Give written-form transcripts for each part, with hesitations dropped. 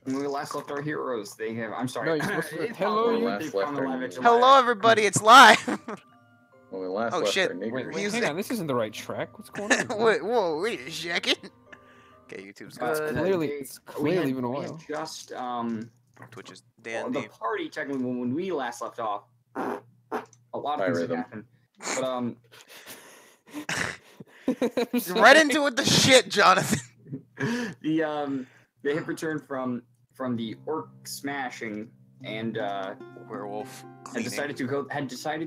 When we last left our heroes, they have. I'm sorry. No, you're supposed to- It's hello, Popcorn. you- They've Last gone left to our live at news. July. Hello, everybody. It's live. When we last Oh, left shit. our niggers. Wait, Music. hang on. This isn't the right track. What's going on? Wait, whoa, wait a second. Okay, YouTube's good. It's clearly been a We while. had just Twitch is the dandy. party technically when we last left off. A lot of things had Rhythm. happened, but Right into it, the shit, Jonathan. they have returned from the orc smashing and Werewolf. had decided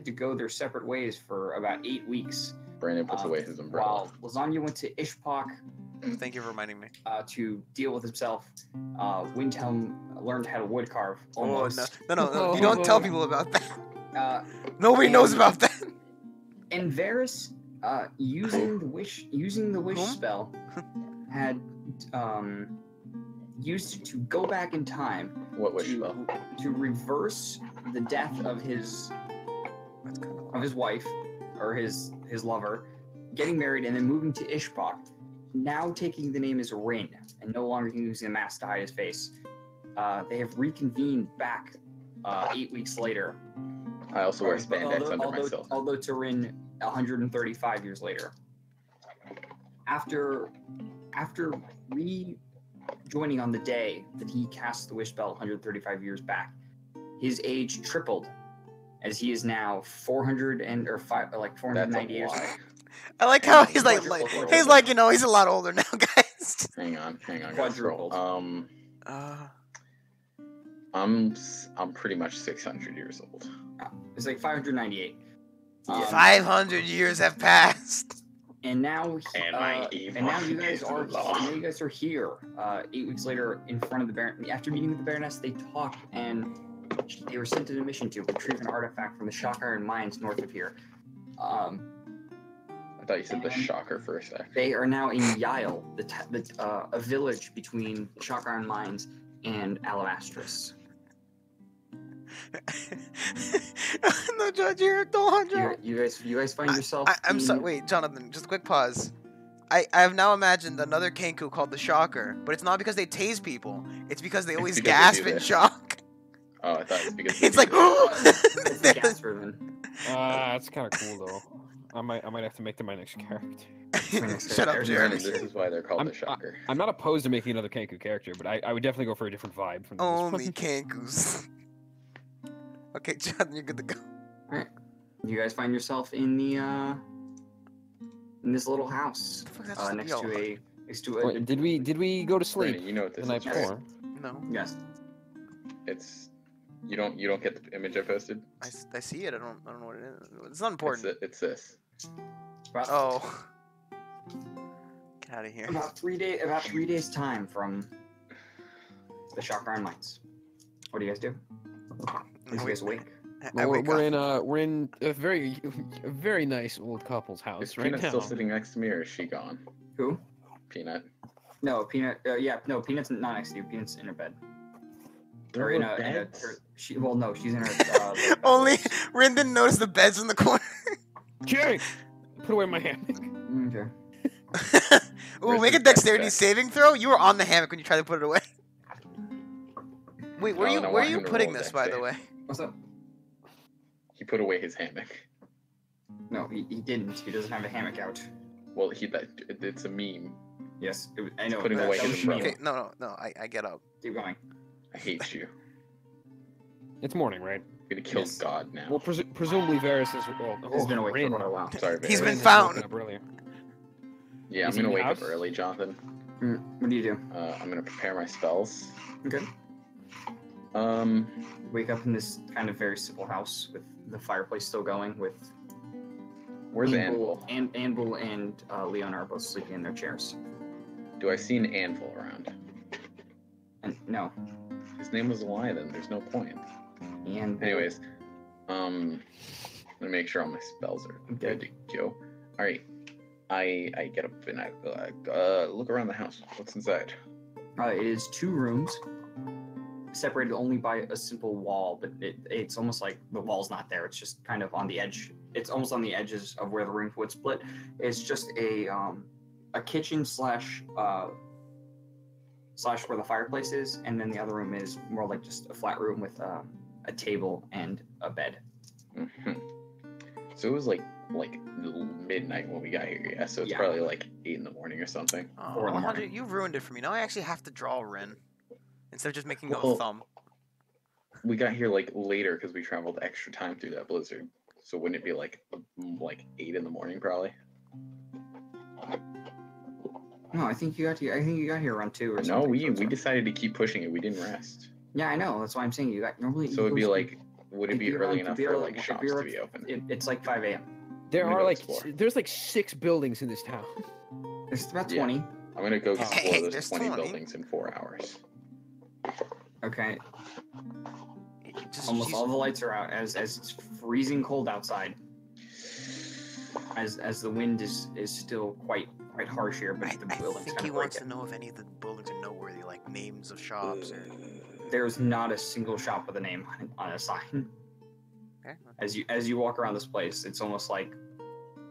to go their separate ways for about 8 weeks. Brandon puts away his umbrella. While Lasagna went to Ishpok Thank you for reminding me. to deal with himself. Windhelm learned how to wood carve. Oh, Almost. no. You don't tell people about that. Nobody and- knows about that. And Varys, using the wish Whom? spell, had used it to go back in time What wish spell? to reverse the death of his wife or his lover, getting married and then moving to Ishpok. Now taking the name as Rin and no longer using the mask to hide his face. They have reconvened back 8 weeks later. I also wear spandex under my although, silk. although to Rin 135 years later. After rejoining on the day that he cast the wish spell 135 years back, his age tripled, as he is now 498 years old. I like how he's like he's a lot older now, guys. Hang on. Gotta Quadrupled. scroll. I'm pretty much 600 years old. It's like 598. 500 years have passed. And now, And my and now you guys is are long. here. 8 weeks later, in front of the Baron. After meeting with the Baroness, they talked and they were sent on a mission to retrieve an artifact from the Shock Iron mines north of here. I thought you said the shocker for a sec. They are now in Yile, a village between the Shock Iron mines and Alabastris. No, Judge, don't, John. You guys find yourself. I'm in- sorry. Wait, Jonathan, just a quick pause. I have now imagined another Kenku called the Shocker, but it's not because they tase people. It's because they always because they gasp do in this. shock. Oh, I thought it's because It's like, It's the Gasper, then. That's kind of cool though. I might have to make them my next character. Shut up, Jeremy. This is why they're called the shocker. I'm not opposed to making another Kenku character, but I would definitely go for a different vibe from this Only one. Kenkus. Okay, Jonathan, you're good to go. You guys find yourself in the in this little house next to a Wait, did we go to sleep Brandon, you know what the this night is, right? before? No, yes. It's you don't get the image I posted. I see it. I don't know what it is. It's not important. It's this. Oh. Get out of here. About 3 days time from the Shock Iron mines. What do you guys do? Are you guys awake? I Well, wake we're up. in a very nice old couple's Is house right Peanut now. still sitting next to me, or is she gone? Who? Peanut. No, Peanut. No, Peanut's not next to you. Peanut's in her bed. There Or were in a beds? she's in her. Only Rin didn't notice the beds in the corner. Jerry, put away my hammock. Okay. Ooh, Where's make a the bed dexterity check? saving throw. You were on the hammock when you tried to put it away. Wait, where No, are you? no, Where are I you can roll putting a this, dex by the save. way? What's up? He put away his hammock. No, he didn't. He doesn't have a hammock out. Well, it's a meme. Yes, I know. putting away his was umbrella. me. Okay, no. I get up. Keep going. I hate you. It's morning, right? I'm gonna kill Yes. God now. Well, presumably Varys is. He's been awake Rin. for quite a while. Sorry, He's Barry. been Rin has found. woken up earlier. Yeah, I'm Is he gonna in the wake up house? early, Jonathan. What do you do? I'm gonna prepare my spells. Okay. Wake up in this kind of very simple house with the fireplace still going, with Where's Anvil? Anvil and Leon are both sleeping in their chairs. Do I see an Anvil around? And no, His name was Leiden. There's no point. and Anyways, let me make sure all my spells are good to go. All right, I get up and I look around the house. What's inside? it is 2 rooms, separated only by a simple wall, but it's almost like the wall's not there. It's just kind of on the edge. It's almost on the edges of where the rooms would split. It's just a kitchen slash slash where the fireplace is, and then the other room is more like just a flat room with a table and a bed. Hmm. So it was like midnight when we got here. Yeah, so it's Yeah. probably like 8 in the morning or something. Oh, 4 in the 100, morning. you ruined it for me. Now I actually have to draw Rin instead of just making a Well, thumb. We got here like later because we traveled extra time through that blizzard. So wouldn't it be like 8 in the morning probably? No, I think you got here around 2 or No, something. we so it's- decided to keep pushing it. We didn't rest. Yeah, I know. That's why I'm saying you got normally. So it'd be like, would it it'd be be early around- enough it'd be for early- like it'd shops be to around- be open? It's like 5 a.m. There I'm gonna are go like explore. there's like 6 buildings in this town. There's about Yeah. 20. I'm gonna go explore Hey, those there's 20 20. buildings in 4 hours. Okay. Just, Almost all the lights are out as it's freezing cold outside. As the wind is still quite harsh here, but the I buildings think kind he of wants break to know if any of the buildings are noteworthy, like names of shops or. it. There's not a single shop with a name on a sign. Okay. As you walk around this place, it's almost like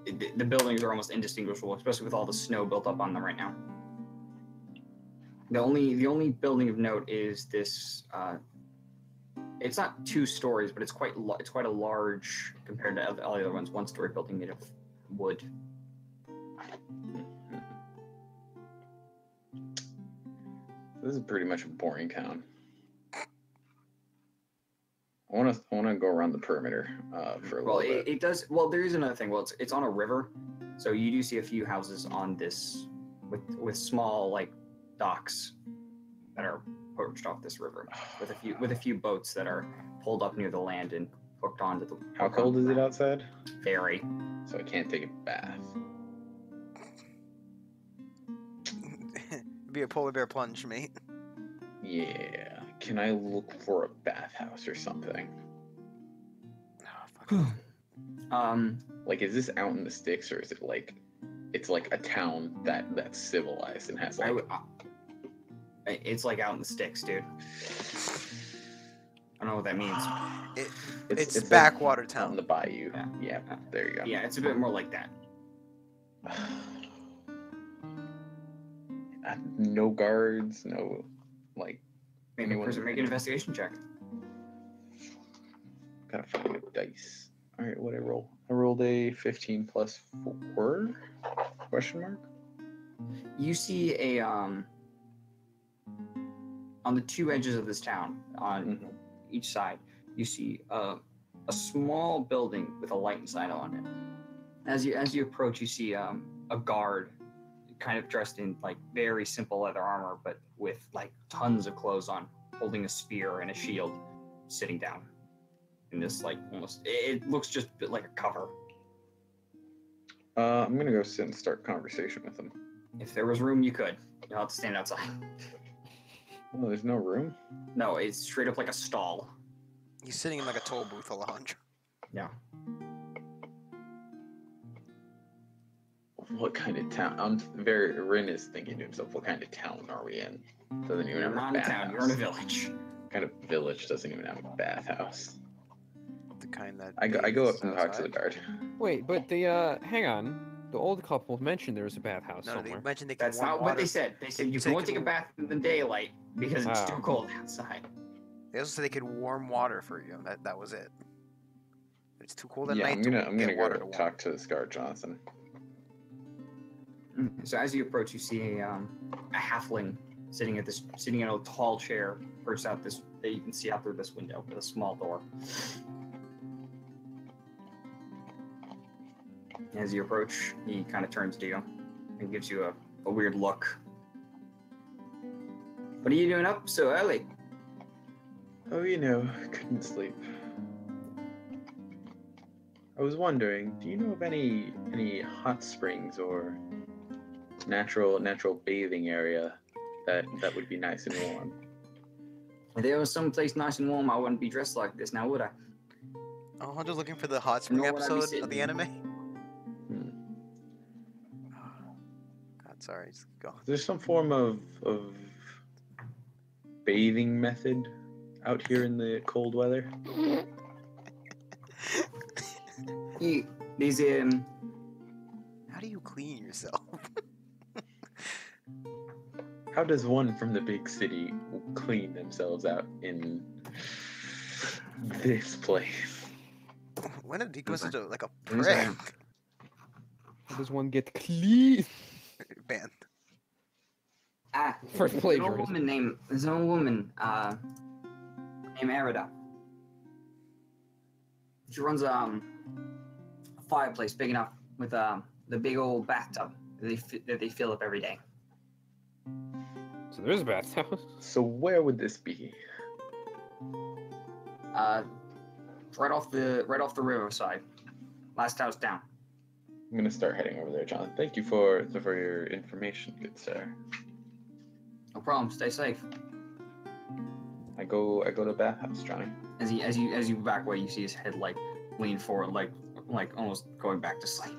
the buildings are almost indistinguishable, especially with all the snow built up on them right now. The only building of note is this. It's not 2 stories, but it's quite a large compared to all the other ones. 1-story building made of wood. This is pretty much a boring town. I wanna go around the perimeter for a Well, little bit. it does. Well, there is another thing. Well, it's on a river, so you do see a few houses on this with small like docks that are perched off this river, with a few boats that are pulled up near the land and hooked onto the. How cold is it outside? Very. So I can't take a bath. Be a polar bear plunge, mate. Yeah. Can I look for a bathhouse or something? Oh, fuck. Like, is this out in the sticks, or is it like, it's like a town that's civilized and has like? It's like out in the sticks, dude. I don't know what that means. It's like backwater out in town. the bayou. Yeah. Yeah. There you go. Yeah, it's a bit more like that. No guards, no like. Make an investigation check. Gotta find a dice. All right, what I roll? I rolled a 15 plus 4? Question mark. You see a on the 2 edges of this town on each side. You see a small building with a light sign on it. As you approach, you see a guard, kind of dressed in like very simple leather armor, but with like tons of clothes on, holding a spear and a shield, sitting down in this like almost. It looks just a bit like a cover. I'm gonna go sit and start conversation with him. If there was room, you could. You'll have to stand outside. Oh, there's no room. No, it's straight up like a stall. He's sitting in like a toll booth, Alejandro. Yeah. What kind of town? Rin is thinking to himself, what kind of town are we in? Doesn't even You're have a not in town. You're in a bathhouse. village. What kind of village doesn't even have a bathhouse? The kind that. I go up bathes and talk to the outside. guard. Wait, but the hang on. The old couple mentioned there was a bathhouse No, they somewhere. mentioned they can That's warm not water. what they said. They said you Said can only can take a bath in the daylight because it's Oh. too cold outside. They also said they could warm water for you. That was it. If it's too cold at Yeah, night. I'm gonna get go water to warm. talk to this guard, Jonathan. So as you approach, you see a halfling sitting in a tall chair, perched out this that you can see out through this window with a small door. As you approach, he kind of turns to you and gives you a weird look. What are you doing up so early? Oh, couldn't sleep. I was wondering, do you know of any hot springs or natural bathing area that would be nice and warm? If there was someplace nice and warm, I wouldn't be dressed like this now, would I? Alejandro's looking for the hot spring Nor would I be episode sitting. of the anime. Hmm. God, sorry. Just go. Is there some form of bathing method out here in the cold weather? There's How do you clean yourself? How does one from the big city clean themselves out in this place? When did he go such a like a Who's prick? that? How does one get clean? Banned. For There's an old plagiarism. woman named named Arida. She runs a fireplace big enough with the big old bathtub that they fill up every day. So there's a bathhouse. So where would this be? Right off the riverside, last house down. I'm gonna start heading over there, John. Thank you for your information, good sir. No problem. Stay safe. I go to the bathhouse, Johnny. As you back away, you see his head like lean forward, like almost going back to sleep.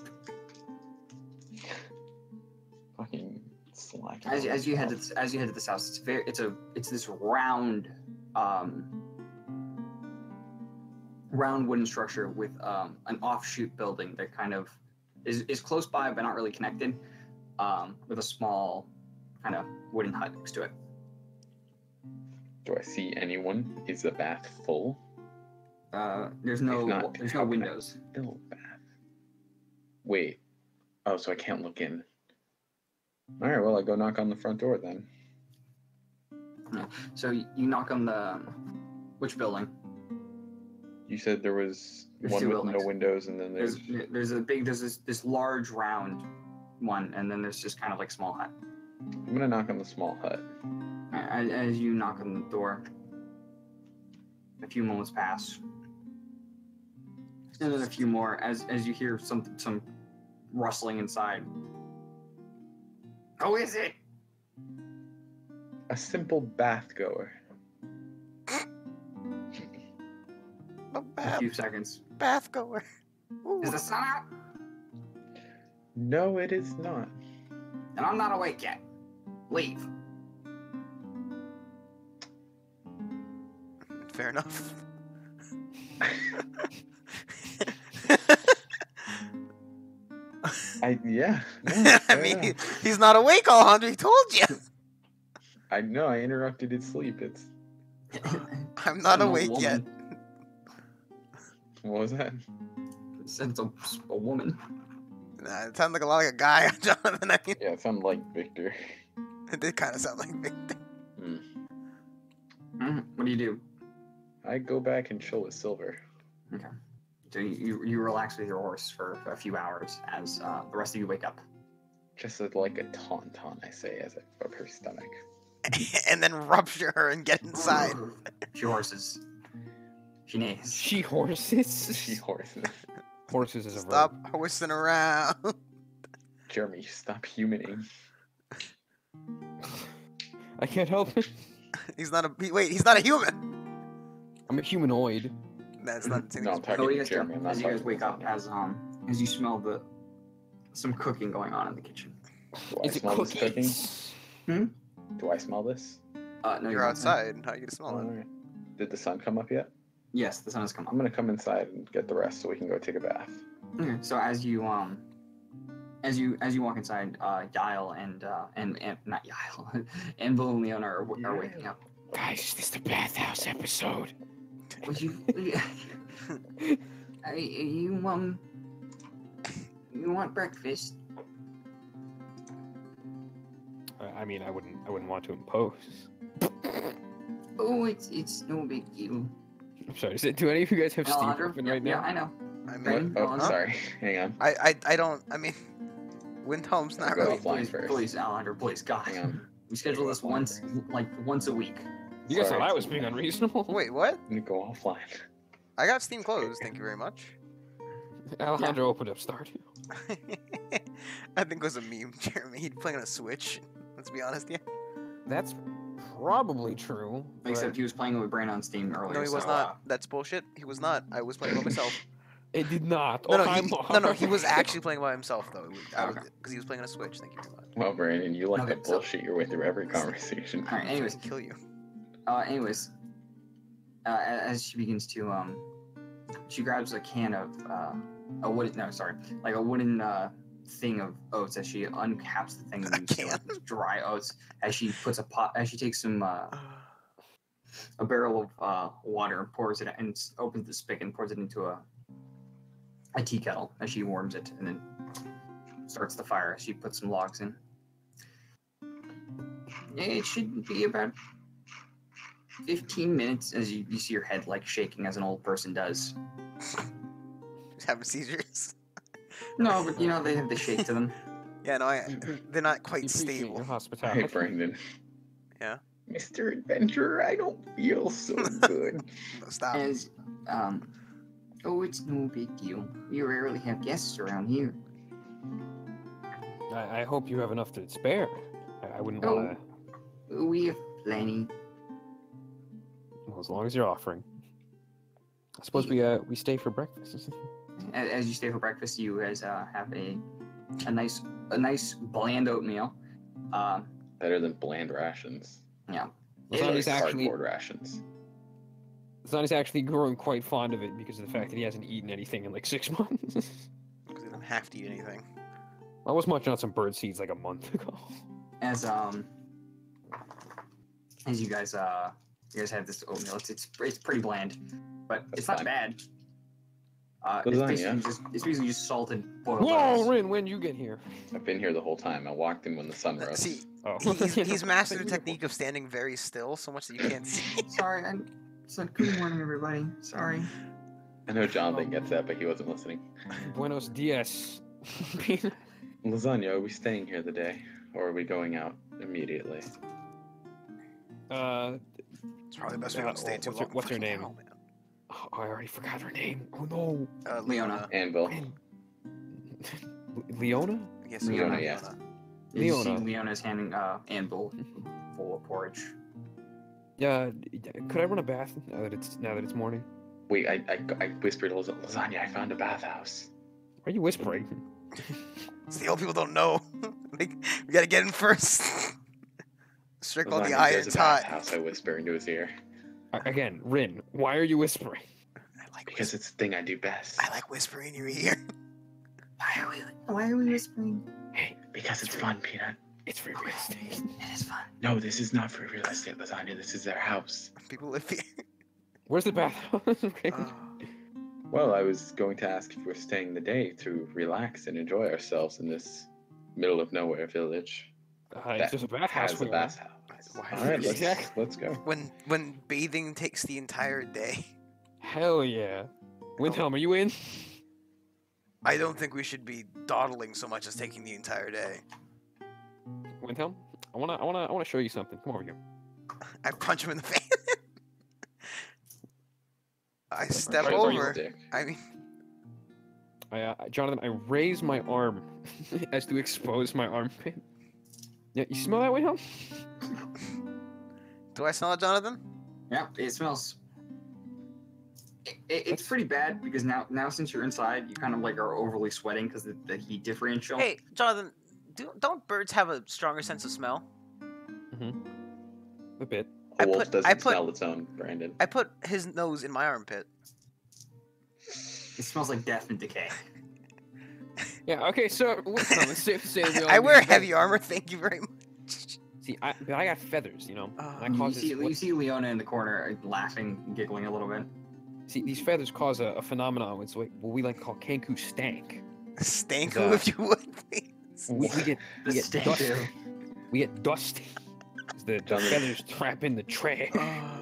Fucking slack. As you head to this house, it's this round wooden structure with an offshoot building that kind of is close by but not really connected, with a small kind of wooden hut next to it. Do I see anyone? Is the bath full? There's If no not, how can I windows. fill a bath. Wait. Oh, so I can't look in. All right. Well, I go knock on the front door then. So you knock on the which building? You said there was There's one two with buildings. no windows, and then there's. There's this large round one, and then there's just kind of like small hut. I'm gonna knock on the small hut. As you knock on the door, a few moments pass, and then a few more as you hear some rustling inside. Who is it? A simple bath goer. A A few seconds. bath goer. Ooh. Is the sun out? No, it is not. And I'm not awake yet. Leave. Fair enough. Yeah. No, I fair mean, enough. he's not awake, Alejandro. He told you. I know. I interrupted its sleep. It's. I'm not An old awake yet. woman. What was that? It's a woman. Nah, it sounded like a lot like a guy, Jonathan. I mean, Yeah, it sounded like Victor. it did kind of sound like Victor. What do you do? I go back and chill with Silver. So you relax with your horse for a few hours as the rest of you wake up. Just like a tauntaun, I say, as I rub her stomach. And then rupture her and get inside. She horses. She neighs. She horses. She horses. Horses is a verb. Stop horsing around. Jeremy, stop humaning. I can't help it. He's not a. Wait, he's not a human. I'm a humanoid. That's not. No, I'm So talking what do to you guys Jeremy. do I'm not as you guys talking wake to up as you smell some cooking going on in the kitchen? Do I Is it smell this cooking? cookies? Do I smell this? No, You're not. outside. How you gonna smell it? Alright. Did the sun come up yet? Yes, the sun has come up. I'm gonna come inside and get the rest so we can go take a bath. Okay, so as you walk inside, Yael and not Yael, and Bill and Leon are waking up. Guys, is this the bathhouse episode? Would you? You want breakfast? I mean, I wouldn't want to impose. Oh, it's no big deal. I'm sorry. Do any of you guys have Steam Alejandro? open Yeah, right yeah, now? I know. I What? mean, Oh, Huh? sorry. Hang on. I don't. I mean, Windhome's not Go really. offline Please, first. please, Alejandro, please, God. Hang on. We schedule this once a week. You guys Sorry. thought I was being unreasonable? Wait, what? Let me go offline. I got Steam closed. Thank you very much. Alejandro opened up Stardew. I think it was a meme, Jeremy. He'd playing on a Switch. Let's be honest, yeah. That's probably true. Except he was playing with Brain on Steam earlier. No, he was so, not. That's bullshit. He was not. I was playing by myself. It did not. No, Oh, no, I'm he was actually playing by himself though. Okay. Because he was playing on a Switch. Thank you very much. Well, Brandon, you like Okay, the so- bullshit your way through every conversation. All right. Anyways, Kill you. As she begins to she grabs a can of a wooden thing of oats as she uncaps the thing A and you see, like, dry oats as she puts as she takes some a barrel of water and pours it and opens the spigot and pours it into a tea kettle as she warms it and then starts the fire as she puts some logs in. It should be about 15 minutes as you see your head like shaking as an old person does. Just having seizures. No, but they have the shake to them. Yeah, no, they're not quite Appreciate stable. your Hey, hospitality. Brandon. Yeah? Mr. Adventurer, I don't feel so good. Stop. As, oh, it's no big deal. We rarely have guests around here. I hope you have enough to spare. I wouldn't want to. We have plenty. Well, as long as you're offering. I suppose we stay for breakfast. As you stay for breakfast, you guys have a nice bland oatmeal. Better than bland rations. Yeah. Lasagna's Like actually cardboard rations. Lasagna's actually growing quite fond of it because of the fact that he hasn't eaten anything in like 6 months. Because they don't have to eat anything. I was munching on some bird seeds like a month ago. As you guys have this oatmeal, it's pretty bland, but That's it's not fine. bad. Lasagna. It's basically just salted boiled Whoa, lettuce. Rin, when you get here? I've been here the whole time. I walked in when the sun rose. See, Oh, he's mastered the technique of standing very still so much that you can't see. Sorry, so good morning, everybody. Sorry. I know Jonathan gets that, but he wasn't listening. Buenos dias. Lasagna, are we staying here the day, or are we going out immediately? It's probably the best we don't stay too long. what's her Freaking name? hell, man. Oh, I already forgot her name. Oh no. Leona. Anvil. Rin. Leona? Yes, Leona, Leona. yeah. You see Leona. Leona's handing Anvil full of porridge. Yeah. Could I run a bath now that it's morning? Wait, I whispered to Lasagna, I found a bathhouse. Are you whispering? See, old people don't know. We gotta get in first. Strict on the Lasagna, eye there's and a tie. bathhouse, I whisper into his ear. Again, Rin, why are you whispering? I like Because it's the thing I do best. I like whispering in your ear. Why are we whispering? Hey, Because it's fun, Peanut. it's for real estate. It is fun. No, this is not for real estate, Lasagna. This is their house. People live here. Where's the bathhouse? Okay. Well, I was going to ask if we're staying the day to relax and enjoy ourselves in this middle of nowhere village. It's just a bathhouse. Has a for bathhouse. Why All right, Exactly. let's go. when bathing takes the entire day, Hell yeah. Windhelm, are you in? I don't think we should be dawdling so much as taking the entire day. Windhelm, I wanna show you something. Come over here. I punch him in the face. I step Right, over. dick. I mean, Jonathan, I raise my arm as to expose my armpit. Yeah, you smell that, Windhelm? do I smell it, Jonathan? Yeah, it smells. It's pretty bad because now since you're inside, you kind of like are overly sweating because the heat differential. Hey, Jonathan, don't birds have a stronger sense of smell? A bit. A I wolf put- doesn't I put- smell its own, Brandon. I put his nose in my armpit. It smells like death and decay. Yeah. Okay. So Windhelm, it's safe to say that we all I wear need- heavy armor. Thank you very much. See, I got feathers, you know. That You causes you see Leona in the corner laughing, giggling a little bit. See, these feathers cause a phenomenon. It's what we like to call Kenku stank. Stanku, if you would, please. We get The get stank. dusty. We get dusty. 'Cause the Jonathan. feathers trap in the trash.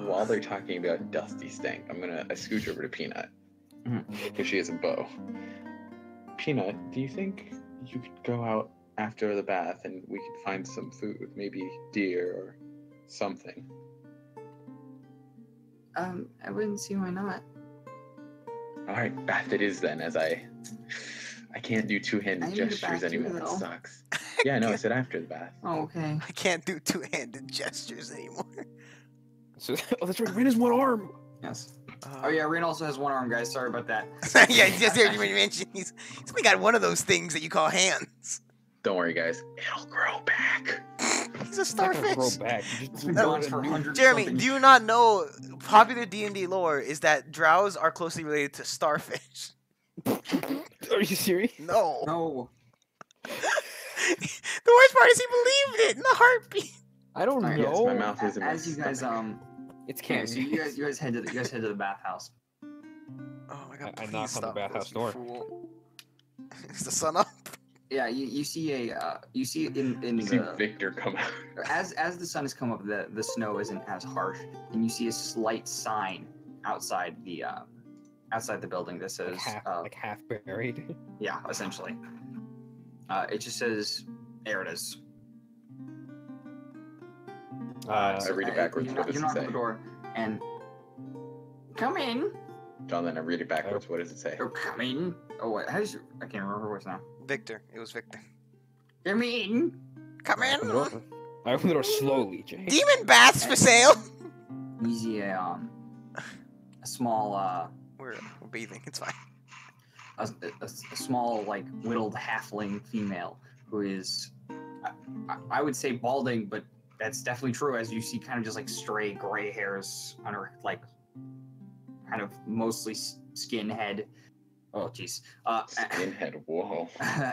While they're talking about dusty stank, I scooch over to Peanut. Because she has a bow. Peanut, do you think you could go out after the bath and we could find some food? Maybe deer or something. I wouldn't see why not. Alright, bath it is then, as I can't do I two-handed need a gestures bath too, anymore. It though. sucks. Yeah, no, I said after the bath. Oh, okay. I can't do two-handed gestures anymore. So, oh, that's right. Rin has one arm. Yes. Oh yeah, Rin also has one arm, guys. Sorry about that. Yeah, just heard you mention he's only got one of those things that you call hands. Don't worry, guys. It'll grow back. He's a It's not gonna grow starfish. back. You It's just been grow gone it for anew. hundreds. Jeremy, something. do you not know popular D&D lore is that drows are closely related to starfish? Are you serious? No. No. The worst part is he believed it in the heartbeat. I don't Alright, know. Yes, my mouth is in my As you guys stomach. It's okay, candy. so you guys head to the bathhouse. Oh my god! I Please knock on the stop bathhouse this, you door. fool. Is the sun up? Yeah, you see you see in You see the Victor come out. as the sun has come up, the snow isn't as harsh, and you see a slight sign outside the building that Like says half buried. yeah, essentially. It just says Eridas. I read it backwards. You What does it knock on say? the door and come in. Jonathan, I read it backwards. What does it say? Oh, come in. Oh, what? How does your? I can't remember her voice now. Victor. It was Victor. Come in. Come I open the door. in. I open the door slowly, Jay. Demon baths for sale. You see a small We're bathing. It's fine. a small like whittled halfling female who is I would say balding, but that's definitely true as you see kind of just like stray gray hairs on her like kind of mostly skin head. Oh jeez. Skinhead. Whoa.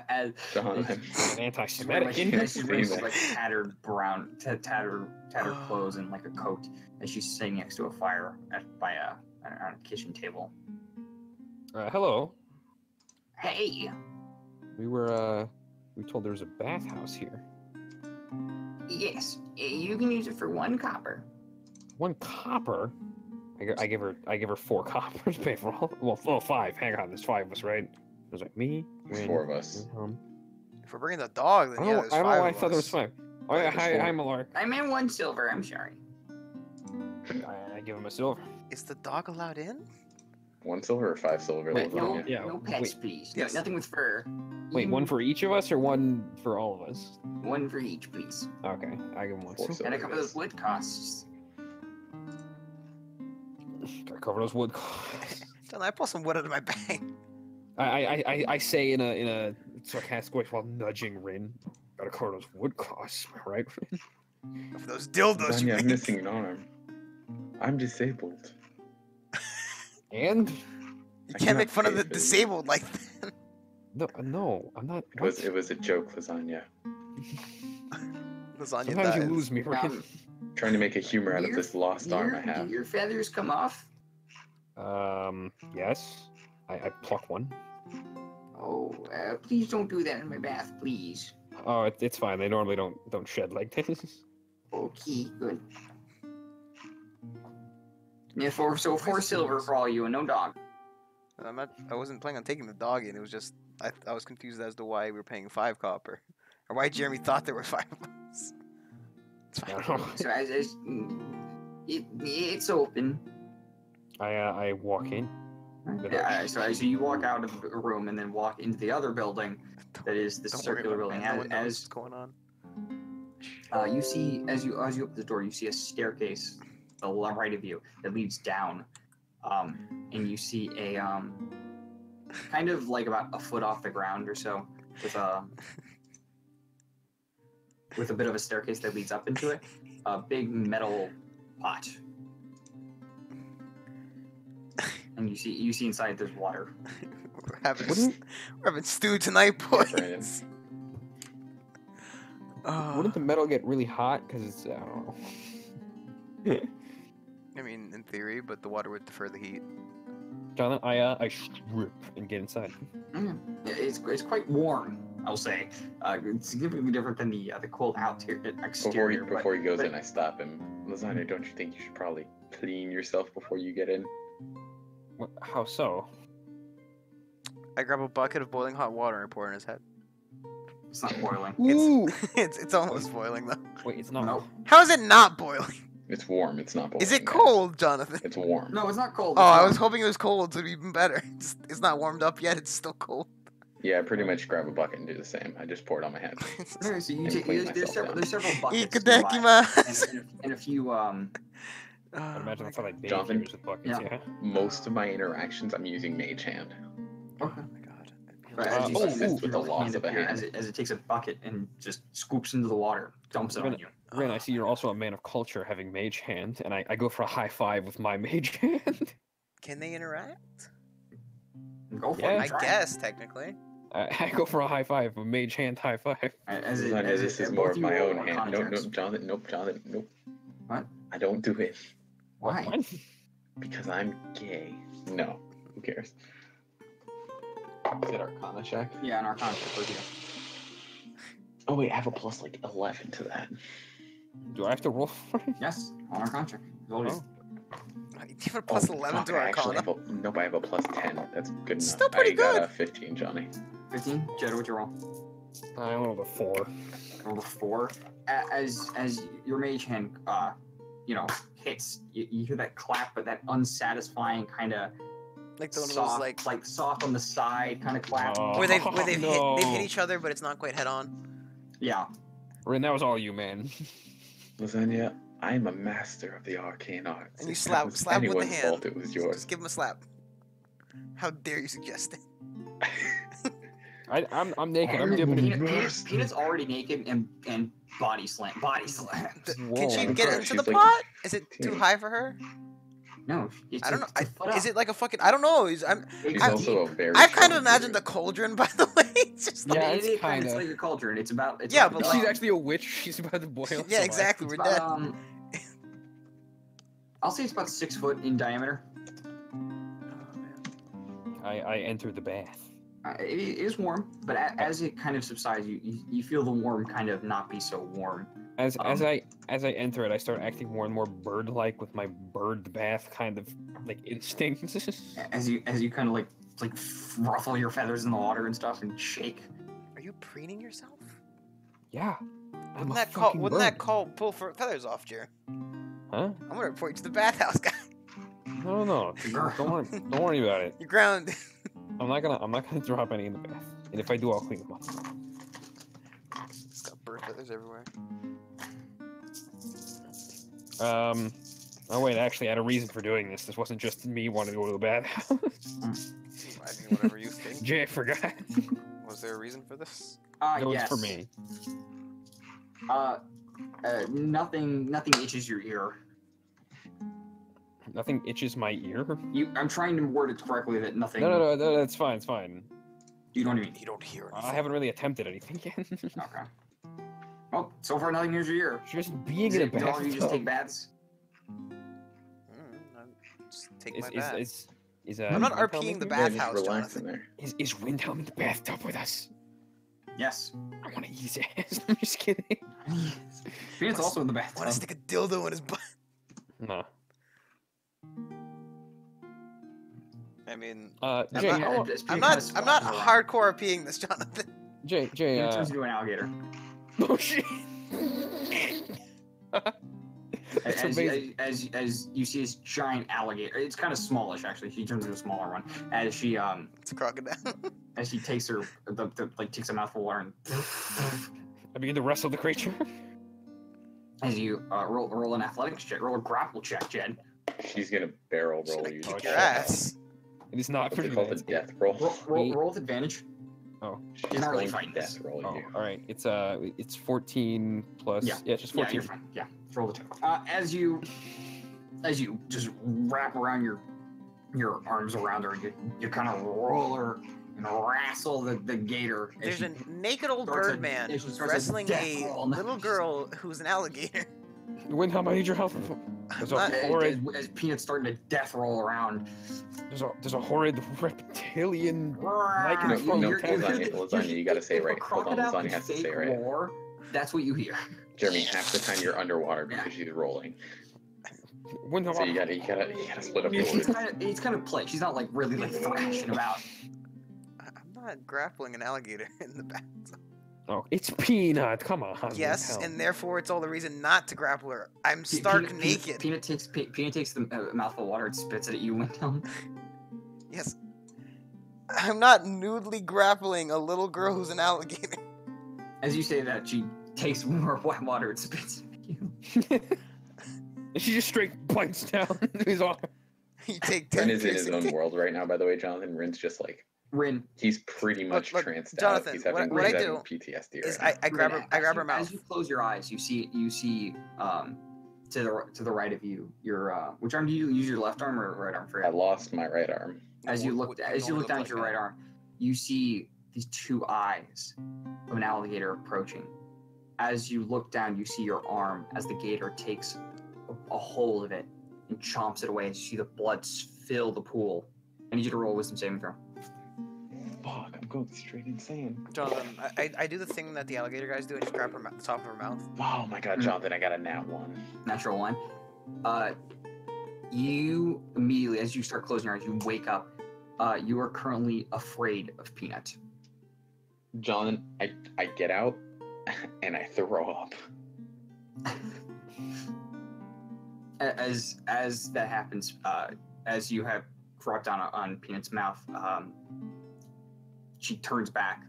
as Jonathan. An anti-Semitic. she's wearing Famous. like tattered brown tattered clothes and like a coat as she's sitting next to a fire by on a kitchen table. Hello. Hey. We told there was a bathhouse here. Yes, you can use it for 1 copper. 1 copper. I give her 4 coppers. Pay for all. Well, 5. Hang on, there's 5 of us, right? There's like me. Win, 4 of us. If we're bringing the dog, then I yeah, don't there's know 5 why I of thought there was us. 5. Oh yeah, There's hi, 4. Malark. I meant 1 silver, I'm sorry. I give him a silver. Is the dog allowed in? 1 silver or 5 silver? Wait, No, lasagna? yeah, no pets, wait. please. Yes. No, nothing with fur. Wait, 1 for each of us or 1 for all of us? 1 for each, please. Okay, I give him 1 4 silver. Gotta silver. cover those wood costs. Gotta cover those wood costs. John, I pull some wood out of my bag. I say in a sarcastic voice while nudging Rin. Gotta cover those wood costs, right? For those dildos you Lasagna, I'm made. missing an arm. I'm disabled. And You I can't make cannot fun of pay the for this. disabled like that. no, I'm not. It was a joke, lasagna. Lasagna Sometimes you dies. lose me, Rin. Trying to make a humor out of Your- this lost arm I Do have. your feathers come off? Yes. I pluck 1. Oh, please don't do that in my bath, please. Oh, it's fine. They normally don't shed like this. Okay, good. Yeah, 4 silver for all you and no dog. I wasn't planning on taking the dog in. It was just I was confused as to why we were paying 5 copper, or why Jeremy thought there were 5 of us. It's I fine. don't know. So it's open. I walk in. Yeah, so you walk out of the room and then walk into the other building that is the Don't worry circular about it, building. man. No one knows As what's going on. you see, as you open the door, you see a staircase to the right of you that leads down, and you see a kind of like about a foot off the ground or so, with a bit of a staircase that leads up into it, a big metal pot. And you see inside there's water. We're having, Wouldn't- we're having stew tonight, Brandon. boys. Wouldn't the metal get really hot? Because it's I don't know. I mean, in theory, but the water would defer the heat. Jonathan, I strip and get inside. It's quite warm, I'll say. It's significantly different than the cold exterior. Before he goes but- in, I stop him. Lasagna, don't you think you should probably clean yourself before you get in? What, how so? I grab a bucket of boiling hot water and I pour it in his head. It's not boiling. Ooh! It's almost boiling though. Wait, it's not. No, How is it not boiling? It's warm. It's not boiling. Is it yet. cold, Jonathan? It's warm. no, it's not cold. Oh, It's I not. was hoping it was cold, so it'd be even better. It's not warmed up yet. It's still cold. Yeah, I pretty much grab a bucket and do the same. I just pour it on my head. Okay, so you And take, clean there's myself several buckets. Ikadakimasu. And a few I'd imagine that's how like Jonathan? daycares with buckets, Yeah. yeah. Most of my interactions, I'm using Mage Hand. Okay. Oh my god. But Uh, as you oh, see, ooh, with the loss of a hand. as it takes a bucket and just scoops into the water, dumps it on you. Ren, I see you're also a man of culture, having mage hand, and I go for a high five with my mage hand. Can they interact? Go for Yeah. it. I try it. guess technically. I go for a high five, a mage hand high five. As it, Lasagna, as this it, is both more of of you my roll own Arcana hand. No, no, checks. Jonathan, nope, Jonathan, nope. What? I don't do it Why? What? because I'm gay. No, who cares? Is it Arcana check? Yeah, an Arcana check for you. Oh wait, I have a plus like 11 to that. Do I have to roll for it? Yes, on Arcana check. Roll it. Oh. You have a plus 11 fuck, to I actually Arcana. have a, nope, I have a plus 10. That's good enough. Still pretty I got good. a 15, Johnny. 15. Jed, what'd you roll? I rolled a 4. Roll a 4. As your mage hand, hits, you hear that clap, but that unsatisfying kind of Like the one of soft, those like soft on the side kind of clap. Oh, where they've no. hit each other, but it's not quite head on. Yeah. Rin, that was all you, man. Lasagna, I'm a master of the arcane arts. And you If slap- it was slap with the anyone's hand. fault, it was yours. Just give him a slap. How dare you suggest it? I'm naked. I'm dipping in. Peanut's already naked and body slam. Body slam. Can she Whoa. get Sure, into she's the like pot? Is it too 15. high for her? No, it's I don't know. it's a foot Is up. it like a fucking? I don't know. She's I'm- also a very I've kind of strong imagined the druid. cauldron, by the way. It's just like, Yeah, It it's is kinda- It's like a cauldron. It's about. It's Yeah, about but the She's dog. actually a witch. She's about to boil. yeah, exactly. It's We're about, dead. I'll say it's about 6 foot in diameter. I enter the bath. It is warm, but as it kind of subsides, you feel the warm kind of not be so warm. As I enter it, I start acting more and more bird-like with my bird bath kind of like instincts. As you kind of like ruffle your feathers in the water and stuff and shake. Are you preening yourself? Yeah. I'm Wouldn't a that fucking wouldn't that bird. call pull feathers off, Jer? Huh? I'm gonna report you to the bathhouse guy. No. Don't worry about it. You're grounded. I'm not gonna drop any in the bath. And if I do, I'll clean them up. It's got bird feathers everywhere. Oh wait, actually, I had a reason for doing this. This wasn't just me wanting to go to the bathhouse. I mean, whatever you think. Jay, I forgot. Was there a reason for this? It was Yes. for me. Nothing itches your ear. Nothing itches my ear. I'm trying to word it correctly that nothing. No, that's fine. It's fine. You know what I mean? You don't hear anything. I haven't really attempted anything yet. Okay. Well, so far nothing itches your ear. Just being Is in a it, do all of you just take bathtub baths? I'll just take is my bath. is I'm not Windhelm RPing in the here? Yeah, just bathhouse, relax Jonathan. in there. Is Windhelm in the bathtub with us? Yes. I want to eat his ass. I'm just kidding. Peanut's also in the Want to bathtub. stick a dildo in his butt? No. I mean, Jay, I'm how- I'm not hardcore RPing this, Jonathan. Jay, Peanut turns into an alligator. oh shit. That's amazing. As you see this giant alligator, it's kind of smallish actually. She turns into a smaller one as she It's a crocodile. takes her takes a mouthful of water and I begin to wrestle the creature. as you roll an athletics check, roll a grapple check, Jed. She's gonna barrel roll you. Kick Oh, your shit. ass. It is not What's pretty it called? The bad. death roll. Roll with advantage. She's not really going to fighting this. death roll Oh, you. all right. It's 14 plus. Yeah. it's just Yeah, 14. you're fine. Yeah, roll the check. As you just wrap around your arms around her, you kind of roll her and wrestle the gator. as There's she- a naked old starts a- bird man yeah, she starts a wrestling death a roll. little girl who's an alligator. Windhelm, I need your help. There's a not- horrid. as Peanut's starting to death roll around. There's a horrid reptilian. Like No, lasagna, you gotta say it right. Hold on, lasagna has to say it right. Roar, that's what you hear. Jeremy, half the time you're underwater because she's rolling. Windhelm, So you gotta split up the It's words. kind of play. She's not like really like thrashing about. I'm not grappling an alligator in the back. oh, it's Peanut. Come on. Yes, Windhelm. and therefore it's all the reason not to grapple her. I'm stark naked. Peanut takes the mouthful of water and spits it at you, Windhelm. Yes. I'm not nudely grappling a little girl who's an alligator. As you say that, she takes more wet water and spits it at you. And she just straight bites down his arm. You take Rin 10 is in his piercing own world right now, by the way, Jonathan. Rin's just like, Rin, he's pretty much Look, tranced Jonathan, out. He's what having, I he's having do PTSD is right now. I grab her. Rin, I grab her as mouth. you close your eyes, you see to the right of you. Your which arm do you use? Your left arm or right arm? I lost my right arm. As you look What down at normally your look right like. arm, you see these two eyes of an alligator approaching. As you look down, you see your arm as the gator takes a hold of it and chomps it away. As you see the blood fill the pool. I need you to roll a wisdom saving throw. Fuck, I'm going straight insane. Jonathan, I do the thing that the alligator guys do. I just grab her the top of her mouth. Oh my god, Jonathan, I got a nat 1. Natural 1. You immediately, as you start closing your eyes, you wake up. You are currently afraid of Peanut. John, I get out and I throw up. As that happens, as you have dropped down on Peanut's mouth, she turns back.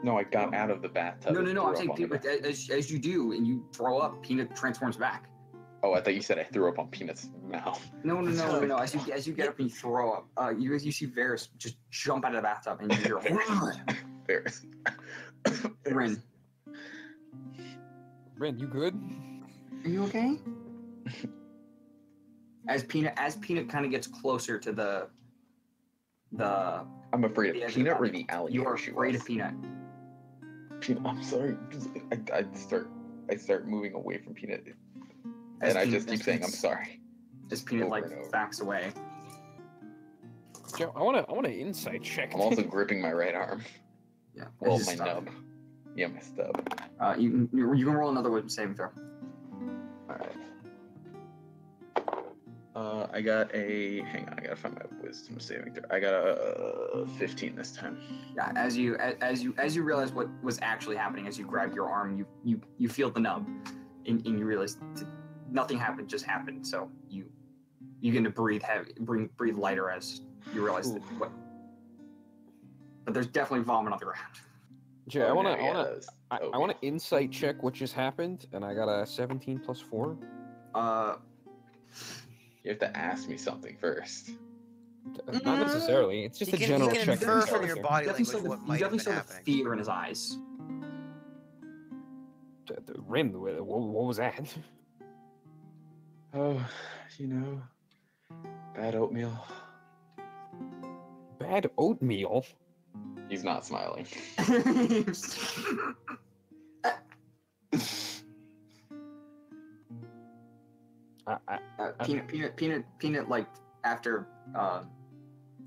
No, I got out of the bathtub. No. I'm saying, as you do and you throw up, Peanut transforms back. Oh, I thought you said I threw up on Peanut's mouth. No. As you get up and you throw up, you see Varys just jump out of the bathtub and you hear Varys. Rin. Rin, you good? Are you okay? As Peanut kind of gets closer to the I'm afraid of Peanut or the alligator. You are afraid of Peanut. Peanut, I'm sorry. I start moving away from Peanut, and I just keep saying I'm sorry. As Peanut Over and over. backs away. Joe, I want to insight check. I'm also gripping my right arm. Yeah. Well, it's my just nub. Yeah, my stub. You can roll another wisdom saving throw. All right. I got a. Hang on, I gotta find my wisdom saving throw. I got a 15 this time. Yeah. As you realize what was actually happening, as you grab your arm, you feel the nub, and you realize nothing happened, just happened. So you begin to breathe heavy, breathe lighter as you realize that what. But there's definitely vomit on the ground. Jay, I want to insight check what just happened, and I got a 17 plus 4. You have to ask me something first. Not necessarily. It's just a general you can check. infer from your body You language what might have been saw the happening. fear in his eyes. Rin, what was that? Oh, bad oatmeal. Bad oatmeal? He's not smiling. Peanut, like after at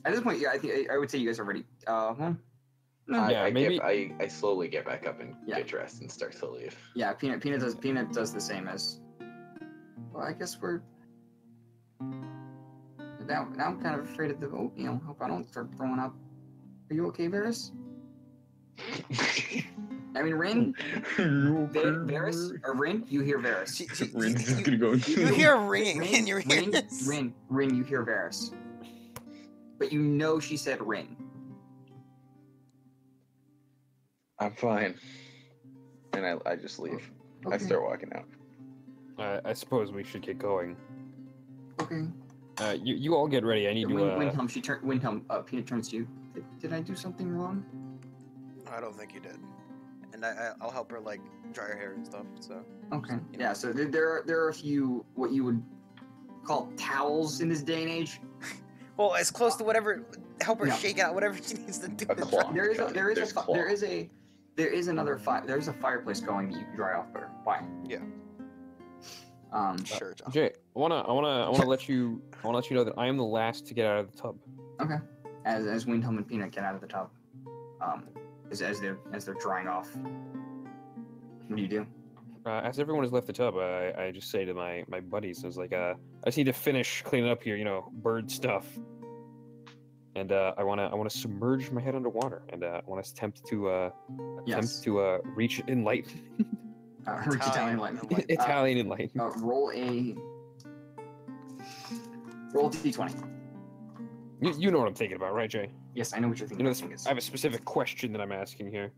this point, yeah, I would say you guys are ready. Yeah, maybe. I slowly get back up and Yeah. get dressed and start to leave. Yeah, Peanut does the same as. Well, I guess we're. Now I'm kind of afraid of the oatmeal. Hope I don't start throwing up. Are you okay, Varys? I mean, Rin, Varys, or Rin, you hear Varys. Rin's just gonna go. You hear ringing in your ears. Rin, you hear Varys. But you know she said Rin. I'm fine. And I just leave. I Okay. start walking out. I suppose we should get going. Okay. You all get ready. I need to. Windhelm, Peanut turns to you. Did I do something wrong? I don't think you did. And I'll help her like dry her hair and stuff. So. Okay. Yeah. So there are a few what you would call towels in this day and age. Well, as close to whatever. Help her Yeah. shake out whatever she needs to do. A cloth. There's a fireplace going that you can dry off better. Why? Yeah. Sure, John. Jay, I wanna let you know that I am the last to get out of the tub. Okay. As Windhelm and Peanut get out of the tub, as they're drying off, what do you do? As everyone has left the tub, I just say to my buddies, I was like, I just need to finish cleaning up here, bird stuff. And I wanna submerge my head underwater, and I want to attempt to reach enlightenment. Reach Italian light. Italian enlightenment. Roll a d20. You know what I'm thinking about, right, Jay? Yes, I know what you're thinking. I have a specific question that I'm asking here.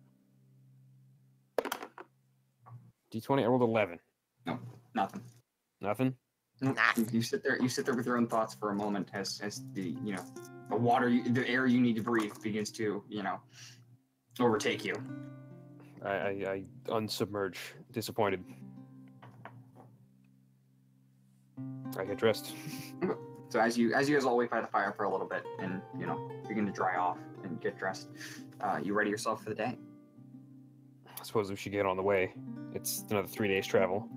D20. I rolled 11. No, nothing. Nothing. No, you sit there with your own thoughts for a moment as the the water, the air you need to breathe begins to overtake you. I unsubmerge, disappointed. I get dressed. So as you guys all wait by the fire for a little bit and begin to dry off and get dressed, you ready yourself for the day. I suppose we should get on the way. It's another 3 days travel.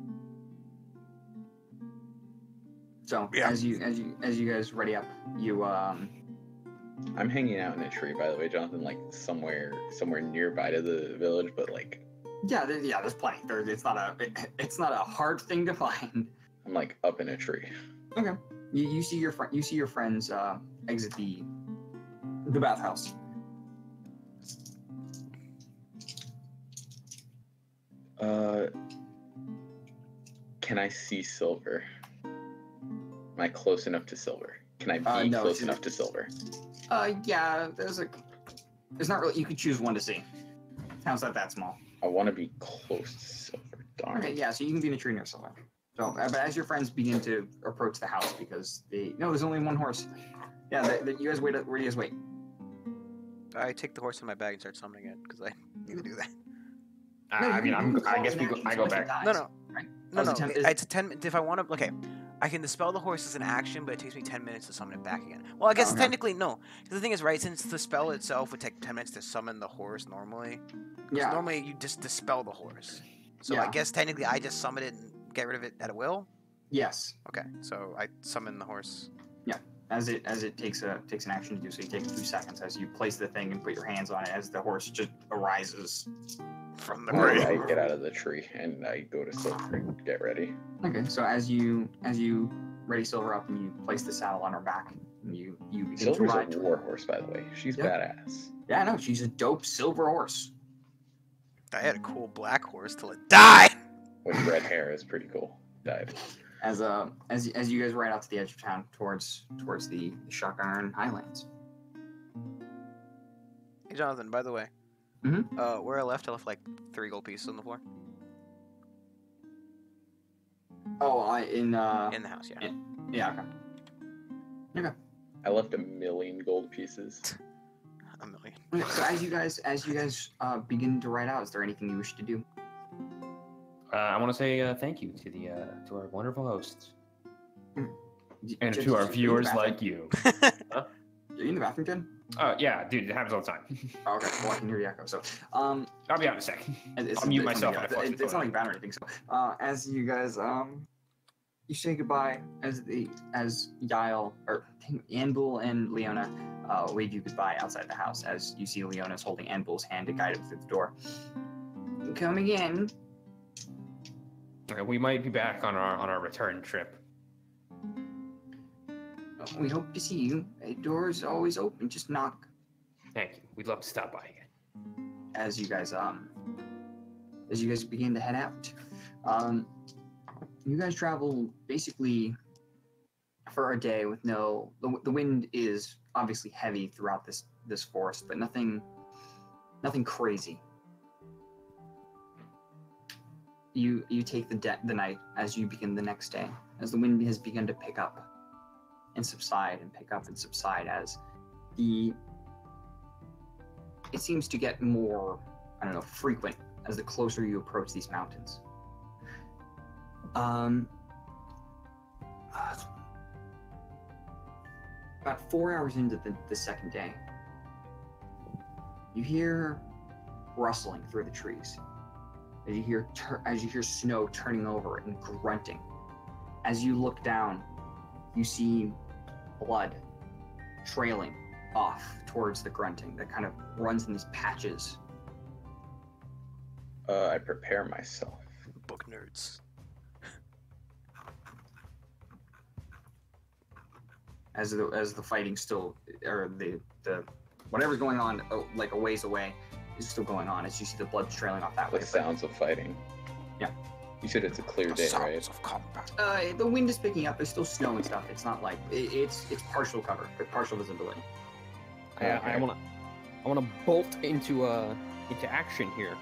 So Yeah. as you guys ready up, you I'm hanging out in a tree, by the way, Jonathan, like somewhere nearby to the village, but like there's plenty. It's not a hard thing to find. I'm like up in a tree. Okay. You see your friends exit the bathhouse. Can I see Silver? Am I close enough to Silver? Can I be No, close she's- enough to Silver? Yeah. There's not really. You could choose one to see. Town's not that small. I want to be close to Silver. Darn. Okay, yeah. So you can be in a tree near Silver. So, but as your friends begin to approach the house, because there's only one horse. Yeah, you guys wait. Where do you guys wait? I take the horse in my bag and start summoning it because I need to do that. No, I mean, you can I call guess it we an go, action, I so go once it back. dies, No, no. right? No, Oh, no. it's a 10 It's 10 minutes. If I want to, okay, I can dispel the horse as an action, but it takes me 10 minutes to summon it back again. Well, I guess Okay. technically no. 'Cause the thing is, right? Since the spell itself would take 10 minutes to summon the horse normally. 'Cause Yeah. Normally you just dispel the horse. So Yeah. I guess technically I just summon it and get rid of it at will. Yes. Okay, so I summon the horse. As it takes an action to do so, you take a few seconds as you place the thing and put your hands on it as the horse just arises. From the Alright. grave. I get out of the tree and I go to Silver and get ready. Okay, so as you ready Silver up and you place the saddle on her back, and you begin to Silver's ride. a war horse, by the way. She's Yeah. badass. Yeah, no, she's a dope silver horse. I had a cool black horse till it died. With red hair is pretty cool. Died. As you guys ride out to the edge of town towards the Shock Iron Highlands. Hey Jonathan, by the way, where I left like 3 gold pieces on the floor Oh, in the house. Yeah. yeah, okay. I left 1,000,000 gold pieces. A million. Okay, so as you guys begin to ride out, is there anything you wish to do? I want to say thank you to to our wonderful hosts and Jen, to our you're in the viewers bathroom? like you. You're in the bathroom, Jen? Yeah, dude, it happens all the time. Oh, okay, well, I can hear the echo. So, I'll be out in a sec. It's, I'll mute it's myself Not, and I flush the it's not toilet. like bad or anything. So, as you guys you say goodbye as Yael or Anvil and Leona wave you goodbye outside the house as you see Leona's holding Anvil's hand to guide him through the door. Come again. We might be back on our return trip. We hope to see you. The door's always open. Just knock. Thank you. We'd love to stop by again. As you guys begin to head out, you guys travel basically for a day with no. The wind is obviously heavy throughout this forest, but nothing crazy. You take the night as you begin the next day, as the wind has begun to pick up and subside and pick up and subside as it seems to get more, I don't know, frequent as the closer you approach these mountains. About 4 hours into the second day, you hear rustling through the trees. As you hear snow turning over and grunting. As you look down, you see blood trailing off towards the grunting that kind of runs in these patches. I prepare myself. Book nerds. As the fighting still, or the whatever's going on, like a ways away, is still going on. As you see the blood trailing off that way. The sounds of fighting. Yeah. You said it's a clear The day, sounds right? of combat. The wind is picking up. There's still snow and stuff. It's not like it's partial cover, but partial visibility. I wanna bolt into action here.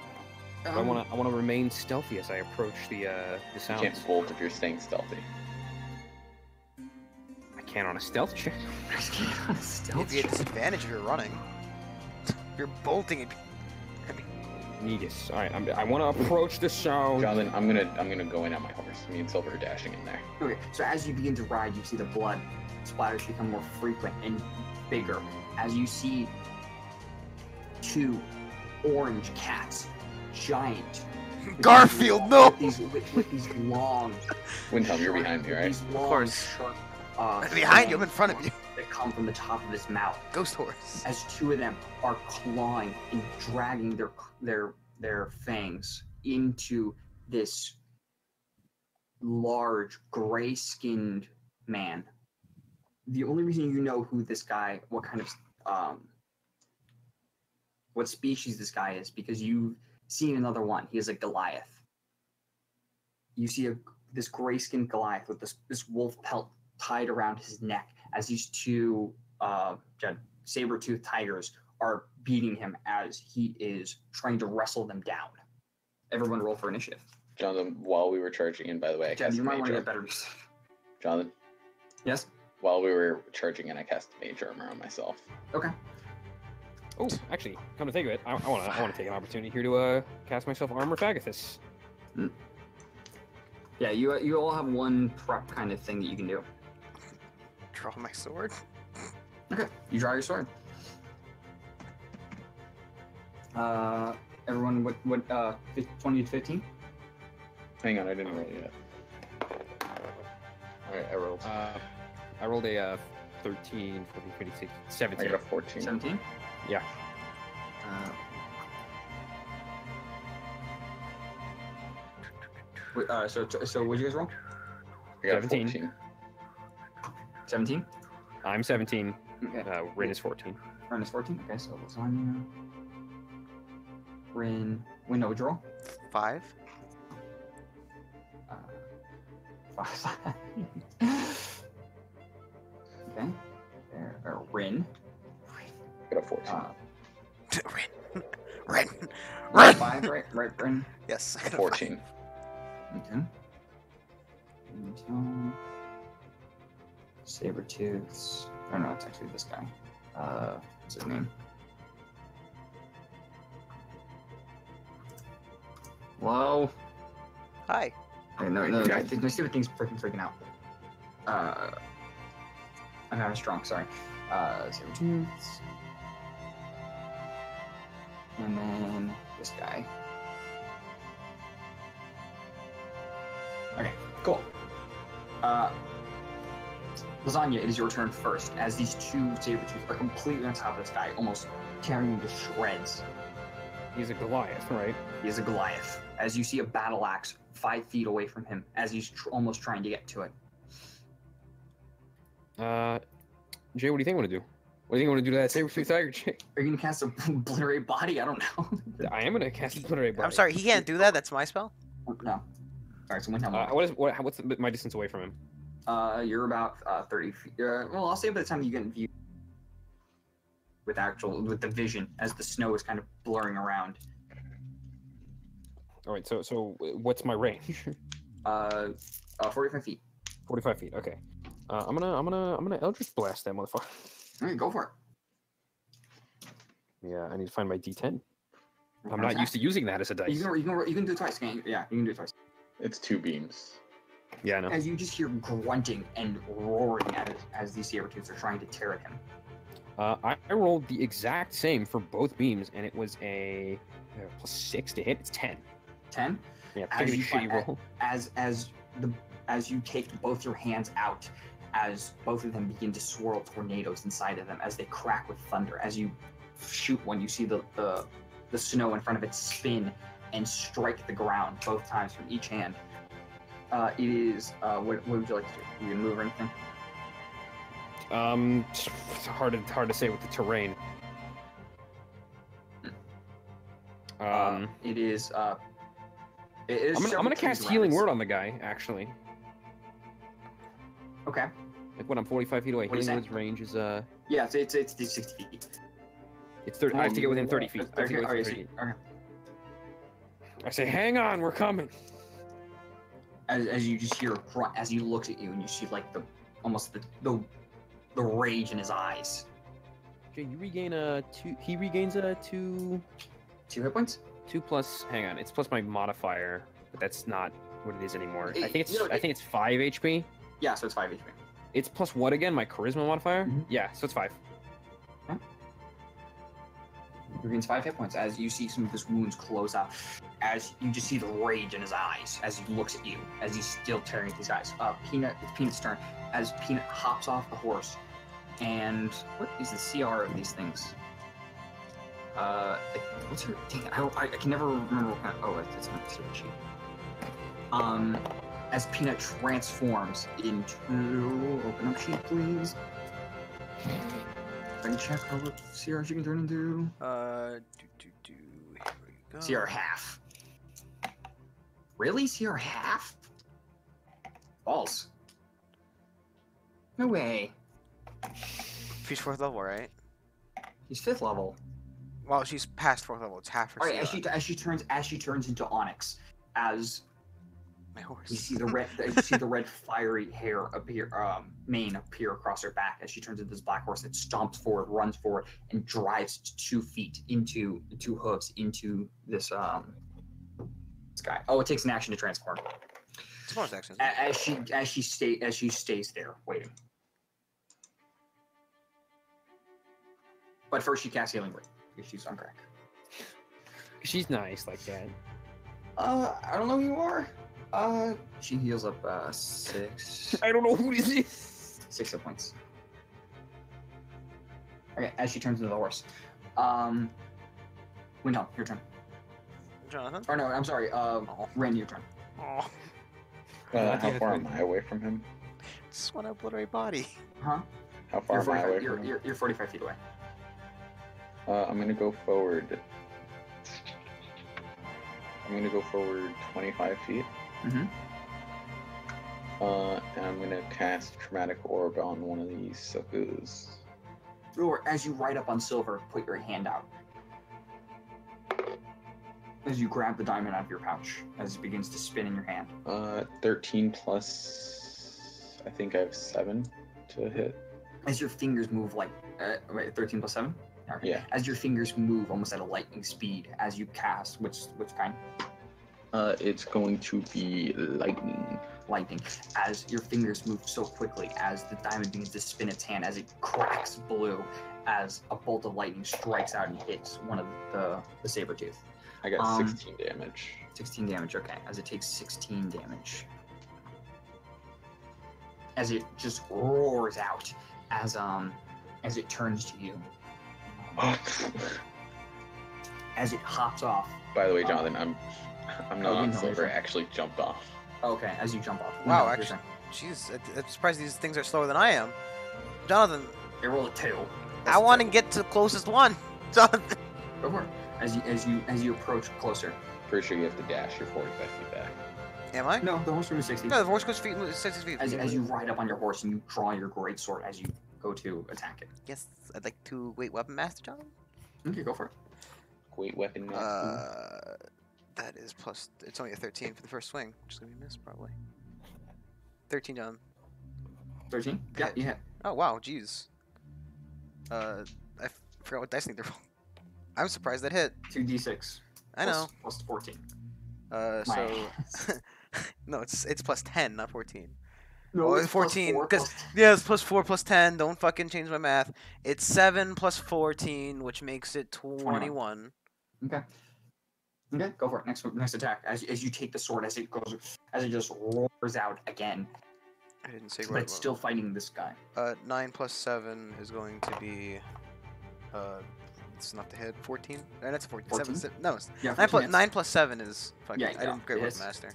But I wanna remain stealthy as I approach the You sounds. can't bolt if you're staying stealthy. I can't on a stealth check. If you had disadvantage if you're running, you're bolting it. I mean, Negus. All right, I want to approach the sound. Jonathan, I'm gonna go in on my horse. Me and Silver are dashing in there. Okay, so as you begin to ride, you see the blood splatters become more frequent and bigger. As you see 2 orange cats, giant. Garfield, no! With these long. Windhelm, you're behind me, right? These long, course. sharp. Behind you, I'm in fangs front of you. That come from the top of his mouth. Ghost horse. As 2 of them are clawing and dragging their fangs into this large, gray-skinned man. The only reason you know who this guy, what kind of, what species this guy is, because you've seen another one. He is a Goliath. You see this gray-skinned Goliath with this wolf pelt tied around his neck as these 2 saber-toothed tigers are beating him as he is trying to wrestle them down. Everyone roll for initiative. Jonathan, while we were charging in, by the way, I Jen, cast you might want to Mage get Armor. better. Jonathan, Yes? while we were charging in, I cast Mage Armor on myself. Okay. Oh, actually, come to think of it, I want to take an opportunity here to cast myself Armor Fagathus. Yeah, you all have one prep kind of thing that you can do. Draw my sword. Okay, you draw your sword. Everyone, what 20 to 15? Hang on, I didn't roll yet. Alright, I rolled a 13, 14, 15, I 17. got a 14. 17? Yeah. So what'd you guys roll? I got 17. 14. 17? I'm 17. Okay. Rin is 14. Ren is 14. Okay, so lasagna. Rin. Wait, no, what'd you roll? 5. 5. Okay. There, Rin. I got a 14. Rin. Rin. Rin. 5, right? Right, Rin? Yes. I got a 14. Okay. Saber-tooths. Oh no, it's actually this guy. What's his name? Hello? Hi. Wait, no, my stupid thing's freaking out. I'm having strong, sorry. Saber-tooths. And then this guy. Okay, cool. Lasagna, it is your turn first, as these 2 saber-tooths are completely on top of this guy, almost tearing him to shreds. He's a Goliath, right? He is a Goliath, as you see a battle axe 5 feet away from him, as he's almost trying to get to it. Jay, what do you think I want to do? What do you think I want to do to that saber-tooth tiger chick? Are you gonna cast a obliterate body? I don't know. I am gonna cast Obliterate Body. I'm sorry, he can't do that. That's my spell. No. Alright, so Windhelm. What's my distance away from him? You're about 30 feet. Well, I'll say by the time you get in view with the vision, as the snow is kind of blurring around. All right, so what's my range? 45 feet. 45 feet. Okay. I'm gonna Eldritch Blast that motherfucker. All right, go for it. Yeah, I need to find my D10. I'm Okay. not used to using that as a dice. You can do it twice. Yeah, you can do it twice. It's 2 beams. Yeah, I know. As you just hear grunting and roaring at it as these saber-tooths are trying to tear at him. I rolled the exact same for both beams, and it was a +6 to hit. It's 10. 10. Yeah, As pretty you shitty find- roll. As you take both your hands out, as both of them begin to swirl tornadoes inside of them, as they crack with thunder. As you shoot one, you see the snow in front of it spin and strike the ground both times from each hand. It is what would you like to do? You gonna move or anything? It's hard to say with the terrain. It is. It is. I'm gonna cast Healing Word on the guy. Actually, Okay. like when I'm 45 feet away, What do you Healing say? Word's range is Yeah, it's 60 feet. it's 30. I have to get within 30 feet. I have to Okay. get within 30 feet. Okay. I say, hang on, we're coming. As you just hear a grunt, as he looks at you, and you see like the rage in his eyes. Okay, you regain a 2. He regains a 2. 2 hit points. 2 plus. Hang on, it's plus my modifier, but that's not what it is anymore. I think it's You know, I think it's 5 HP. Yeah, so it's 5 HP. It's plus what again? My charisma modifier? Mhm. Yeah, so it's 5. He regains 5 hit points as you see some of his wounds close up. As you just see the rage in his eyes as he looks at you, as he's still tearing at these guys. It's Peanut's turn. As Peanut hops off the horse, and what is the CR of these things? What's her? Dang it, I can never remember what kind of. Oh, it's not the sheet. As Peanut transforms into. Open up sheet, please. I can check how what CR she can turn into. Here we go. CR half. Really? CR half? Balls. No way. She's 4th level, right? He's 5th level. Well, she's past 4th level. It's half her Alright, CR. as she turns into Onyx, as My horse. you see the red fiery hair appear, mane appear across her back as she turns into this black horse that stomps forward, runs forward, and drives 2 feet into 2 hooves into this this guy. Oh, it takes an action to transform. It's bonus action. As she stays there waiting. But first, she casts Healing Word because she's on crack. She's nice like that. I don't know who you are. She heals up 6 I don't know who this is. 6 hit points. Okay, as she turns into the horse. Windhelm, your turn. Jonathan? Or no, I'm sorry. Ren, your turn. Oh, How far am I away from him? just want to obliterate body. Huh? How far am I away from him? You're 45 feet away. I'm gonna go forward. I'm gonna go forward 25 feet. Mm-hmm. And I'm gonna cast Chromatic Orb on one of these suckers. Or as you ride up on Silver, put your hand out. As you grab the diamond out of your pouch, as it begins to spin in your hand. 13 plus. I think I have 7 to hit. As your fingers move like, 13 plus 7? Okay. Yeah. As your fingers move almost at a lightning speed as you cast, which kind? It's going to be lightning. Lightning. As your fingers move so quickly, as the diamond begins to spin its hand, as it cracks blue, as a bolt of lightning strikes out and hits one of the saber tooth. I got 16 damage. 16 damage, okay. As it takes 16 damage. As it just roars out, as it turns to you. As it hops off. By the way, Jonathan, I'm not on Windhelm, Silver. your turn. Actually jumped off. Okay, as you jump off. Wow, Your actually, turn. jeez, I'm surprised these things are slower than I am. Jonathan, You roll a 2. I want to get to the closest one. Jonathan. Go for it. As you approach closer. Pretty sure you have to dash. You're 45 feet back. Am I? No, the horse moves 60. No, the horse goes 60 feet. As you ride up on your horse and you draw your great sword as you go to attack it. Yes, I'd like to wait, weapon master, Jonathan. Okay, go for it. Great weapon master. That is plus. It's only a 13 for the first swing, which is gonna be missed probably. 13, John. 13? Yeah, Hit. you hit. Oh wow, jeez. I forgot what dice I think they're. I'm surprised that hit. 2d6. I know. Plus 14. So no, it's plus 10, not 14. No, Oh, it's plus 14, 4 'cause- Yeah, it's plus 4 plus 10. Don't fucking change my math. It's 7 plus 14, which makes it 21. Okay. Okay, go for it. Next attack. As you take the sword, as it just roars out again, I didn't say but right. it's still fighting this guy. 9 plus 7 is going to be. It's not the hit. 14. That's 14. 14? 7, no, it's Yeah, 9 plus 14 9 plus 7 is fucking. Yeah, I yeah, didn't great it weapon is. master.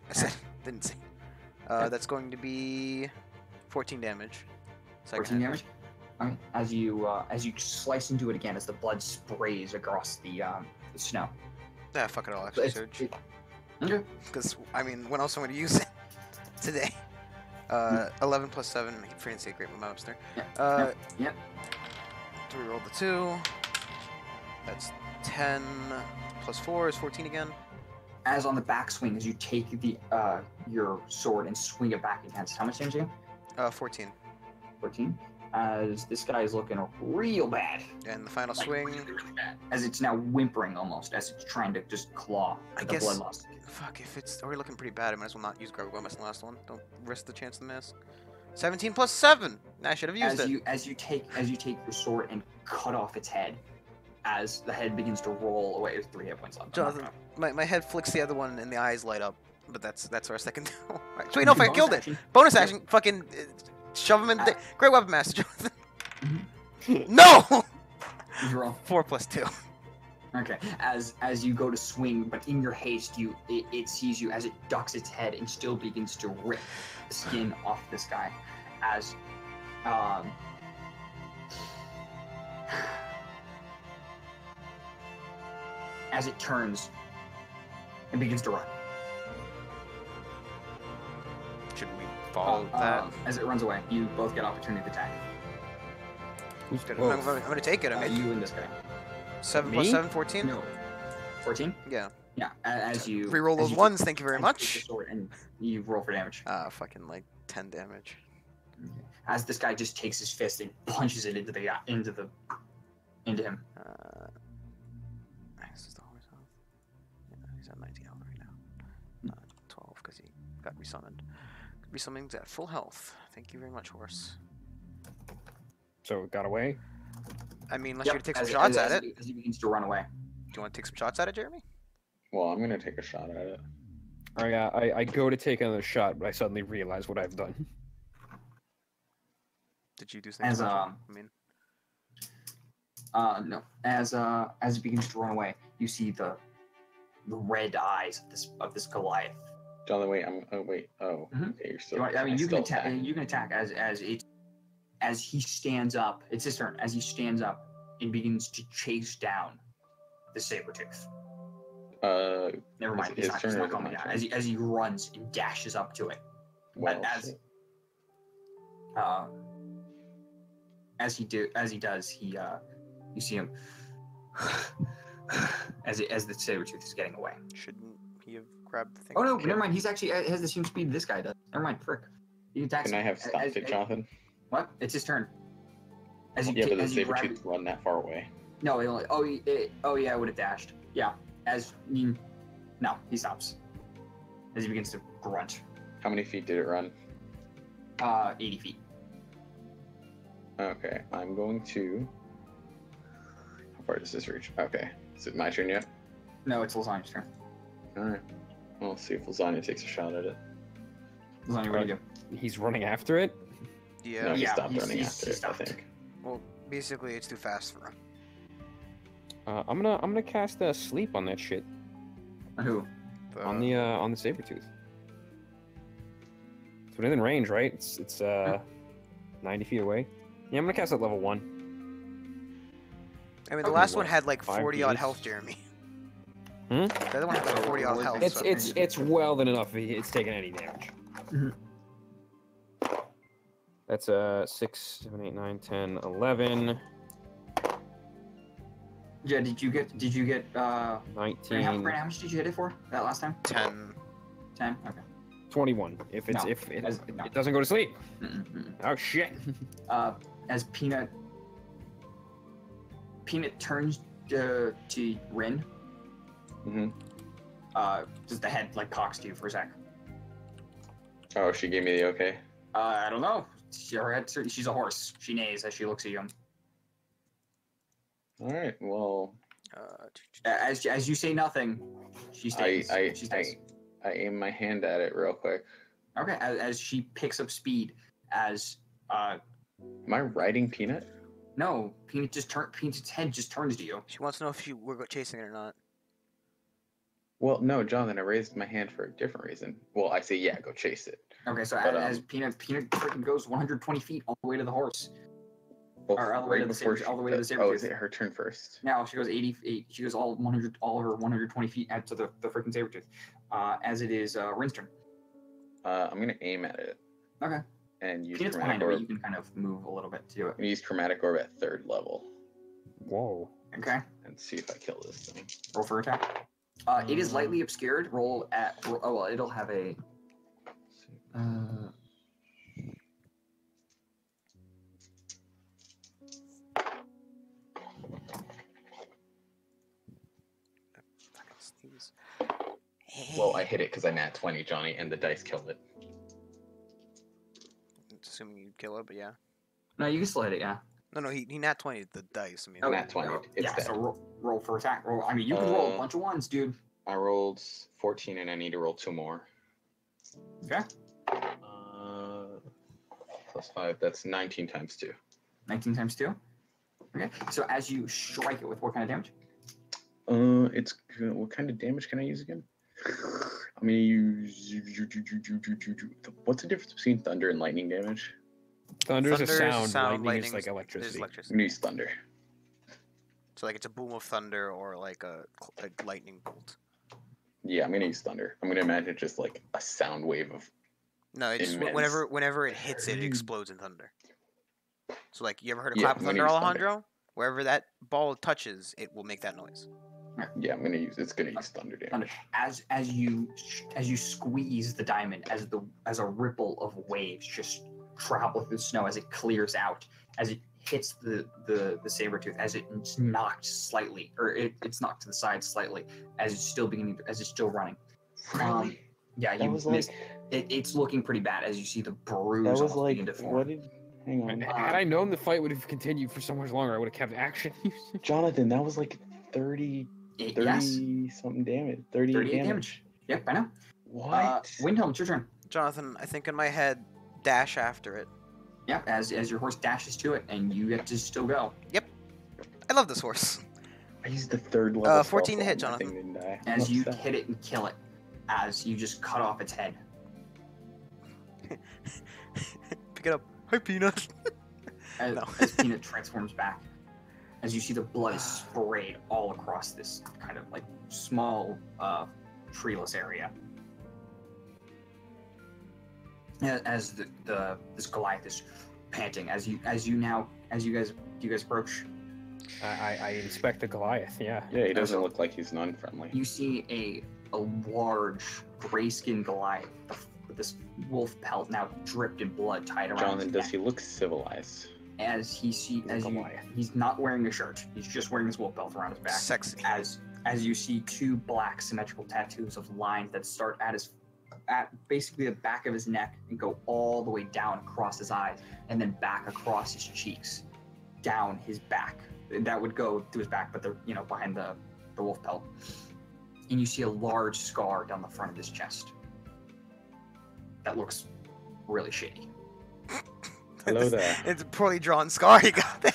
I said didn't say. That's going to be 14 damage. Second 14 hit. damage. Okay. As you slice into it again, as the blood sprays across the snow. Yeah, fuck it all. So Actually, it's- Surge. it- okay. Because I mean, when else am I going to use it today? 11 plus 7. I keep forgetting to say great weapon master. Yeah, yep. So we rolled the 2. That's 10 plus 4 is 14 again. As on the backswing, as you take the your sword and swing it back against, how much damage again? 14. 14. as this guy is looking real bad. And the final Like, swing. really, really bad. As it's now whimpering almost, as it's trying to just claw I at the guess- bloodlust. Fuck, if it's already looking pretty bad, I might as well not use Gargoyle Mist in the last one. Don't risk the chance to miss. 17 plus 7! I should have used it. As you take your sword and cut off its head, as the head begins to roll away with 3 hit points left. I'm not Jonathan, gonna- my head flicks the other one and the eyes light up. But that's our second. Right. So You no, can if I killed it. action. Bonus Yep. action, fucking shove him in. Ah. Great weapon master, Jonathan. No. You roll. 4 plus 2. Okay. As you go to swing, but in your haste, it sees you as it ducks its head and still begins to rip the skin off this guy. As as it turns and begins to run. Shouldn't we follow that? As it runs away, you both get opportunity to attack. Who's I'm, both? I'm gonna take it. I mean, You and this guy. 7 plus Me? 7, 14. No. 14? Yeah. Yeah. As you Reroll as those you ones. Thank you very as you take much. the sword and you roll for damage. Fucking like 10 damage. As this guy just takes his fist and punches it into into him. This is always health. Yeah, he's at 19 health right now. 12 because he got resummoned. Resummoning's at full health. Thank you very much, horse. So it got away. I mean, unless Yep, you take some as- shots as- at it. as he begins to run away. Do you want to take some shots at it, Jeremy? Well, I'm gonna take a shot at it. I go to take another shot, but I suddenly realize what I've done. Did you do something? As, special? um, I mean, No. As it begins to run away, you see the red eyes of this Goliath. Jonathan, wait. Oh wait. Oh, Mhm. okay. You're You still. want- I mean, you still can attack. You can attack as he stands up. It's his turn. As he stands up and begins to chase down the Sabretooth. Is Never mind. it He's his not, turn he's or not is it coming my down. turn? As he runs and dashes up to it. Well, As he does, you see him as the Sabretooth is getting away. shouldn't he have grabbed the thing? Oh no, never mind. He's actually has the same speed this guy does. Never mind. Frick. He attacks. can I him. have stopped it, Jonathan? What? It's his turn. As you Yeah, but the as you grab Sabretooth run that far away. No, he only. Oh yeah, I would have dashed. Yeah. No, he stops. As he begins to grunt. How many feet did it run? 80 feet. Okay, I'm going to. How far does this reach? Okay, is it my turn yet? No, it's Lasagna's turn. All right. Well, let's see if Lasagna takes a shot at it. Lasagna, what do you do? He's running after it. Yeah. No, he Yeah, stopped he's- running he's- after he it. stopped. I think. Well, basically, it's too fast for him. I'm gonna cast sleep on that shit Who? on the Sabretooth. It's within range, right? It's 90 feet away. Yeah, I'm gonna cast at level 1. I mean, the Okay, last one what, had like 5 40 odd feet? health, Jeremy. Hmm? The other one had like 40 odd health. so- It's well than enough. It's taking any damage. Mhm. That's 6, 7, 8, 9, 10, 11, Yeah. Did you get? 19, How much did you hit it for that last time? 10. 10. Okay. 21. If it's No, if it, no. it doesn't go to sleep. Mm-mm, mm-mm. Oh shit. As Peanut turns to Rin, Mm-hmm. just the head like cocks to you for a sec. Oh, she gave me the okay. I don't know. She's a horse. She neighs as she looks at you. All right. Well, As you say nothing, she stays. She stays. I aim my hand at it real quick. Okay. As she picks up speed, Am I riding Peanut? no, Peanut's head just turns to you. She wants to know if we're chasing it or not. Well, no, Jonathan. I raised my hand for a different reason. Well, I say yeah, go chase it. Okay, so But, as Peanut freaking goes 120 feet all the way to the horse. Well, Or all the way to the before saber- all the way to the Oh, Sabretooth. is it her turn first? Now she goes 80. She goes all of her 120 feet out to the freaking Sabretooth. As it is Rin's turn. I'm gonna aim at it. Okay. And use Peanut's chromatic behind her, but orb. you can kind of move a little bit to do it. I'm gonna use chromatic orb at 3rd level Whoa. Okay. and see if I kill this thing. Roll for attack. It is lightly obscured. It'll have a. Well, I hit it because I nat 20, Johnny, and the dice killed it. Assuming you kill it, but yeah. No, you can still hit it. Yeah. No, he nat 20 the dice. I mean, Oh, Nat 20. It's yeah. dead. So roll for attack. Roll. I mean, you can roll a Uh, bunch of ones, dude. I rolled 14, and I need to roll 2 more. Okay. Plus 5. That's 19 times 2. 19 times 2. Okay. So as you strike it with what kind of damage? It's what kind of damage can I use again? I'm gonna use. What's the difference between thunder and lightning damage? Thunder is a Thunder is a sound. sound, Lightning is lightning like is electricity. I'm electricity. gonna use thunder. So like it's a boom of thunder or like a lightning bolt. Yeah, I'm gonna use thunder. I'm gonna imagine just like a sound wave of. No, it's just Immense. whenever it hits it explodes in thunder. So like you ever heard a Yeah, clap of I'm gonna thunder, use thunder. Alejandro? Wherever that ball touches, it will make that noise. Yeah, I'm gonna use. It's gonna use thunder damage. As you squeeze the diamond, as a ripple of waves just travel through the snow as it clears out, as it hits the saber-tooth, as it's knocked slightly, or it's knocked to the side slightly, as it's still running. Yeah, That you was missed. like. It's looking pretty bad as you see the bruise That was almost like. begin to form. What did? Hang on, Had I known the fight would have continued for so much longer, I would have kept action. Jonathan. That was like 30 Yes, something damage. 38 38 damage. Yep, I know. What? Windhelm, it's your turn. Jonathan, I think in my head, dash after it. Yep, as your horse dashes to it, and you get to still go. I love this horse. I used the 3rd level. 14 to spell hit, slot and that Jonathan. thing didn't die. As I'm you upset. hit it and kill it, as you just cut off its head. Pick it up. Hi, Peanut. As, No. as Peanut transforms back, as you see the blood is sprayed all across this kind of like small treeless area. As this Goliath is panting, as you guys approach, I inspect the Goliath. Yeah. Yeah, he doesn't look like he's non-friendly. you see a large gray-skinned Goliath with this wolf pelt now dripped in blood tied around Jonathan, his does neck. he look civilized? He's not wearing a shirt. He's just wearing his wolf belt around his back. Sexy. As you see 2 black symmetrical tattoos of lines that start at basically the back of his neck and go all the way down across his eyes and then back across his cheeks, down his back. That would go to his back, but they're behind the wolf pelt. And you see a large scar down the front of his chest. That looks really shitty. Hello there. It's a poorly drawn scar you got there.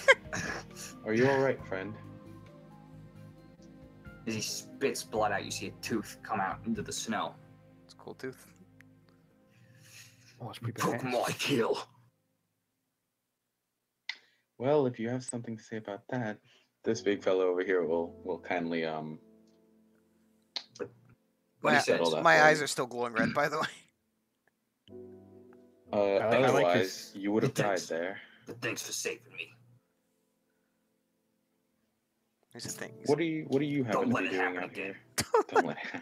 Are you all right, friend? As he spits blood out, you see a tooth come out into the snow. It's a cool tooth. Oh, it's pretty Took bad. my kill. Well, if you have something to say about that, this big fellow over here will kindly What he My, says. settle that my for eyes you. are still glowing red, by the way. I like Otherwise, his- you would have died Thanks. there. But thanks for saving me. Here's the thing. What are you Don't happen to let be it doing happen out again. here? Don't let it happen.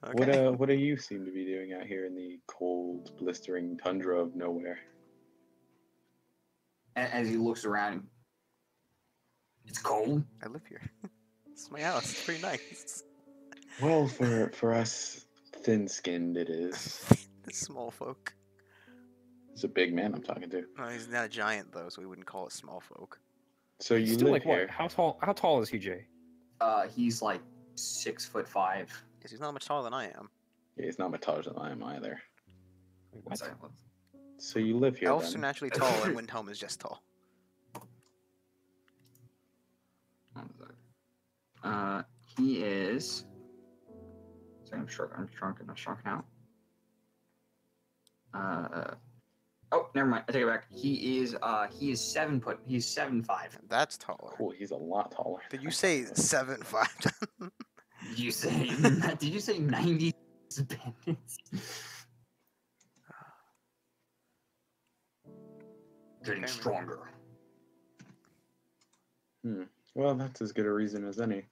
Okay. What do you seem to be doing out here in the cold, blistering tundra of nowhere? As he looks around, it's cold. I live here. It's my house. It's pretty nice. Well, for us thin-skinned, it is. The small folk. It's a big man I'm talking to. No, he's not a giant though, so we wouldn't call it small folk. So you Still live like here. what? How tall is he, Jay? He's like 6'5". Yes, he's not much taller than I am. Yeah, he's not much taller than I am either. What? So you live here Elves are then? naturally tall, and Windhelm is just tall. He is. Sorry, I'm shrunk out. Oh, never mind. I take it back. He is 7 foot. He's 7'5". That's taller. Cool, he's a lot taller. Did you say 7'5"? Did you say? Did you say 90 bandits? Getting Okay. stronger. Well, that's as good a reason as any.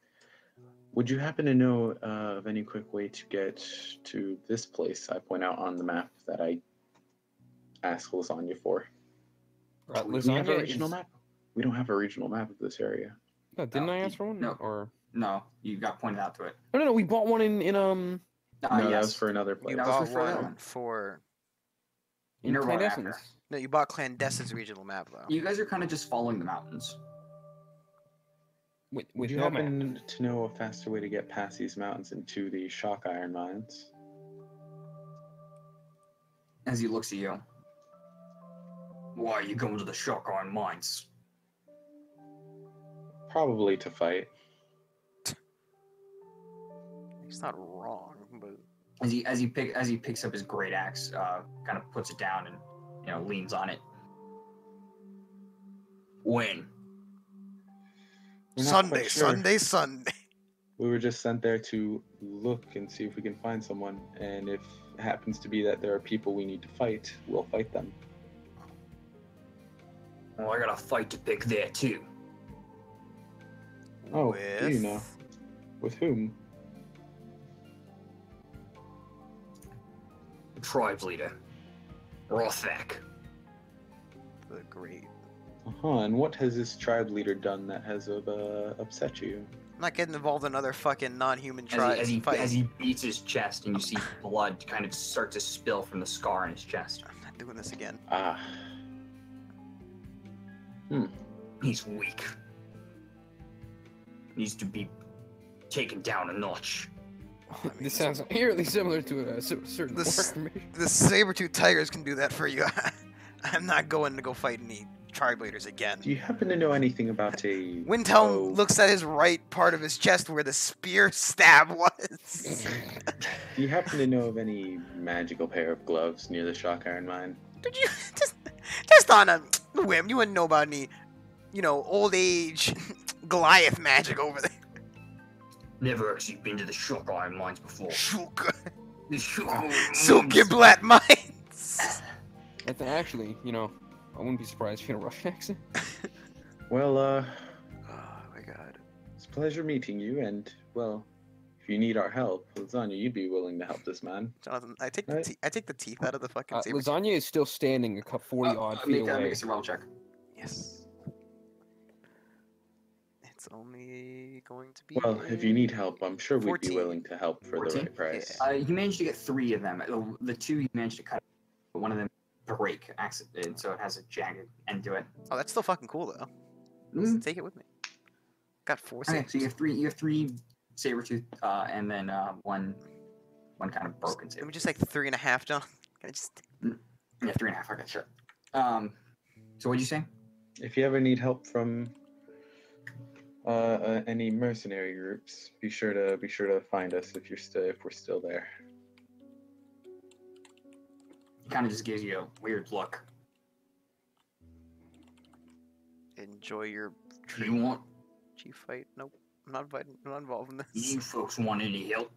Would you happen to know of any quick way to get to this place I point out on the map that I asked Lasagna for? Do we have a Lasagna regional is- map? We don't have a regional map of this area. No, didn't No, I ask for one? no. Or No, you got pointed out to it. No, we bought one in No, that yes. was for another You place. That bought was for that one one. for. Inner Road Clandestines. after. No, you bought Clandestine's regional map though. You guys are kind of just following the mountains. With Would you no map. happen to know a faster way to get past these mountains into the shock iron mines? As he looks at you. Why are you going to the shock iron mines? Probably to fight. He's not wrong, but As he picks up his great axe, kind of puts it down and leans on it. When? We're not quite Sunday, sure. Sunday. We were just sent there to look and see if we can find someone, and if it happens to be that there are people we need to fight, we'll fight them. Well, I got a fight to pick there too. Oh, With... do you know? With whom? The tribe's leader, Rothak. The great. And what has this tribe leader done that has upset you? I'm not getting involved in other fucking non-human As tribes. he beats his chest, and you see blood kind of start to spill from the scar in his chest. I'm not doing this again. Ah. He's weak. Needs to be taken down a notch. I mean, This sounds eerily similar to a certain This- organization. The saber-tooth tigers can do that for you. I'm not going to go fight any tribe leaders again. Do you happen to know anything about a... Windhelm Oh. looks at his right part of his chest where the spear stab was. Do you happen to know of any magical pair of gloves near the shock iron mine? Did you just on a whim? You wouldn't know about any, old age Goliath magic over there. Never actually been to the shock iron mines before. Shulka. The shock iron Silky mines. Black Mines. Actually, I wouldn't be surprised if you had a Russian accent. Well, Oh my god. it's a pleasure meeting you, and, well, if you need our help, Lasagna, you'd be willing to help this man. Jonathan, I take the Right. I take the teeth out of the fucking saber. Lasagna is still standing a 40 odd feet Make away. a survival check. Yes. It's only going to be. Well, if you need help, I'm sure we'd 14. be willing to help for the 14? right price. Yeah. You managed to get 3 of them. The 2 you managed to cut, but one of them break accident, so it has a jagged end to it. Oh, that's still fucking cool though. Mm. Take it with me. Got 4 Okay, sabers. so you have three saber tooth, and then one kind of broken Let saber. me just like 3.5, John. Can I just? Yeah, 3.5. Okay, sure. So what'd you say? If you ever need help from any mercenary groups, be sure to find us if we're still there. He kind of just gives you a weird look. Enjoy your Do you want? chief fight. Nope. I'm not involved in this. You folks want any help?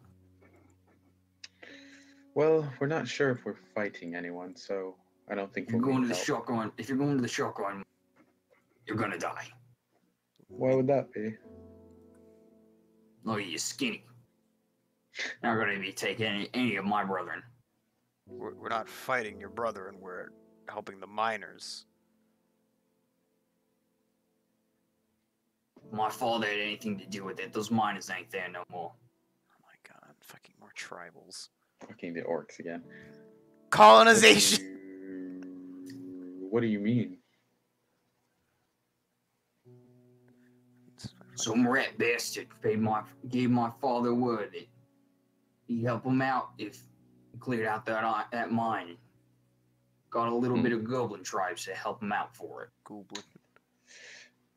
Well, we're not sure if we're fighting anyone, so I don't think If you're we'll going to need the help. shotgun, if you're going to the shotgun, you're gonna die. Why would that be? Look at you, skinny. Not gonna be taking any of my brethren. We're not fighting your brother, and we're helping the miners. My father had anything to do with it. Those miners ain't there no more. Oh my god, fucking more tribals. Fucking the orcs again. Colonization. What do you mean? Some rat bastard gave my father word that he'd help him out if he cleared out that mine. Got a little bit of goblin tribes to help him out for it. Goblin.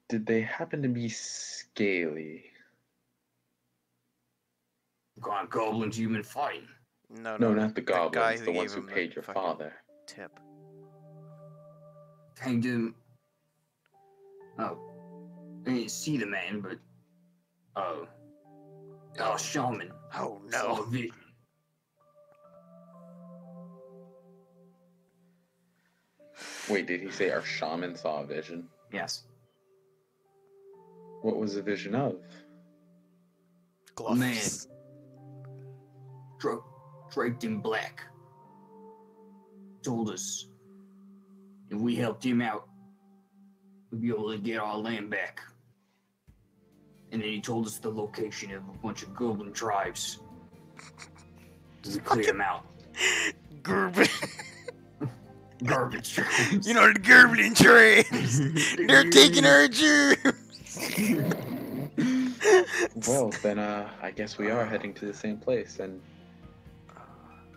Did they happen to be scaly? What kind of goblins you been fighting? No, No, not the guy goblins, who the ones gave who him paid the your fucking father. Tip. Came to him. Oh, I didn't see the man, but shaman. Oh Saw a no. vision. Wait, did he say our shaman saw a vision? Yes. What was the vision of? Gloves. Draped in black. Told us if we helped him out, we'd be able to get our land back. And then he told us the location of a bunch of goblin tribes. We cleared them out. Garbage. Garbage tribes. You know the garbage trays. They're taking our germs. Well, then I guess we are heading to the same place, and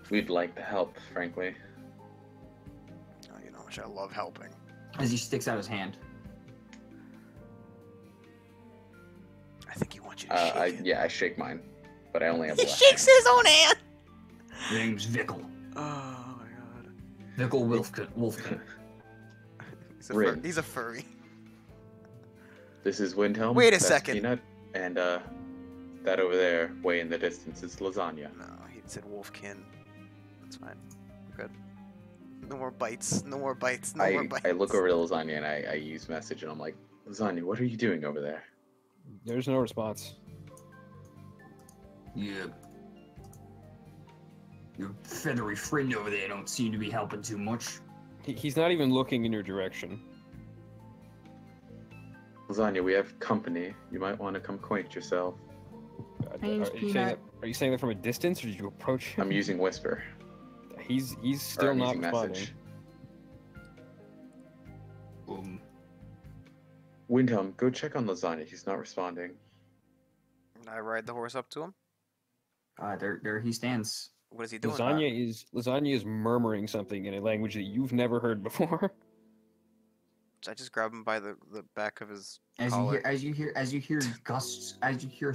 we'd like the help, frankly. Oh, you know how much I love helping. As he sticks out his hand. I think he wants you to shake it. Yeah, I shake mine, but I only have He left shakes hand. his own hand. Your name's Vickle. Oh my god. Vickle Wolfkin. He's a furry. This is Windhelm. Wait a that's second. Peanut, and that over there, way in the distance, is Lasagna. No, he said wolfkin. That's fine. We're good. No more bites. No more bites. No more bites. I look over to Lasagna and I use message, and I'm like, Lasagna, what are you doing over there? There's no response. Yeah. Your feathery friend over there don't seem to be helping too much. He's not even looking in your direction. Lasagna, we have company. You might want to come acquaint yourself. Name's Peanut. Are you saying that from a distance, or did you approach him? I'm using Whisper. He's Or still I'm not using responding. message. Windhelm, go check on Lasagna. He's not responding. I ride the horse up to him. There he stands. What is he doing? Lasagna is murmuring something in a language that you've never heard before. I just grab him by the back of his As collar. you hear gusts, as you hear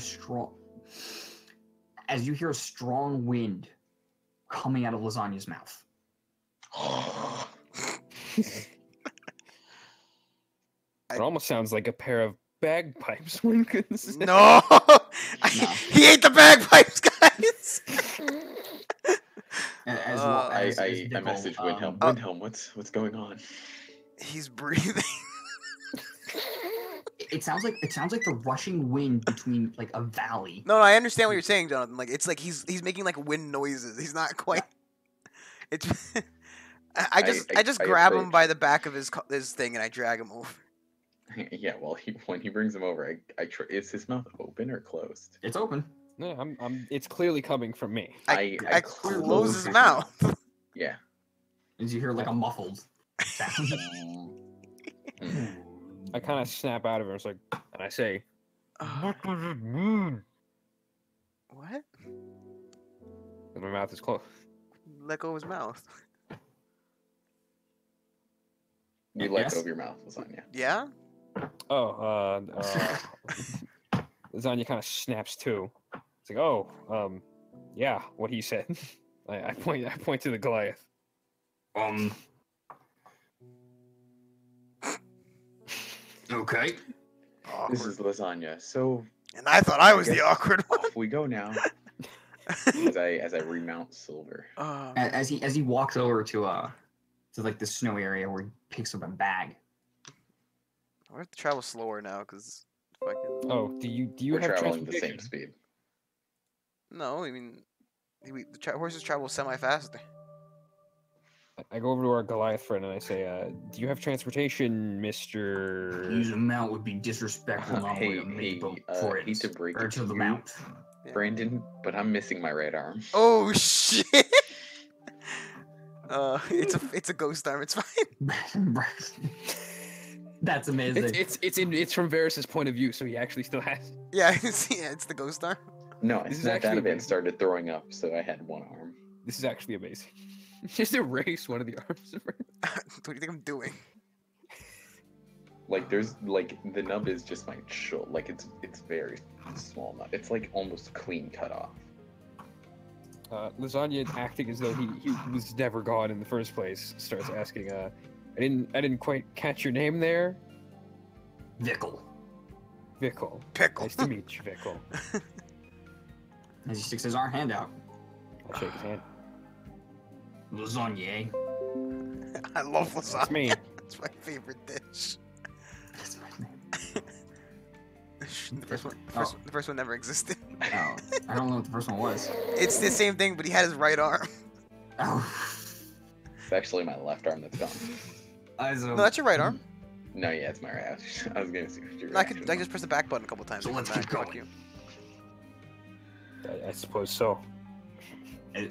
a strong wind coming out of Lasagna's mouth. It almost sounds like a pair of bagpipes. One could say. No! He ate the bagpipes, guys! I message Windhelm. Windhelm, what's going on? He's breathing. It sounds like the rushing wind between like a valley. No, I understand what you're saying, Jonathan. Like it's like he's making like wind noises. He's not quite. It's. I just grab him approach. by the back of his thing and I drag him over. Yeah, well, when he brings him over, is his mouth open or closed? It's open. No, it's clearly coming from me. I close close his his mouth. Yeah. As you hear like a muffled sound. I kind of snap out of it. It's like, and I say, What? and my mouth is closed. Let go of his mouth. You let Yes? go of your mouth, Lasagna. Yeah? Oh, Lasagna kind of snaps too. It's like, oh, yeah, what he said. I point to the Goliath. Okay. This is Lasagna. So And I thought I was the awkward one. off we go now. as I remount Silver. As he walks over to like the snow area where he picks up a bag. We have to travel slower now, because fucking. Oh, do you We're have traveling the transportation? same speed. No, I mean, the horses travel semi-faster. I go over to our Goliath friend and I say, do you have transportation, Mr. Use a mount would be disrespectful not Hey, only to me, hey, but for it. hate to break Or it to to the you. mount. Yeah. Brandon, but I'm missing my right arm. Oh shit! It's a ghost arm. It's fine. That's amazing. It's from Varys's point of view, so he actually still has. Yeah, it's the ghost arm. No, I This is snapped out actually of it and amazing. started throwing up, so I had one arm. This is actually amazing. Just erase one of the arms. What do you think I'm doing? Like there's like the nub is just my shoulder. Like it's very small nub. It's like almost clean cut off. Lasagna, acting as though he was never gone in the first place, starts asking, I didn't quite catch your name there. Vickle. Vickle. Pickle. Nice to meet you, Vickle. As he sticks his arm hand out. I shake his hand. Lasagna, eh? I love lasagna. That's me. It's my favorite dish. That's my name. The first one never existed. Oh, I don't know what the first one was. It's the same thing, but he had his right arm. Oh. It's actually my left arm that's gone. So, No, that's your right arm. No, yeah, it's my reaction. I was gonna see what your I reaction could just press the back button a couple times. So and let's come keep back. Fuck going. you. I suppose so.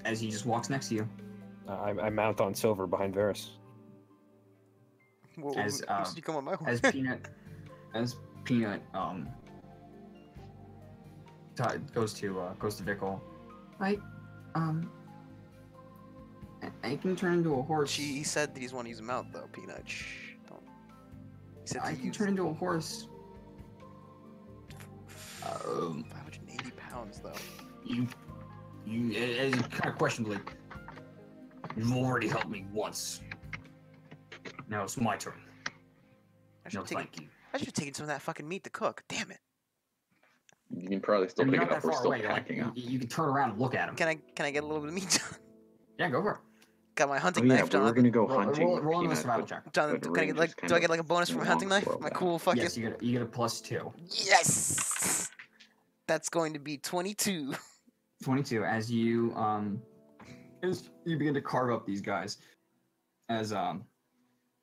As he just walks next to you. I mount on Silver behind Varus. Whoa, As, who said you come on my horse? As Peanut goes to Vickle. I can turn into a horse. He said that he's want to use a mount though, Peanut. Shh, don't. He said I to can use turn into a horse. 580 pounds though. You as kind of questionably. You've already helped me once. Now it's my turn. I No, should take. thank you. I should have taken some of that fucking meat to cook. Damn it. You can probably still And pick you're it not up. that We're far still away. Like, packing up. you can turn around and look at him. Can I get a little bit of meat? Yeah, go for it. Got my Oh hunting yeah, knife, we were Jonathan. gonna go Roll, hunting. roll, roll into a Peanut, survival but- check. Jonathan, but can I get range like is do kind I of get like a bonus from a hunting knife? long My for cool fucking. Yes, you get a +2. Yes. That's going to be 22. 22 as you begin to carve up these guys as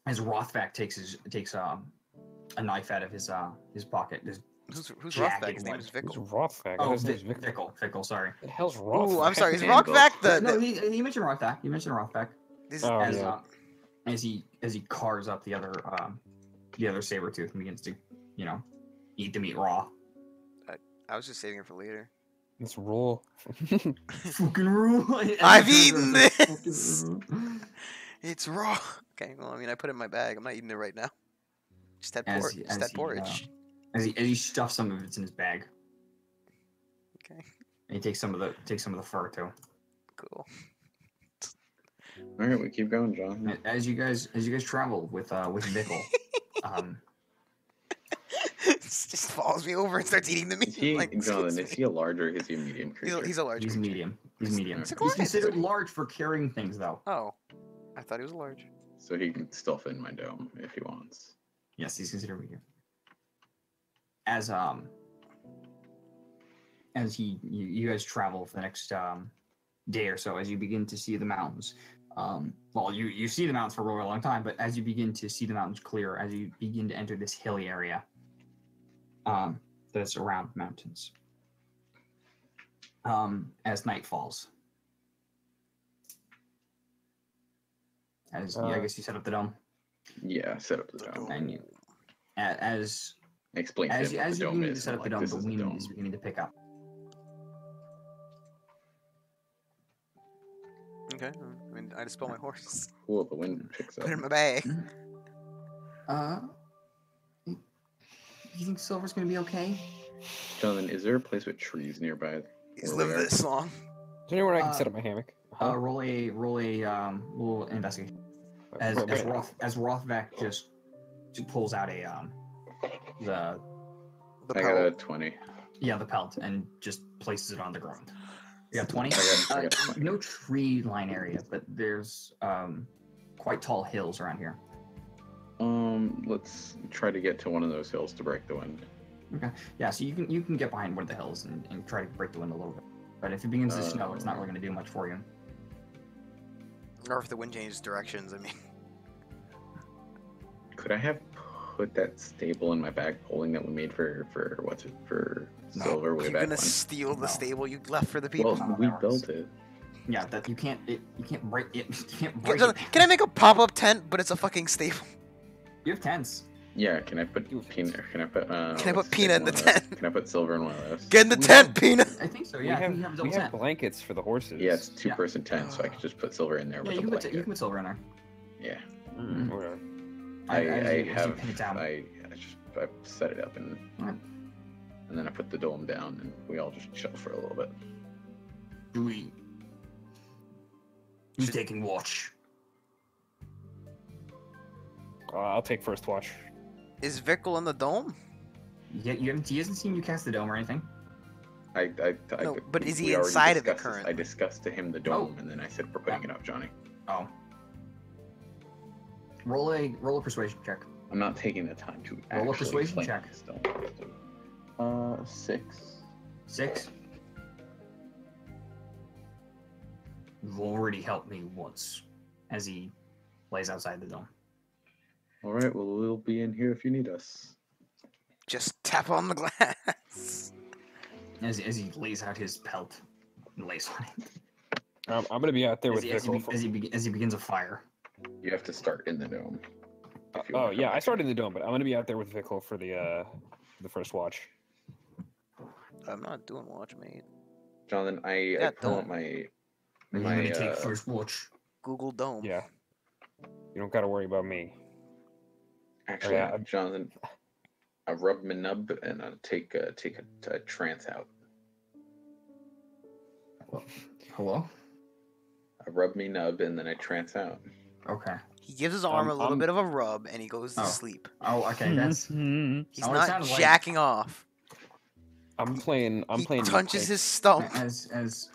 Rothvac takes a knife out of his pocket. Who's Jagged Rothbag? His name wood. is Who's Vickle. Rothvac? Oh, His name's Vic. Vickle, sorry. The hell's Rothvac? Ooh, I'm sorry. Is Handle. Rothbag the? No, he mentioned Rothvac. You mentioned Rothvac This, Oh, as yeah. as he carves up the other saber tooth and begins to eat the meat raw. I was just saving it for later. Let's roll. Fucking raw. I've eaten this! It's raw. Okay, well, I mean, I put it in my bag. I'm not eating it right now. Just that porridge. As he stuffs some of it in his bag. Okay, And he takes some of the fur too. cool. All right, we keep going, John. And as you guys travel with Vickle, It just follows me over and starts eating the meat. Is he, like, Jonathan, is he a large or is he a medium creature? he's a large he's creature. medium. He's medium. He's a He's Goliath, considered isn't he? large for carrying things, though. Oh, I thought he was large. So he can still fit in my dome if he wants. Yes, he's considered medium. As you guys travel for the next day or so, as you begin to see the mountains. Well, you see the mountains for a really long time, but as you begin to see the mountains clear, as you begin to enter this hilly area, that's around mountains. As night falls. As I guess you set up the dome, Yeah, set up the dome. and you, as Explain to as him what as the you dome begin to is. set and, up the like, dome, this the is the wind dome. is beginning to pick up. Okay, I mean, I dispel my horse. Cool, the wind picks up. Put it in my bag. You think Silver's gonna be okay? Jonathan, is there a place with trees nearby? He's where lived we are? this long. Is there anywhere I can Uh, set up my hammock? Roll a little investigation. As Wait, wait. Rothvac just pulls out a The I got pelt. a 20. the pelt and just places it on the ground. You got 20? I got 20. No tree line area, but there's quite tall hills around here. Let's try to get to one of those hills to break the wind. Okay. Yeah, so you can get behind one of the hills and try to break the wind a little bit. But if it begins to snow, it's not really going to do much for you. Or if the wind changes directions, I mean. Could I have put that staple in my bag polling that we made for silver way You're back gonna when? steal the No. stable you left for the people. Well, we built it. Yeah, that you can't break it. You can't Can, break Jonathan, it. can I make a pop-up tent, but it's a fucking stable? You have tents. Yeah, can I put peanut? Can I put? Can I put what's Peanut in the one of those? tent? Can I put silver in one of those? Get in the We tent, have- Peanut! I think so. We Yeah, have, you have a double we have tent. blankets for the horses. Yeah, it's Yeah. 2-person tent, so I could just put silver in there Yeah, with you a can blanket. put silver in there. Yeah, Mm, whatever. As I you have. pin it down. I set it up and Alright. and then I put the dome down and we all just chill for a little bit. Who's taking watch? I'll take first watch. Is Vickle in the dome? He hasn't seen you cast the dome or anything. No, but is he we already inside of it discussed this. currently? I discussed to him the dome, and then I said we're putting it up, Johnny. Oh. Roll a persuasion check. I'm not taking the time to Roll a actually persuasion explain check. this dome. 6. 6. You've already helped me once. As he lays outside the dome. All right. Well, we'll be in here if you need us. Just tap on the glass. As he lays out his pelt and lays on it. I'm gonna be out there with As Vickle. he begins a fire. You have to start in the dome. if you Oh wanna come yeah, I back. started in the dome, but I'm gonna be out there with Vickle for the first watch. I'm not doing watch, mate. Jonathan, I Yeah, pull don't. up my I'm my gonna take first watch. Google Dome. Yeah, you don't gotta worry about me. actually yeah, Jonathan. I rub my nub and I take a trance out. Hello? I rub me nub and then I trance out. Okay. He gives his arm a little I'm- bit of a rub and he goes to Oh. sleep. Oh, okay. That's He's Oh, it not sounded like- jacking off. I'm playing. I'm He playing. touches Newcastle. his stump. as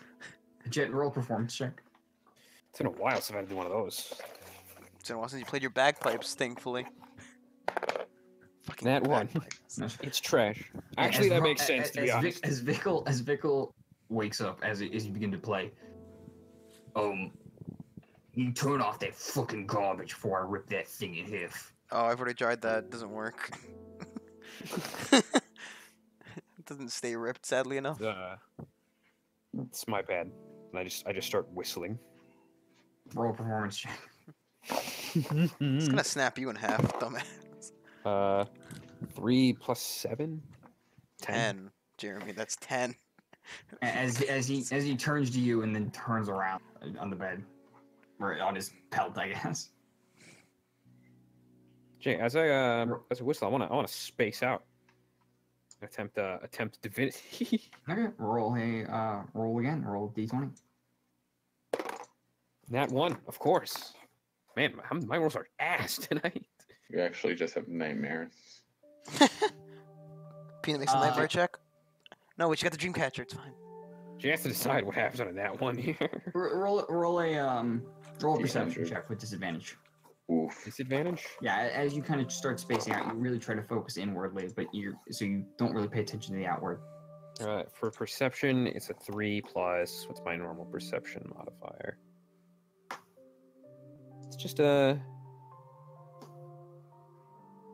Jet roll performance check. It's been a while since I've had to do one of those. It's been a while since you played your bagpipes, thankfully. Fucking That one. bagpipes. It's trash. Actually, that makes sense to be honest. As Vickle wakes up as you begin to play. You turn off that fucking garbage before I rip that thing in half. Oh, I've already tried that. It doesn't work. It doesn't stay ripped, sadly enough. It's my bad. And I just start whistling. Roll performance check. It's gonna snap you in half, dumbass. 3 plus 7? 10, Jeremy. That's 10. As he turns to you and then turns around on the bed, or on his pelt, I guess. Jay, as I whistle, I wanna space out. Attempt divinity. Okay, roll again. Roll d20. Nat 1, of course. Man, my rolls are ass tonight. You actually just have nightmares. Peanut makes a nightmare check. No, wait, you got the dream catcher. It's fine. Jay has to decide what happens on a nat 1 here. Roll a perception D100. check with disadvantage. Oof. Disadvantage? Yeah, as you kind of start spacing out, you really try to focus inwardly, but so you don't really pay attention to the outward. For perception, it's a 3 plus. What's my normal perception modifier? It's just a.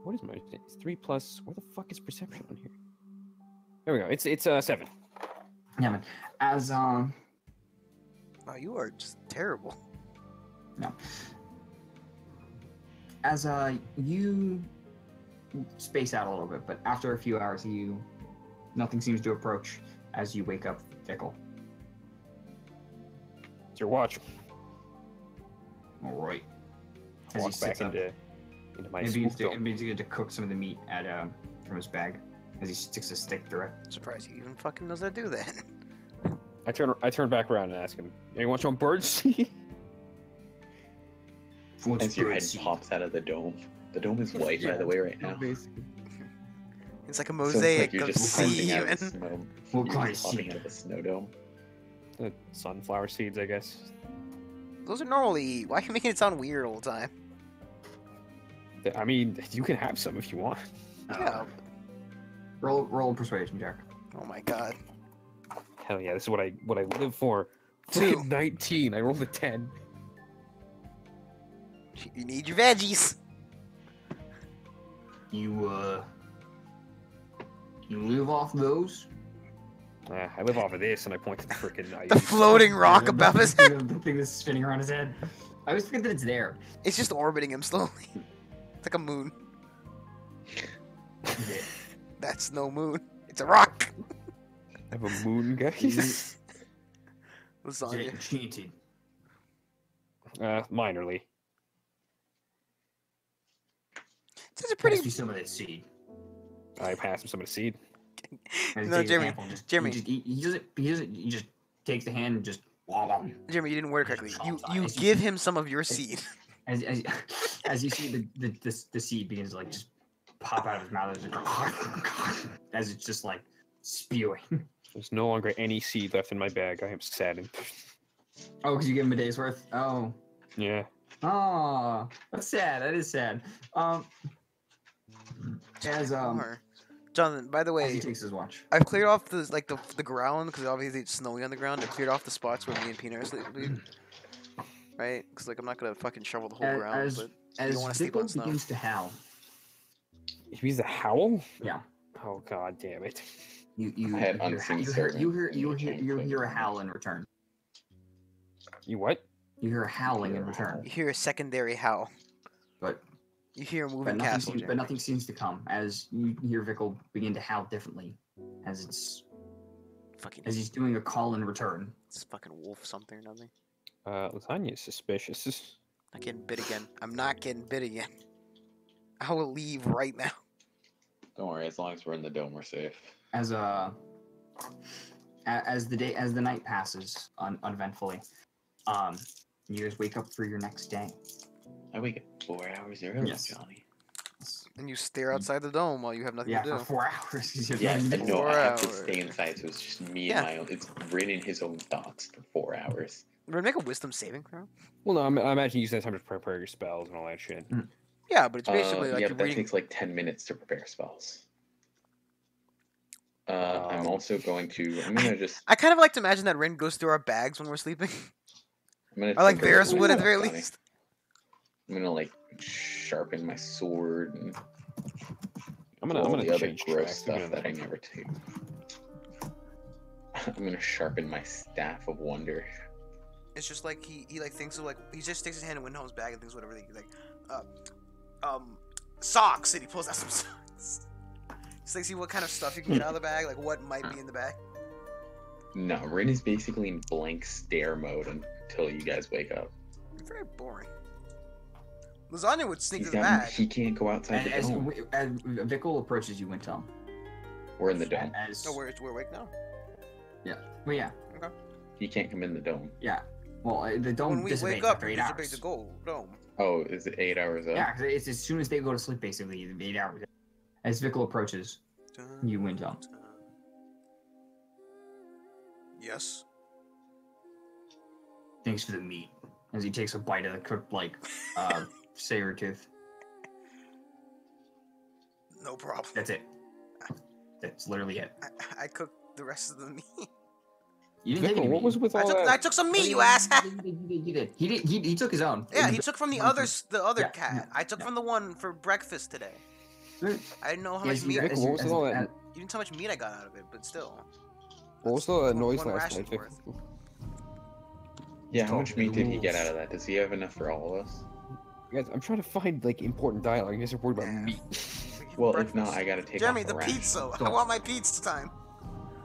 What is my? It's 3 plus. Where the fuck is perception on here? There we go. It's 7. Yeah, man. As Wow, you are just terrible. as you space out a little bit, but after a few hours, nothing seems to approach as you wake up, Fickle. It's your watch. All right. I As he walk back sits up, into my and spook begins dome. to cook some of the meat from his bag as he sticks a stick through it. Surprised he even fucking knows how to do that. I turn back around and ask him, "Hey, you want some birds?" What's As your bird head seed? pops out of the dome. The dome is white, by the way, right now. It's like a So it's mosaic like you're of just popping sea. out of And... the snow. What You're kind of just popping seed? out of a snow dome. Sunflower seeds, I guess. Those are normally. Why are you making it sound weird all the time? I mean, you can have some if you want. Yeah. Roll a persuasion check. Oh my god. Hell yeah, this is what I live for. 2. Fucking 19. I rolled a 10. You need your veggies. You live off those? I live off of this, and I point to the freaking ice. The floating rock above his head. The thing that's spinning around his head. I always forget that it's there. It's just orbiting him slowly. It's like a moon. That's no moon. It's a rock. I have a moon, guys. Lasagna. Enchanted. Minorly. This is a Pass me pretty. some of that seed. I pass him some of the seed. And he No, takes a Jeremy, handful and Jeremy. he doesn't. He just takes the hand and just. Jeremy, you didn't word it correctly. You As you- give him some of your seed. As you see the seed begins to like just pop out of his mouth as it's just like spewing. There's no longer any seed left in my bag. I am saddened. Oh, because you give him a day's worth. Oh, Yeah. oh, that's sad. That is sad. As Jonathan, by the as he way, takes his watch. I've cleared off the ground because obviously it's snowy on the ground. I cleared off the spots where me and Peanut are sleeping. Right? Because like I'm not gonna fucking shovel the whole ground. As But As don't wanna sleep on Bickle snow. begins to howl, He means the howl? yeah, Oh god damn it. you I had hear, unseen you hear, servants you hear, in you the hear, chain you flicker. hear a howl in return. You what? You hear a howling in hear a return, howl. You hear a secondary howl. but You hear a but moving nothing, castle, seems, but Jeremy. nothing seems to come as you hear Vickle begin to howl differently, as Fucking, he's doing a call in return. it's fucking wolf something or nothing. Lasagna's suspicious. Not getting bit again. I'm not getting bit again. I will leave right now. Don't worry, as long as we're in the dome, we're safe. As the night passes uneventfully, you guys wake up for your next day. I wake up 4 hours early, Yes. Johnny. And you stare outside the dome while you have nothing Yeah, to do. for 4 hours. You have Yeah, nothing to no, do. 4 I have to hours. stay inside, so it's just me Yeah. and my own. It's Rin and his own thoughts for 4 hours. We're gonna make a wisdom saving throw. Well, no, I imagine you use that time to prepare your spells and all that shit. Yeah, but it's basically like yeah, you're but that reading. takes like 10 minutes to prepare spells. I'm Um, also going to. I'm gonna just. I kind of like to imagine that Rin goes through our bags when we're sleeping. I'm gonna Or like tinker with Varys my would at the stuff, very Johnny. least. I'm gonna like sharpen my sword and I'm do gonna all the other change gross tracks. stuff that I never take. I'm gonna sharpen my staff of wonder. It's just like he like thinks of like he just sticks his hand in Windhelm's bag and thinks whatever he's like, socks, and he pulls out some socks. Just like see what kind of stuff you can get out of the bag, like what might be in the bag. No, Rin is basically in blank stare mode until you guys wake up. Very boring. Lasagna would sneak to the bag. He can't go outside the As dome. Vickle approaches you, Wintel. We're in the dome. As Oh, we're awake now. well, yeah, He can't come in the dome. yeah. Well, the dome When we dissipates wake up, after we 8 dissipate hours. the gold dome. Oh, is it 8 hours up? Yeah, 'cause it's as soon as they go to sleep, basically, 8 hours. As Vickle approaches, you Wintel. Yes. Thanks for the meat. As he takes a bite of the cooked, like, saber tooth. No problem. That's it. That's literally it. I cooked the rest of the meat. You didn't take Vickle, any what meat. was with all I that? took some meat, you ass. You did. He took his own. Yeah, he took from the other Yeah, cat. yeah, I took yeah. from the one for breakfast today. I didn't know how much As you- meat. as Vickle, you- what was as- with all as- that? You didn't tell how much meat I got out of it, but still. What was the One- noise one last ration's night? worth. Yeah, how Talk much to meat the did he get wolves. out of that? Does he have enough for all of us? Guys, I'm trying to find like important dialogue. You guys are worried about Yeah. meat. Well, if not, I gotta take Jeremy, off the ration. pizza. I Don't. want my pizza time.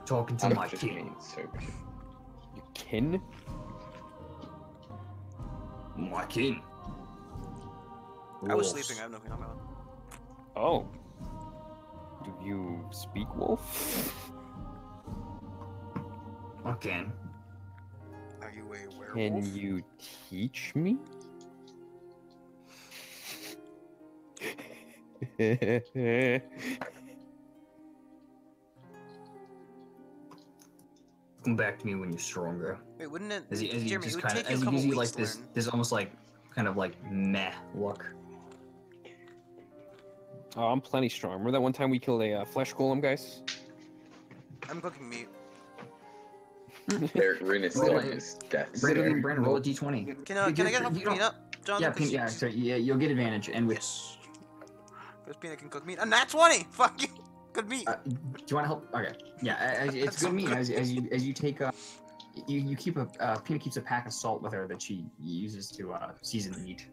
Talking to I'm my just king. being so cute. You kin? My king. I was Wolves. sleeping. I have nothing on my own. Oh. Do you speak wolf? Okay. Are you a werewolf? Can you teach me? Come back to me when you're stronger. Wait, wouldn't it? As he Jeremy, it just would kind take of, you a as he couple gives you weeks like to this, learn. this almost like kind of like meh look. Oh, I'm plenty strong. Remember that one time we killed a flesh golem, guys? I'm cooking meat. Rin is Roll still it. in his death Brandon, stare. Brandon, roll a d20. Can I get help You with don't- peanut, John? Yeah, yeah. So yeah, you'll get advantage, and with Yes. Because peanut can cook meat. And that's 20. Fuck you. Good meat. do you want to help? Okay, yeah, it's That's good so meat good. as you take you keep a Peanut keeps a pack of salt with her that she uses to season the meat.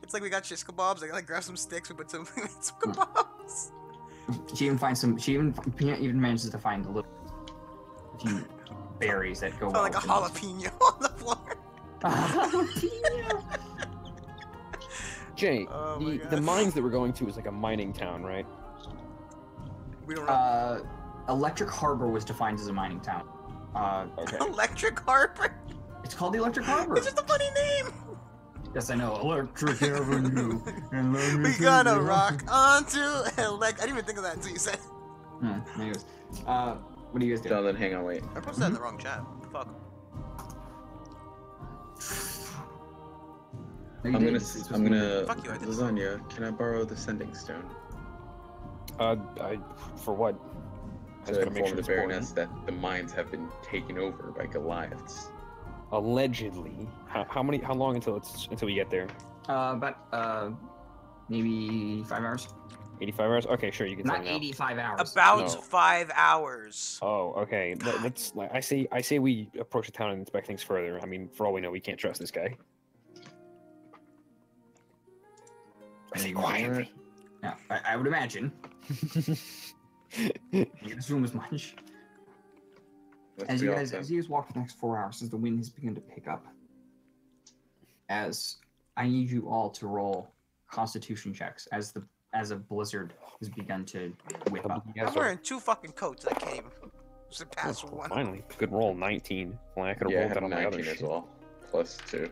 It's like we got shish kebabs. I like grab some sticks. We put some, some Hmm. kebabs. She even finds some. Peanut even manages to find a little few berries that go Felt well. like a with the jalapeno on the floor. jalapeno. Jay, Oh my the God. mines that we're going to is like a mining town, right? We don't know. Electric Harbor was defined as a mining town. Okay. Electric Harbor. It's called the Electric Harbor. It's just a funny name. Yes, I know. Electric Avenue. and let me We take gonna you rock onto elect. I didn't even think of that until you said. Anyways, what do you guys do? Jonathan, hang on, wait. I posted that in the wrong chat. Fuck. No, you I'm didn't. gonna. Fuck you, I did. Lasagna, can I borrow the sending stone For what? I to just gotta make inform sure the it's important. Baroness that the mines have been taken over by Goliaths? allegedly. How long until we get there? About maybe 5 hours. 85 hours? Okay, sure, you can tell Not me now. 85 hours. About No. 5 hours. Oh, okay. God. Let's. I say we approach the town and inspect things further. I mean, for all we know, we can't trust this guy. I say quietly. Yeah, I would imagine. You can assume as much. Let's As be you all guys set. as you guys walk the next 4 hours, as the wind has begun to pick up, as I need you all to roll Constitution checks as a blizzard has begun to whip up. I'm wearing 2 fucking coats. I can't even surpass Oh, one. finally, good roll. 19. Well, I could have Yeah, I rolled have that on my other 19 as shit. well. Plus 2.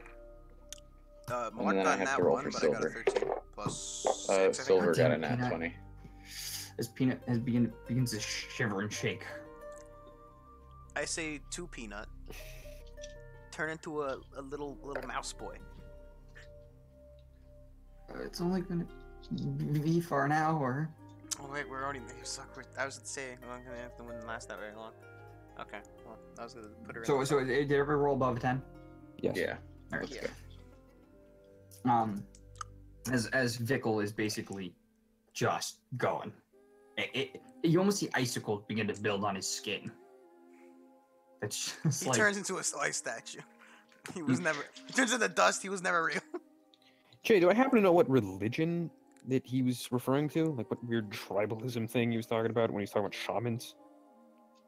Mark then I got have that to roll one, for but I got a silver. 13 plus 6. I think. Silver got a nat Peanut. 20. As Peanut begins to shiver and shake. I say 2 Peanut. Turn into a little mouse boy. It's only gonna be for an hour. Oh wait, we're already. You suck. I was saying I'm gonna have to win last that very long. Okay, well, I was gonna put her. So did you ever roll above a 10? Yes. Yeah. Alright. Let's Yeah. go. As Vickle is basically just going. You almost see icicles begin to build on his skin. It's just He like turns into a ice statue. He was never. He turns into dust. He was never real. Jay, do I happen to know what religion that he was referring to? Like what weird tribalism thing he was talking about when he was talking about shamans?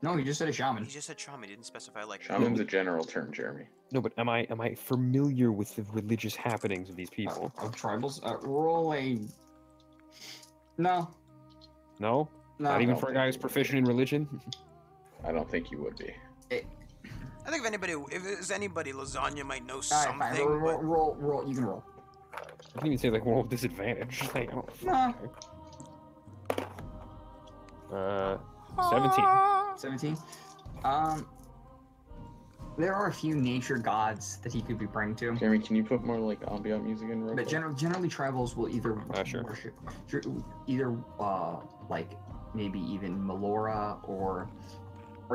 no, he just said a shaman. He just said shaman. He didn't specify like. Shaman's a general term, Jeremy. No, but am I familiar with the religious happenings of these people? Of tribals. Roll a. No. No? No. Not even don't for a think guy who's so. proficient in religion? I don't think you would be. I think if there's anybody, lasagna might know Alright, something. fine. but Roll. You can roll. I didn't even say like roll with disadvantage. Like, I don't No. 17. 17. There are a few nature gods that he could be praying to. Jeremy, can you put more like ambient music in real But quick? generally, tribals will either Sure. worship, either like maybe even Melora or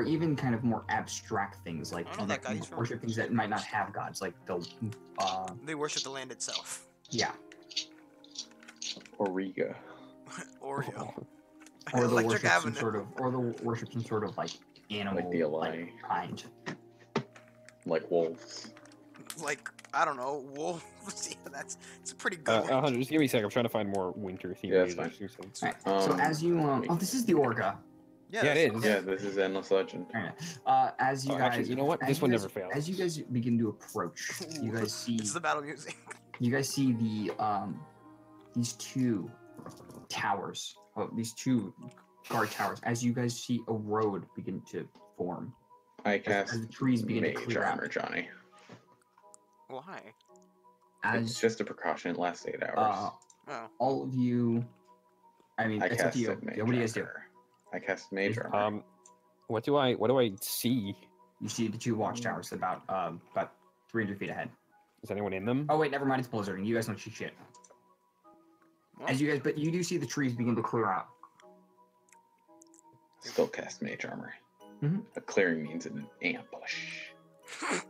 even kind of more abstract things like I know that guy, he's from- worship things that might not have gods, like they'll they worship the land itself. yeah, Origa. Oreo. or they'll Electric worship some Avenue. sort of or they'll worship some sort of like animal Like the Alai. kind. Like wolves. Like I don't know, wolf. Yeah, it's a pretty good. one. Hunter, just give me a sec. I'm trying to find more winter themed Yeah, that's music. Alright, so Um, as you oh, this is the Orga. Yeah, that's- it is. Yeah, this is Endless Legend. Alright, as you Oh, guys, actually, you know what? as This you one guys- never fails. As you guys begin to approach, you guys see It's the battle music. you guys see these two towers, these two guard towers. As you guys see a road begin to form, I as cast the trees begin to Mage clear Armor, out. Johnny. Why? It's As just a precaution. It lasts 8 hours. Oh, all of you, I mean, I it's up to you. casted Mage Yeah, what do you guys do? Armor. I cast Mage Armor. What do I see? You see the two watchtowers about 300 feet ahead. Is anyone in them? Oh wait, never mind. It's blizzarding. You guys don't see shit. As you guys, but you do see the trees begin to clear out. Still cast Mage Armor. Mhm. A clearing means an ambush. I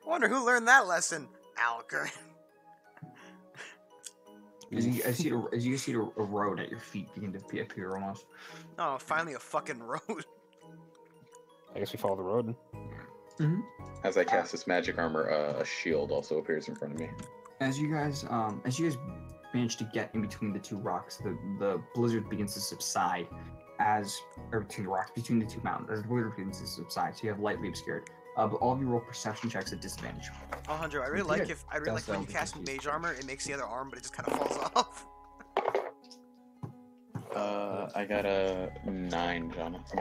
wonder who learned that lesson. Alker. As you see a road at your feet begin to appear almost. Oh, finally a fucking road. I guess we follow the road. As I cast this magic armor, a shield also appears in front of me. As you guys manage to get in between the two rocks, the blizzard begins to subside between the rocks, between the two mountains, as the blizzard begins to subside, so you have lightly obscured. But all of you roll perception checks at disadvantage. Alejandro, I really You like did. when you That's cast all. mage armor, it makes the other arm, but it just kind of falls off. I got a 9, Jonathan.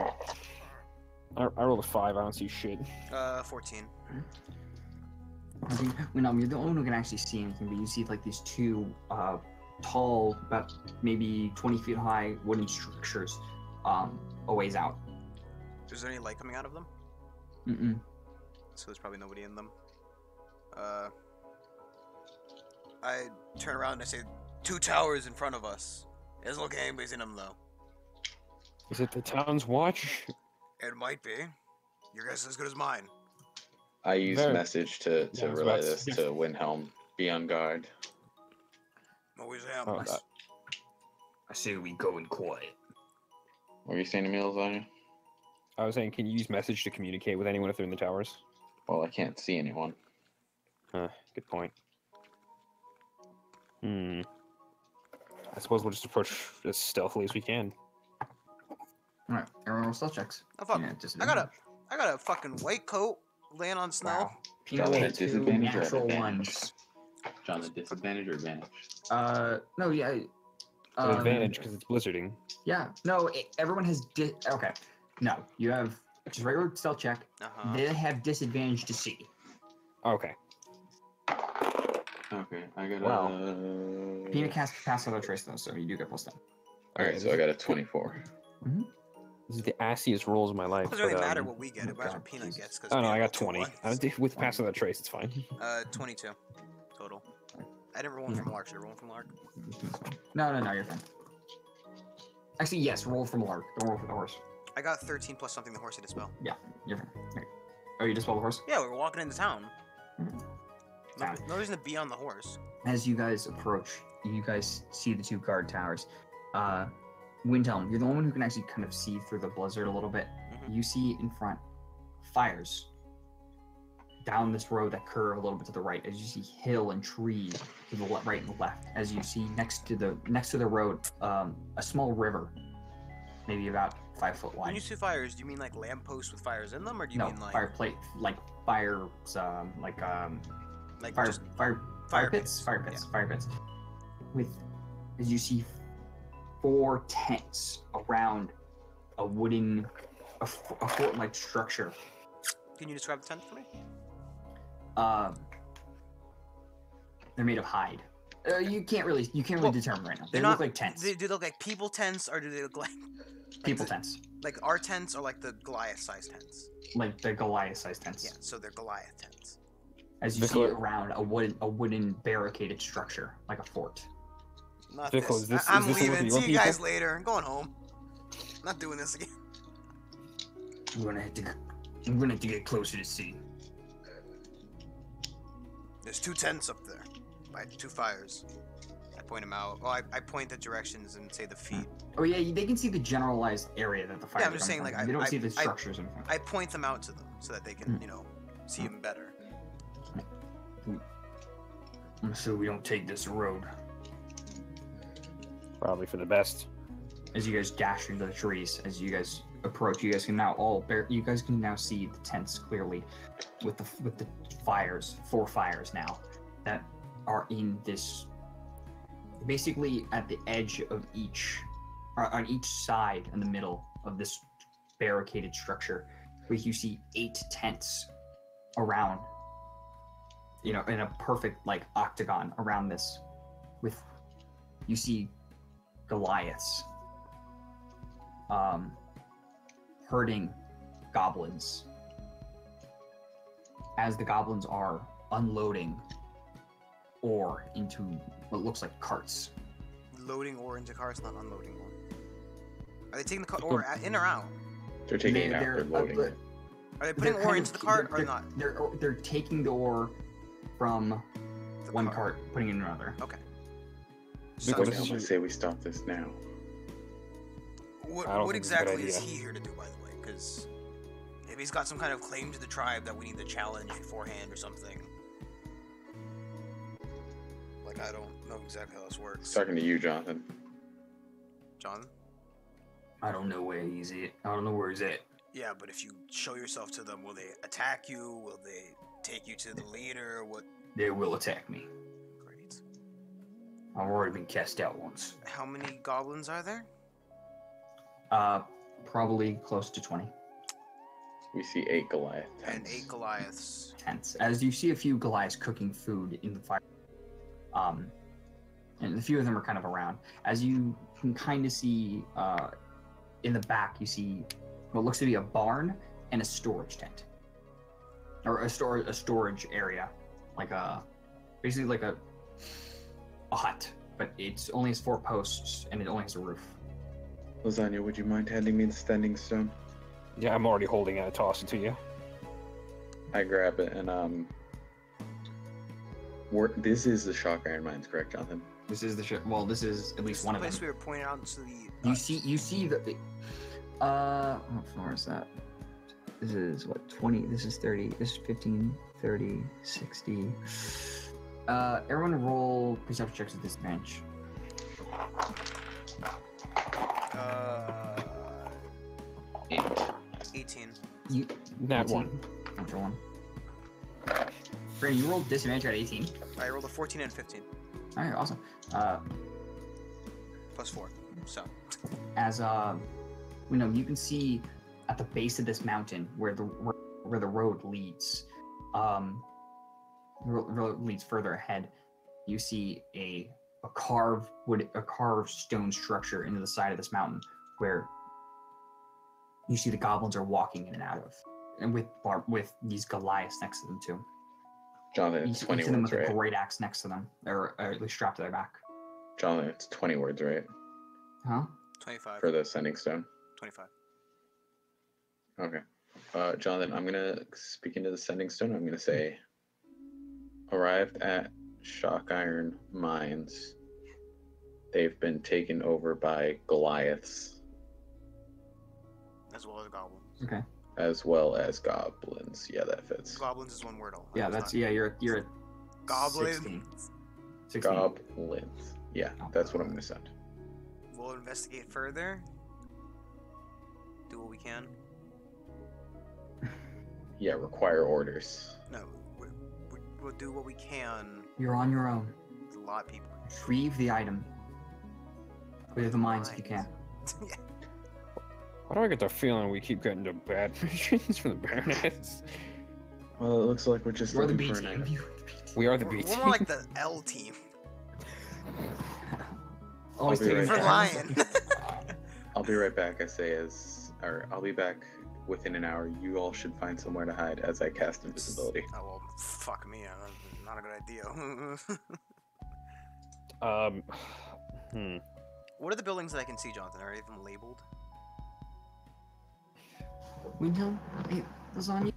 I rolled a 5. I don't see shit. 14. I think, well, no, you're the only one who can actually see anything, but you see like these two tall, about maybe 20 feet high wooden structures a ways out. Is there any light coming out of them? Mm-mm. So there's probably nobody in them. I turn around and I say, 2 towers in front of us. It doesn't look like anybody's in them though. Is it the town's watch? It might be. Your guess is as good as mine. I use Very- message to Yeah, I was relay about to this say- to Windhelm. Be on guard. Always am. Oh, that- I say we go in quiet. What are you saying to me, Lasagna? I was saying, can you use message to communicate with anyone if they're in the towers? Well, I can't see anyone. Good point. I suppose we'll just approach as stealthily as we can. Alright, everyone roll stealth checks. Oh, fuck. Yeah, I got a fucking white coat laying on snow. Wow. Peanut Is that a with two disadvantage or natural advantage? ones. John, the disadvantage or advantage? No, yeah. It's an advantage because it's blizzarding. Yeah, no, everyone has okay. No, you have just regular stealth check. Uh-huh. They have disadvantage to see. Okay. Okay, I got Wow. Peanut cast pass without trace though, so you do get plus 10. Alright, so I got a 24. This is the assiest rolls of my life. It doesn't really but, matter what we get. It matters what God, Peanut Jesus. gets. 'cause Oh no, I Peanut got rolled 20. two With pass without trace, it's fine. 22 total. I didn't roll one from Lark. Should I roll one from Lark? No, you're fine. Actually, yes, roll from Lark. Don't roll for the horse. I got 13 plus something the horse had to spell. You're fine. Right. Oh, you dispel the horse? Yeah, we were walking into town. Fine. No reason to be on the horse. As you guys approach, you guys see the two guard towers. Windhelm, you're the only one who can actually kind of see through the blizzard a little bit. Mhm. You see in front fires down this road that curve a little bit to the right. As you see hill and tree to the right and the left. As you see next to the road, a small river, maybe about 5 foot When wide. you say fires, do you mean like lampposts with fires in them, or do you No, mean like fire plate, like fires, like fire, just fire fire pits, pits, fire pits. With, as you see, 4 tents around a wooden, a fort-like structure. Can you describe the tent for me? They're made of hide. You can't really Well, determine right now. They they're look not- like tents, Do they look like people tents, or do they look like people the- tents, like our tents, or like the Goliath-sized tents? like the Goliath-sized tents. Yeah, so they're Goliath tents. As you see around a wooden barricaded structure, like a fort. Not Vickle, this. is this- I'm is this the one leaving. with your See you guys people? later. I'm going home. Not doing this again. I'm gonna have to get closer to see. There's 2 tents up there, by 2 fires. I point them out. Well, I point the directions and say the feet. Oh yeah, they can see the generalized area that the fire. Yeah, I'm just saying, like, they don't I- see the I- structures in front. I point them out to them so that they can, see them better. I'm sure we don't take this road. Probably for the best. As you guys dash into the trees, as you guys approach, you guys can now see the tents clearly, with the fires, 4 fires now, that are in this, basically at the edge of each, or on each side in the middle of this barricaded structure, where you see 8 tents around, in a perfect like octagon around this, with, you see Goliaths herding goblins, as the goblins are unloading ore into what looks like carts. Loading ore into cars, not unloading ore. Are they taking the ore in or out? They're taking it out, they're loading it. Are they putting ore into the cart or not? They're taking the ore from The one cart, putting it in another. Okay. Vickle, What this do is I your- say we stop this now? What, I don't what think it's a good exactly is idea. he here to do, by the way? Because if he's got some kind of claim to the tribe that we need to challenge beforehand or something. Like, I don't know exactly how this works. Talking to you, Jonathan. John? I don't know where he's at. I don't know where he's at. Yeah, but if you show yourself to them, will they attack you? Will they take you to the leader? What? They will attack me. Great. I've already been cast out once. How many goblins are there? Probably close to 20 We see 8 Goliath And tents. 8 Goliaths. tents. As you see a few Goliaths cooking food in the fire. And a few of them are kind of around. As you can kind of see, in the back, you see what looks to be a barn and a storage tent. Or a storage area. Basically like a hut. But it only has 4 posts and it only has a roof. Lasagna, would you mind handing me the standing stone? Yeah, I'm already holding it. I toss it to you. I grab it and this is the shock iron mines, correct, Jonathan? This is the ship. Well, this is at least one of them. Place we were pointing out to the. You see the. How far is that? This is what 20. This is 30. This is 15, 30, 60. Everyone roll perception checks at this bench. 18. You. Nat 18? one. Natural one. Brandon, you rolled disadvantage at 18. I rolled a 14 and 15. All right, awesome. Plus 4. So. As you can see at the base of this mountain where the road leads, the road leads further ahead. You see a carved stone structure into the side of this mountain where you see the goblins are walking in and out of, and with these Goliaths next to them too. Jonathan, it's 20 Each of them words, with right? a great axe next to them, or at least strapped to their back. Jonathan, it's 20 words, right? Huh? 25. For the sending stone. 25. Okay. Jonathan, I'm gonna speak into the sending stone. I'm gonna say, arrived at shock iron mines. They've been taken over by Goliaths As well as goblins. Okay. as well as goblins. Yeah, that fits. Goblins is one word. All. Yeah, that's You're at Goblins. 16. Goblins. Yeah, that's what I'm gonna send. We'll investigate further. Do what we can. Yeah, require orders. No, we'll do what we can. You're on your own. There's a lot of people. Retrieve the item. Clear the mines if you can. Yeah. Why do I get the feeling we keep getting to bad missions from the Baronets? Well, it looks like we're just You're the looking B for an team. item. We are the We're B team. more like the L team. Always I'll be taking right For back. turns. Lion. I'll be right back. I'll be back within an hour. You all should find somewhere to hide as I cast invisibility. Oh well, fuck me. Not a good idea. What are the buildings that I can see, Jonathan? Are any of them labeled? Windhelm, hey, lasagna.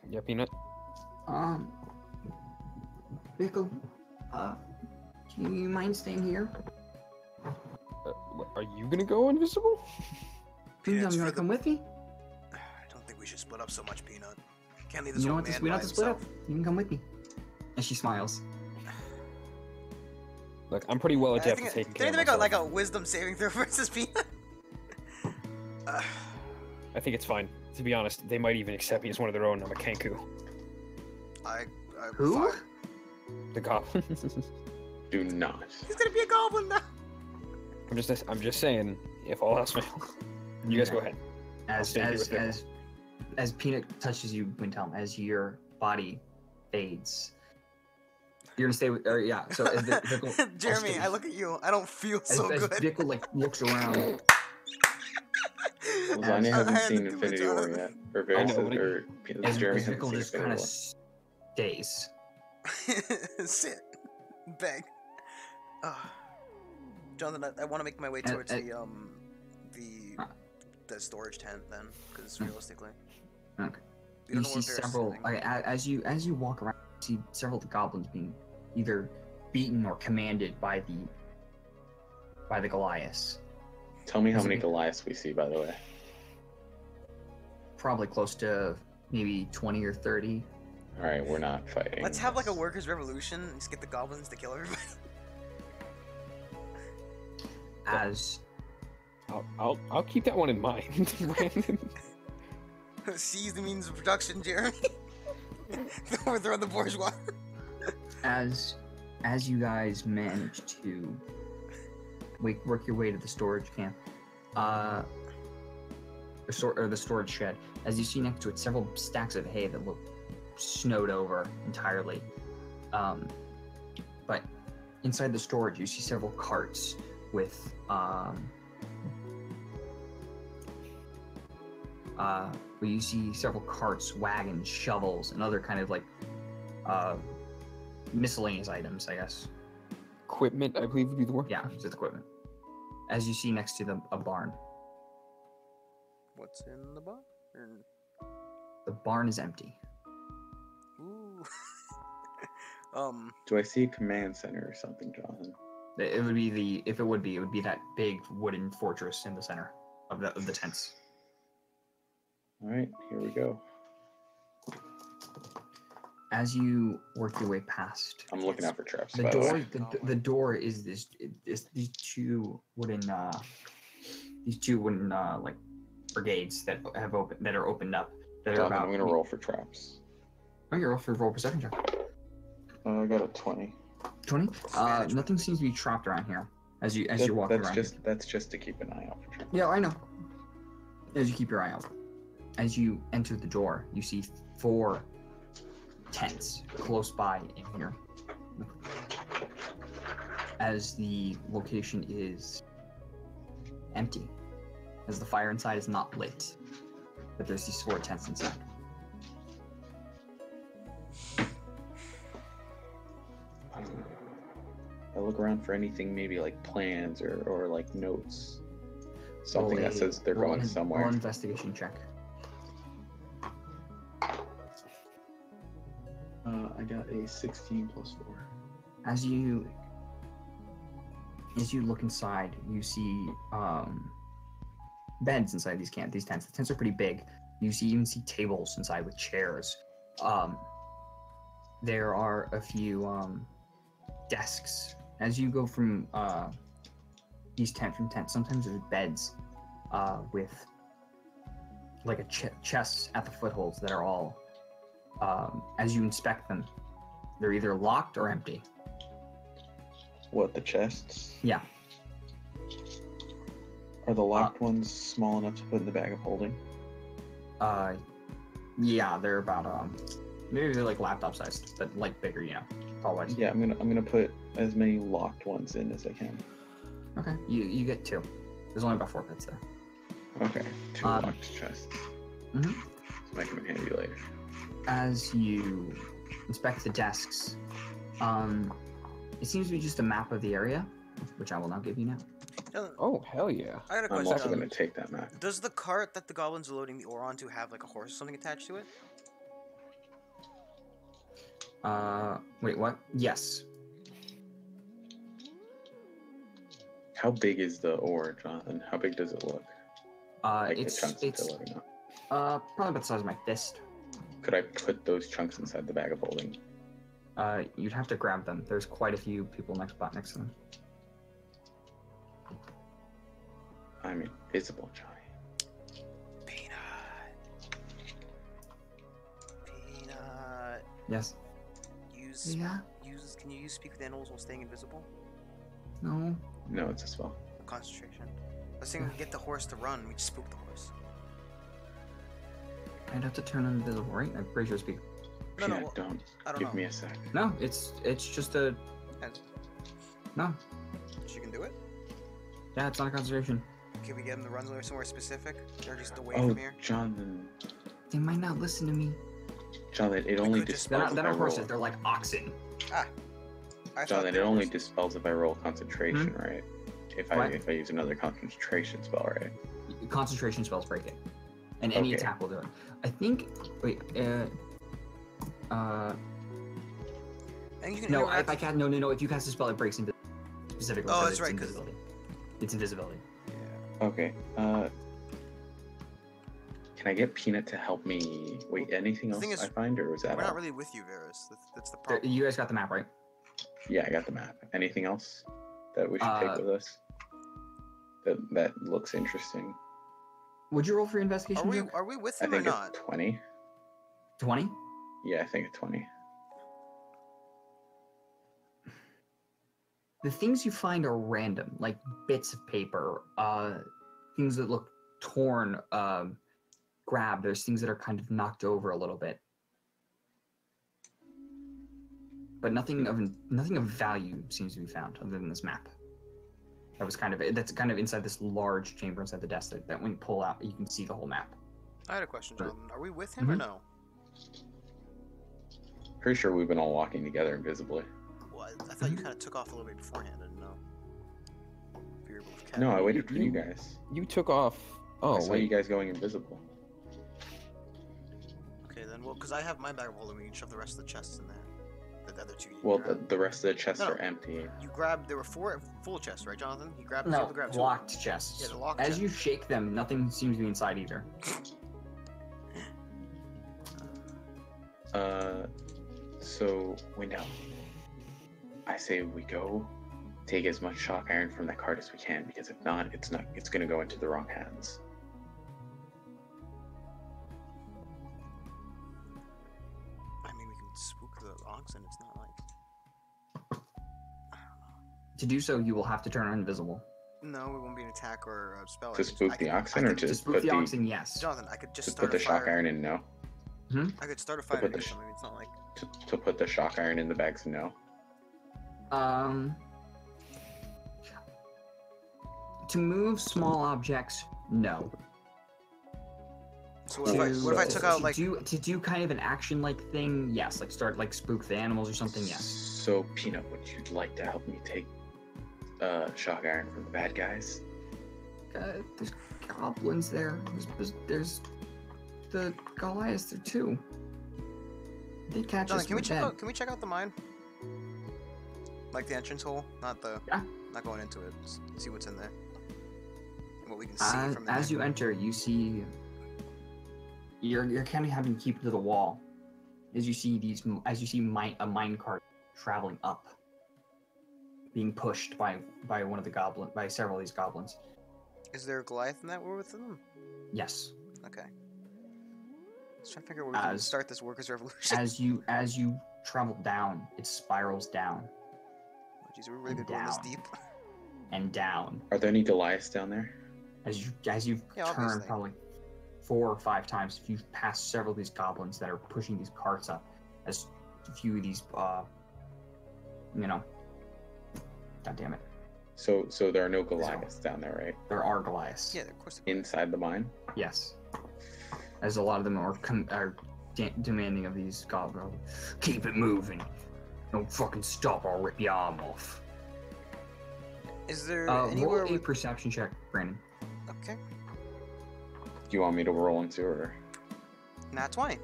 Yeah, Peanut. Bickle, can you mind staying here? Are you gonna go invisible? Peanut, it's you for wanna the- come with me? I don't think we should split up so much, Peanut. Can't leave this You don't old want to, man we don't by have to split up. himself. You can come with me. And she smiles. Look, I'm pretty well I adept think at taking they care need of to make myself. like a wisdom saving throw versus Peanut. I think it's fine. To be honest, they might even accept me as one of their own. I'm a Kenku. I Who? fuck. The goblins. Do not. He's gonna be a goblin now. I'm just saying, if all else fails, you guys go ahead. As stay here with Bickle. as Peanut touches you, Windhelm, as your body fades. You're gonna stay with, or yeah. So as Bickle, I'll Jeremy, stay- I look at you. I don't feel as, so as good. Bickle like looks around. Lasagna I hasn't had seen to do it, Infinity War yet. Jonathan. Or I Varys know, has, but it- or As Jeremy as hasn't Bickle seen just kind Infinity of War. stays. Sit. Beg. Jonathan, I want to make my way towards the storage tent then, because realistically, Okay. we You don't know see where Varys is several sitting. as you walk around. You see several of the goblins being either beaten or commanded by the Goliaths. Tell me how Is it many me? Goliaths we see, by the way. Probably close to maybe 20 or 30. All right, we're not fighting. Let's have like a workers' revolution and just get the goblins to kill everybody. As I'll keep that one in mind, Brandon. Seize the means of production, Jeremy. Overthrow the bourgeois. as you guys manage to work your way to the storage camp, or the storage shed, as you see next to it several stacks of hay that look snowed over entirely. But inside the storage, you see several carts with where you see several carts, wagons, shovels, and other kind of like miscellaneous items, I guess. Equipment, I believe, would be the word. Yeah, it's equipment. As you see next to a barn. What's in the bar? The barn is empty. Do I see a command center or something, Jonathan? It would be it would be that big wooden fortress in the center of the tents. All right, here we go. As you work your way past, I'm looking out for traps. the by the door, way. the door is these two wooden like brigades that are opened up that are Jonathan, about. I'm gonna roll for traps. Oh, you're off for roll perception check. I got a 20. 20. Disadvantage. Nothing seems to be trapped around here as you're walking around. That's just to keep an eye out for traps. Yeah, I know. As you keep your eye out. As you enter the door, you see 4 tents close by in here. As the location is empty. As the fire inside is not lit. But there's these 4 tents inside. I look around for anything, maybe like plans or like notes. Something that says they're going somewhere. Roll an investigation check. I got a 16 plus 4. As you look inside, you see beds inside these tents. The tents are pretty big. You even see tables inside with chairs. There are a few desks. As you go from these tent, sometimes there's beds with like a chests at the footholds that are all. As you inspect them, they're either locked or empty. What, the chests? Yeah. Are the locked ones small enough to put in the bag of holding? Yeah, they're about maybe they're like laptop sized, but like bigger, tall wise. Yeah, I'm gonna put as many locked ones in as I can. Okay, you get 2. There's only about 4 beds there. Okay, 2 locked chests. Mhm. So might come in handy later. As you inspect the desks, it seems to be just a map of the area, which I will now give you now. Oh, hell yeah. I got a I'm question. also gonna take that map. Does the cart that the goblins are loading the ore onto have like a horse or something attached to it? Wait, what? Yes. How big is the ore, Jonathan? How big does it look? Like It's the chunks that they're loading up. probably about the size of my fist. Could I put those chunks inside the bag of holding? You'd have to grab them. There's quite a few people next to them. I'm invisible, Johnny. Peanut. Yes. Yeah. Can you use speak with animals while staying invisible? No. No, it's a spell. Concentration. I was thinking we get the horse to run. We just spook the horse. I'd have to turn invisible, right? I'm pretty sure speak. No, Peanut, well, don't. I don't Give know. me a sec. No, it's just a. And No. she can do it. Yeah, it's not a concentration. Can we get him to run somewhere specific, or just away Oh, from here? Jonathan. They might not listen to me. Jonathan, it only could just- They're dispels not if I roll. horses. They're like oxen. I thought Jonathan, they it were only horses. dispels if I roll concentration, right? If I What? use another concentration spell, right? Concentration spells break it, and any Okay. attack will do it. I think. Wait. And you can No, interact if I can't. No. If you cast a spell, it breaks specifically. Oh, because that's it's right, 'cause- Invisibility. It's invisibility. Okay. Can I get Peanut to help me? Wait, anything The else thing is, I find, or was that We're all? not really with you, Varus. That's the There- problem. You guys got the map, right? Yeah, I got the map. Anything else that we should Uh, take with us? That looks interesting. Would you roll for your investigation? check? Are we with I him or think not? it's 20. 20? Yeah, I think it's 20. The things you find are random, like bits of paper, things that look torn, grabbed. There's things that are kind of knocked over a little bit, but nothing of value seems to be found other than this map. That's kind of inside this large chamber inside the desk. That when you pull out, you can see the whole map. I had a question, Jonathan. Are we with him or Mhm. no? Pretty sure we've been all walking together invisibly. Well, I thought you kind of took off a little bit beforehand. I didn't know. If you were with Cat. No, I waited for you guys. You took off. I Oh, saw wait. you guys going invisible. Okay, then Well, because I have my bag of holding, we can shove the rest of the chests in there. The other two. Well, the rest of the chests No. are empty. You grabbed. There were 4 full chests, right, Jonathan? You grabbed. you No, able to grab 2? locked chests. Yeah, the locked As chest. you shake them, nothing seems to be inside either. So Windhelm, I say we go take as much shock iron from that cart as we can, because if not, it's gonna go into the wrong hands. I mean, we can spook the oxen. It's not like. To do so, you will have to turn invisible. No, it won't be an attack or a spell. To spook the oxen, I or could, to To spook put the the oxen, yes. Jonathan, I could just to start put the a fire. shock iron in? No. I could start a fire put the against sh- them. I mean, it's not like. To put the shock iron in the bags? No. To move small objects, no. So what if I took out like? to do kind of an action-like thing, yes. Like start like spook the animals or something, yes. So Peanut, would you like to help me take shock iron from the bad guys? There's goblins there. There's the Goliaths there too. They catch us. Jonathan, can we we're check dead. out? Can we check out the mine? Like the entrance hole, not the. Yeah. Not going into it. Just see what's in there. And what we can see from there. As you enter, you see. You're kind of having to keep to the wall, as you see a mine cart traveling up, being pushed by several of these goblins. Is there a Goliath in that war with them? Yes. Okay. Let's try to figure out where we can start this workers' revolution. As you travel down, it spirals down Oh, jeez, we're really good going this deep. and down. Are there any Goliaths down there? As you Yeah, turn obviously. probably 4 or 5 times, you've passed several of these goblins that are pushing these carts up. As a few of these, God damn it, So there are no Goliaths down there, right? there are Goliaths. Yeah, of course. Inside the mine? Yes, as a lot of them are demanding of these goblins. Keep it moving. Don't fucking stop. I'll rip your arm off. Is there Roll anywhere? a perception check, Brandon. Okay. Do you want me to roll into, or Nat 20.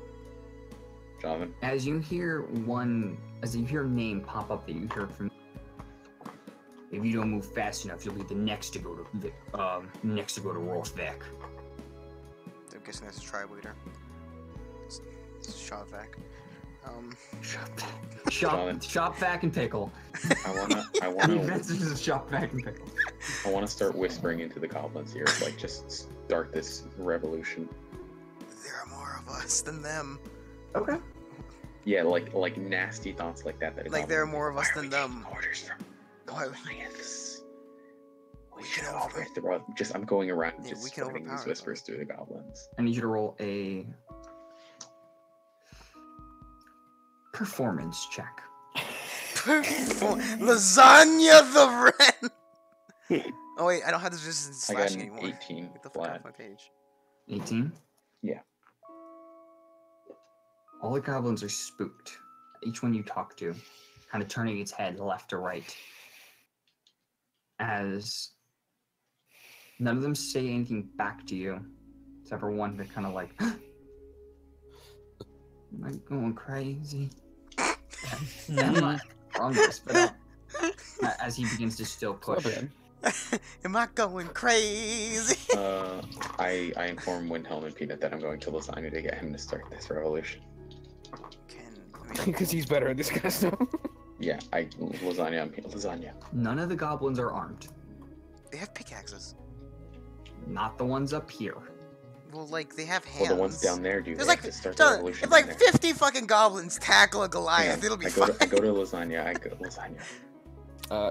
Jonathan? As you hear a name pop up that you hear from. If you don't move fast enough, you'll be the next to go to Rothvak. I'm guessing that's a tribe leader. It's Shavak. Shopvac and Pickle. I The wanna adventures of Shopvac and Pickle. I wanna start whispering into the goblins here, like just start this revolution. There are more of us than them. Okay. Yeah, like nasty thoughts like that. Like there are more of us Why are than we them. taking orders from Why- Goliaths. We We should can overthrow. I'm going around Yeah, just we can spreading these overpower them. whispers through the goblins. I need you to roll a performance check. Lasagna the Wren! Oh wait, I don't have this resistance to I got slashing an anymore. 18 Get the fuck off flat. my page. 18? Yeah. All the goblins are spooked. Each one you talk to, kind of turning its head left to right. As none of them say anything back to you, except for one that kind of like, am I going crazy? I'm not wrong this, but as he begins to still push. Am I going crazy? I inform Windhelm and Peanut that I'm going to Lasagna to get him to start this revolution. Because he's better at this kind of stuff. Yeah, Lasagna. None of the goblins are armed. They have pickaxes. Not the ones up here. Well, like they have hands. Well, the ones down there do. There's They like, have to start the John, revolution. if like down there. 50 fucking goblins tackle a Hang Goliath, on, it'll be I fine. go to Lasagna. I go Lasagna.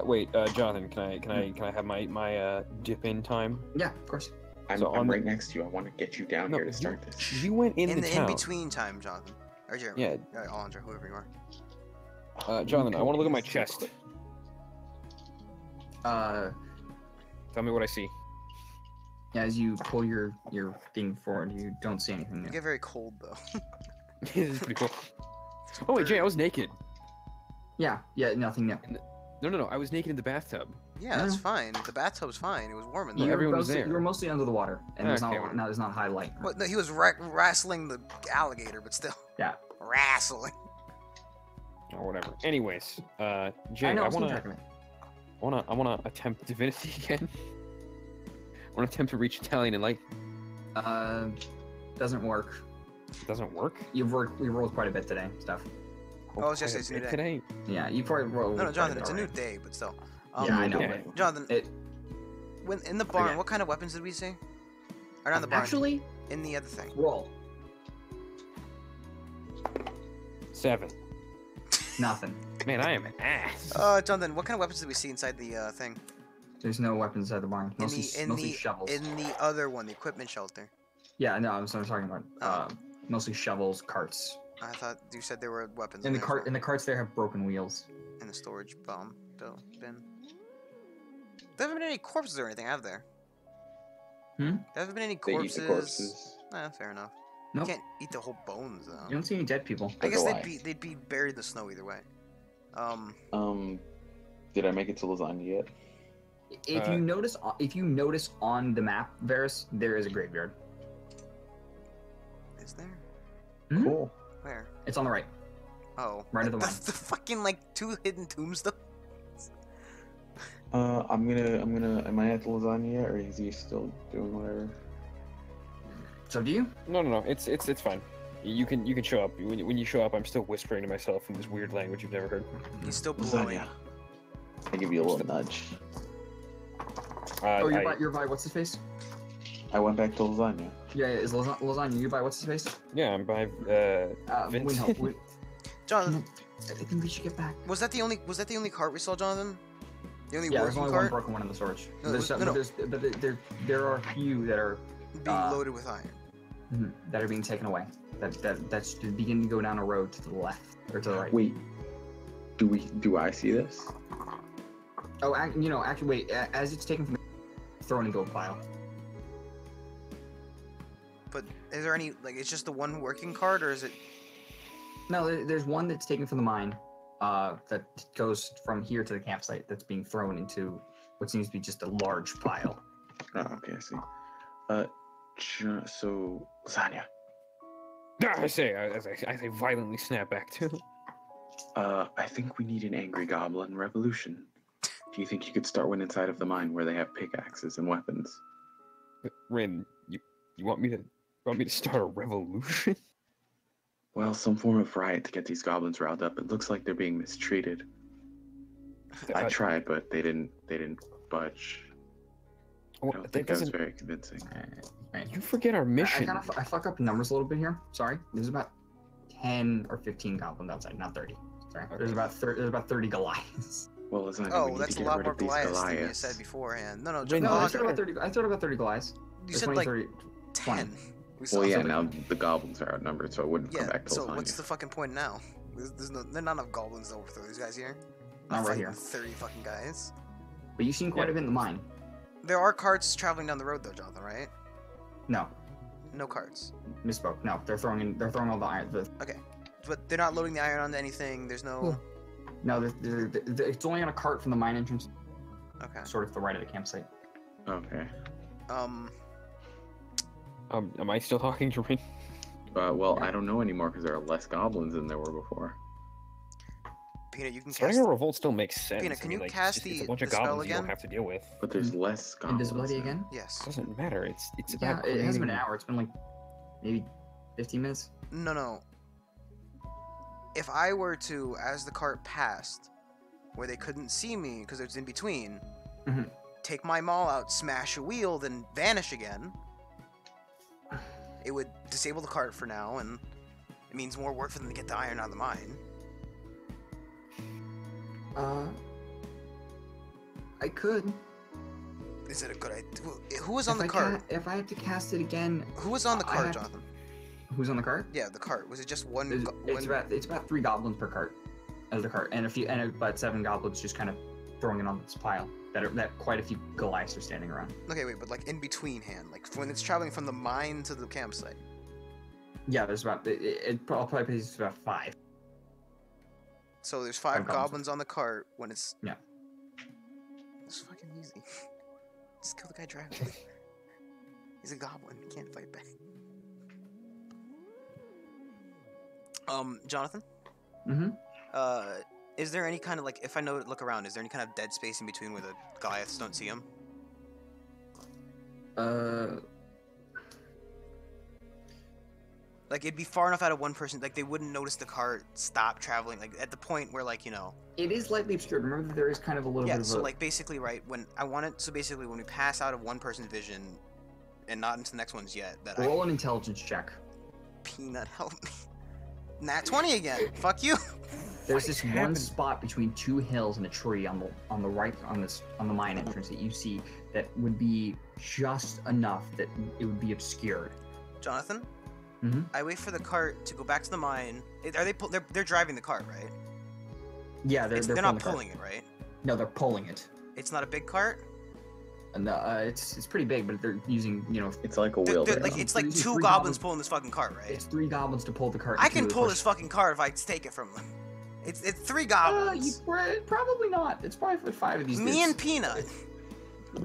Wait, Jonathan, can I have my dip in time? Yeah, of course. I'm So on the- right next to you. I want to get you down here to start this. You went in in the the town. in-between time, Jonathan. Or Jeremy. Yeah. Alondra, whoever you are. Jonathan, I want to look at my chest. Tell me what I see. As you pull your thing forward, you don't see anything You new. get very cold though. This is pretty cool. Oh wait, Jay, I was naked. Yeah, nothing new. No, I was naked in the bathtub. Yeah, it's fine. The bathtub's fine. It was warm in Yeah, there. everyone was mostly, there. you were mostly under the water, and there's Okay, not, well. no, there's not high light. But no, he was wrestling the alligator, but still. Yeah. Wrestling. Or whatever. Anyways, Jay, I know. I I'm still wanna, tracking it. I wanna attempt divinity again. I wanna attempt to reach Italian and like Doesn't work. it doesn't work. You rolled quite a bit today, stuff. Oh, it's just- it's a new day. today. Yeah, you probably rolled. No, quite a Jonathan, bit it's a new already. day, but still. Yeah, I know. Yeah. but Jonathan, It when in the barn, Okay. what kind of weapons did we see? Or not the barn. actually in the other thing. roll 7. nothing. Man, I am an ass. Jonathan, what kind of weapons did we see inside the thing? There's no weapons inside the barn. In Mostly, the in mostly the shovels. in the other one, the equipment shelter. Yeah, no, I'm talking about Oh. mostly shovels, carts. I thought you said there were weapons In the there as cart, well. in the carts, there have broken wheels. In the storage bin. There haven't been any corpses or anything, have there? Hmm? There haven't been any They eat corpses. the corpses. Fair enough. Nope. You can't eat the whole bones though. You don't see any dead people. I guess Otherwise. they'd be buried in the snow either way. Did I make it to lasagna yet? If you notice on the map, Varys, there is a graveyard. Is there? Mhm. Cool. Where? It's on the right. Oh, Right at the that's the fucking like 2 hidden tombstones. I'm gonna. Am I at the lasagna yet, or is he still doing whatever? So do you? No. It's fine. You can show up. When you show up, I'm still whispering to myself in this weird language you've never heard. He's still blowing. Lasagna. I give you a little nudge. Oh, you're I- by what's his face? I went back to lasagna. Yeah, is lasagna. You by what's his face? Yeah, I'm by Vince. Windhelm. Jonathan, I think we should get back. was that the only cart we saw, Jonathan? The only Yeah, there's working only one cart broken one in the storage. No, There's no, some, no. but there are a few that are being loaded with iron. that are being taken away. That's beginning to go down a road to the left or to the right. Wait. Do I see this? Oh, actually, wait. As it's taken from, thrown into a pile. But is there any like it's just the one working cart or is it? No, there's one that's taken from the mine. That goes from here to the campsite. That's being thrown into what seems to be just a large pile. Oh, okay, I see. So lasagna. I say as I violently snap back to. I think we need an angry goblin revolution. Do you think you could start one inside of the mine where they have pickaxes and weapons? Rin, you want me to start a revolution? Well, some form of riot to get these goblins riled up. It looks like they're being mistreated. I tried, but they didn't budge. I Well, don't that think that was doesn't. very convincing. Right. You forget our mission. I fuck up numbers a little bit here. Sorry. There's about 10 or 15 goblins outside, not 30. Sorry. Okay. There's about 30 Goliaths. Well, lasagna, we Oh, need that's to a get lot rid more of these Goliaths than you Goliaths. said beforehand. No, Rin, No, No, I it's thought about 30. I thought about 30 Goliaths. you Or said 20, like 30, 20. 10. We saw Well, yeah, something. now the goblins are outnumbered, so I wouldn't come Yeah. back to So lasagna. what's the fucking point now? There's not enough goblins to overthrow these guys here. Not right fighting here. 30 fucking guys. But you've seen quite a bit in the mine. There are carts traveling down the road though, Jonathan, right? No, No carts. misspoke. No, they're throwing all the iron. But they're not loading the iron onto anything. There's no. No, it's only on a cart from the mine entrance, Okay. sort of to the right of the campsite. Okay. Am I still talking to Rin? Well, I don't know anymore because there are less goblins than there were before. Peanut, you can Starting cast. a revolt still makes sense. Peanut, I can mean, you like, cast it's a the- bunch of the spell goblins you don't again? have to deal with. But there's less goblins. Invisibility now. again? Yes. Doesn't matter. It's Yeah, about it hasn't been creating- an hour. It's been like maybe 15 minutes. No. If I were to, as the cart passed, where they couldn't see me because it's in between, Mhm. take my maul out, smash a wheel, then vanish again, it would disable the cart for now, and it means more work for them to get the iron out of the mine. I could. Is it a good idea? Who was on the cart? If I had to cast it again, Who was on the I cart, have- Jonathan? who's on the cart? Yeah, the cart. Was it just one? It's about 3 goblins per cart as the cart, and about 7 goblins just kind of throwing it on this pile. That quite a few Goliaths are standing around. Okay, wait, but like in between hand, like when it's traveling from the mine to the campsite. Yeah, there's about it probably pays about 5. So there's 5 Five goblins. goblins on the cart when it's. Yeah. It's fucking easy. Just kill the guy driving. He's a goblin. He can't fight back. Jonathan? Mm-hmm. Is there any kind of, like, if I know to look around, is there any kind of dead space in between where the Goliaths don't see him? Like, it'd be far enough out of one person, like, they wouldn't notice the cart stop traveling, like, at the point where, like, you know... It is lightly obscured. Remember that there is kind of a little bit of so, a... like, basically, right, when we pass out of one person's vision, and not into the next one's yet, that Roll an intelligence check. Peanut, help me. Nat 20 again! Fuck you! There's this one spot between two hills and a tree on the right on the mine entrance that you see that would be just enough that it would be obscured. Jonathan? Mm-hmm. I wait for the cart to go back to the mine. Are they? They're driving the cart, right? Yeah, they're not pulling it, right? No, they're pulling it. It's not a big cart. And it's pretty big, but they're using It's like a wheel. It's like two goblins pulling this fucking cart, right? It's 3 goblins to pull the cart. I can pull this fucking cart if I take it from them. It's 3 goblins. Probably not. It's probably for 5 of these. Me and Peanut.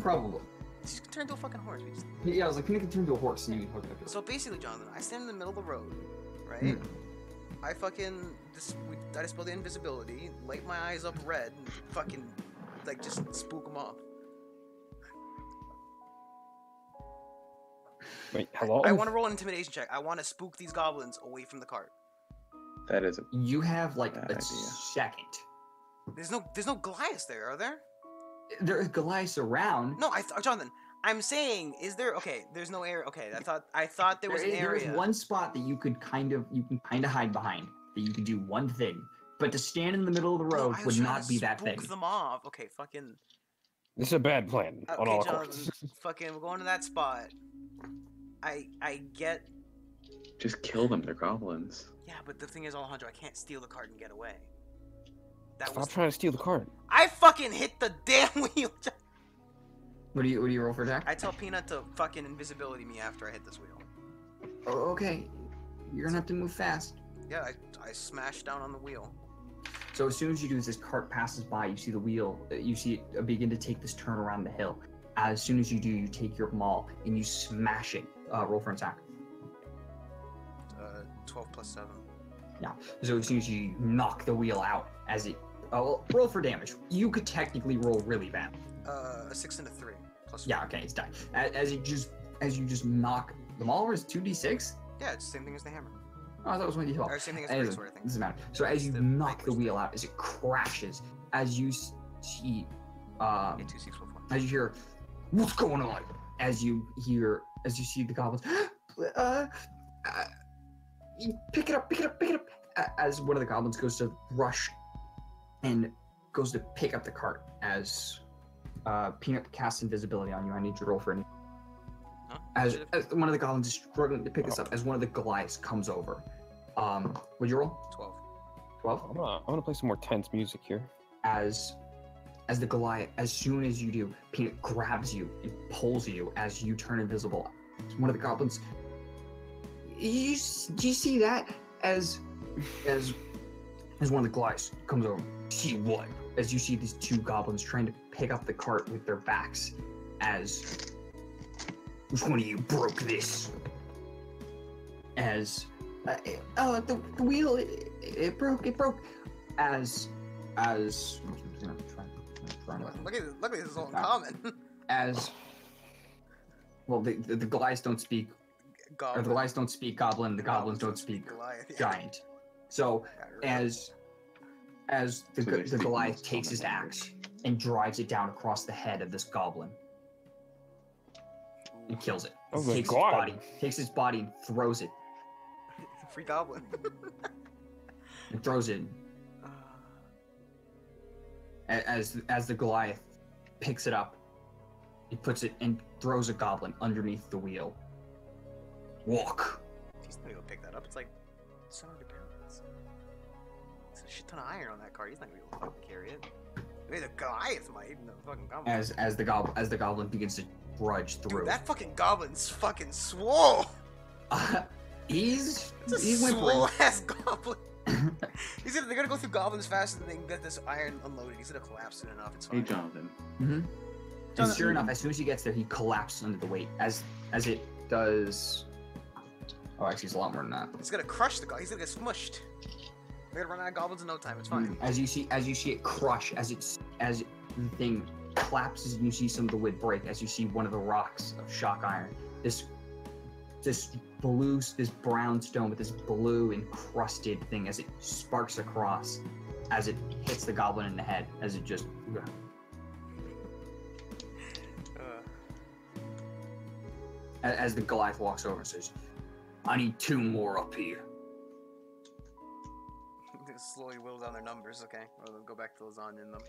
Probably. She's gonna turn into a fucking horse. Yeah, I was like, Peanut can turn into a horse and you can hook it up. So basically, Jonathan, I stand in the middle of the road, right? Mm. I I dispel the invisibility, light my eyes up red, and fucking, like, just spook them off. Wait, hello? I want to roll an intimidation check. I want to spook these goblins away from the cart. That is a You have like Bad a idea. second. There's no Goliaths there, are there? There are Goliaths around. No, Jonathan, I'm saying, is there? Okay, there's no area. Okay, I thought there was an area. There's one spot that you can kind of hide behind. That you can do one thing, but to stand in the middle of the No, road I was would trying not to be that thing. spook them off. Okay, fucking. This is a bad plan on all Okay, accounts. Jonathan, fucking, we're going to that spot. I get. just kill them. They're goblins. Yeah, but the thing is, Alejandro, I can't steal the cart and get away. Stop trying to steal the cart. I fucking hit the damn wheel. What do you roll for attack? I tell Peanut to fucking invisibility me after I hit this wheel. Oh, okay, you're gonna have to move fast. Yeah, I smash down on the wheel. So as soon as you do this cart passes by, you see the wheel, you see it begin to take this turn around the hill. As soon as you do, you take your maul and you smash it. Roll for an attack. 12 plus 7. So as soon as you knock the wheel out, as it, roll for damage. You could technically roll really bad. A 6 and a 3. Plus 4. Yeah, okay, it's done. As you just knock the maul is 2d6. Yeah, it's the same thing as the hammer. Oh, I thought it was 1d12. Or same thing as the Anyway, greatsword, I think. doesn't matter. So as you the knock the vanquish wheel thing. out, as it crashes, as you see, Yeah, 2, 6, 4, 4. as you hear, what's going on? As you see the goblins, pick it up. As one of the goblins goes to rush and goes to pick up the cart, as Peanut casts invisibility on you. I need you to roll for it. Huh? As one of the goblins is struggling to pick this up, as one of the Goliaths comes over. Would you roll? 12. 12? I'm gonna play some more tense music here. As the Goliath, as soon as you do, Peanut grabs you and pulls you as you turn invisible. One of the goblins. Do you see that? As one of the Goliaths comes over. See what? As you see these 2 goblins trying to pick up the cart with their backs. As which one of you broke this? As the wheel it broke. As Look at this is all in common. as well, the Goliaths don't speak, or the Goblin. Goliaths don't speak Goblin. The goblins don't speak Goliath. Yeah. Giant. So Yeah, right. as the So they the speak Goliath most takes his common axe and drives it down across the head of this goblin and kills it. Oh my takes God. takes its body and throws it Free goblin. as the Goliath picks it up. He puts it and throws a goblin underneath the wheel. Walk. He's not gonna pick that up. It's like 700 pounds. It's a shit ton of iron on that car. He's not gonna be able to fucking carry it. Maybe the Goliath might. No fucking goblin. As the goblin begins to trudge through. Dude, that fucking goblin's fucking swole. He's It's a whimpering. swole ass goblin. They're gonna go through goblins faster than they can get this iron unloaded. He's gonna collapse soon enough. It's Hey, fine. Jonathan. And sure enough, as soon as he gets there, he collapses under the weight. As it does. Oh, actually, it's a lot more than that. It's gonna crush the guy. He's gonna get smushed. We're gonna run out of goblins in no time. It's fine. As you see it crush, as the thing collapses, and you see some of the wood break. As you see one of the rocks of shock iron, this brown stone with this blue encrusted thing, as it sparks across, as it hits the goblin in the head, as it just. As the Goliath walks over and says, "I need 2 more up here." They slowly whittle down their numbers. Okay, we'll go back to lasagna in them.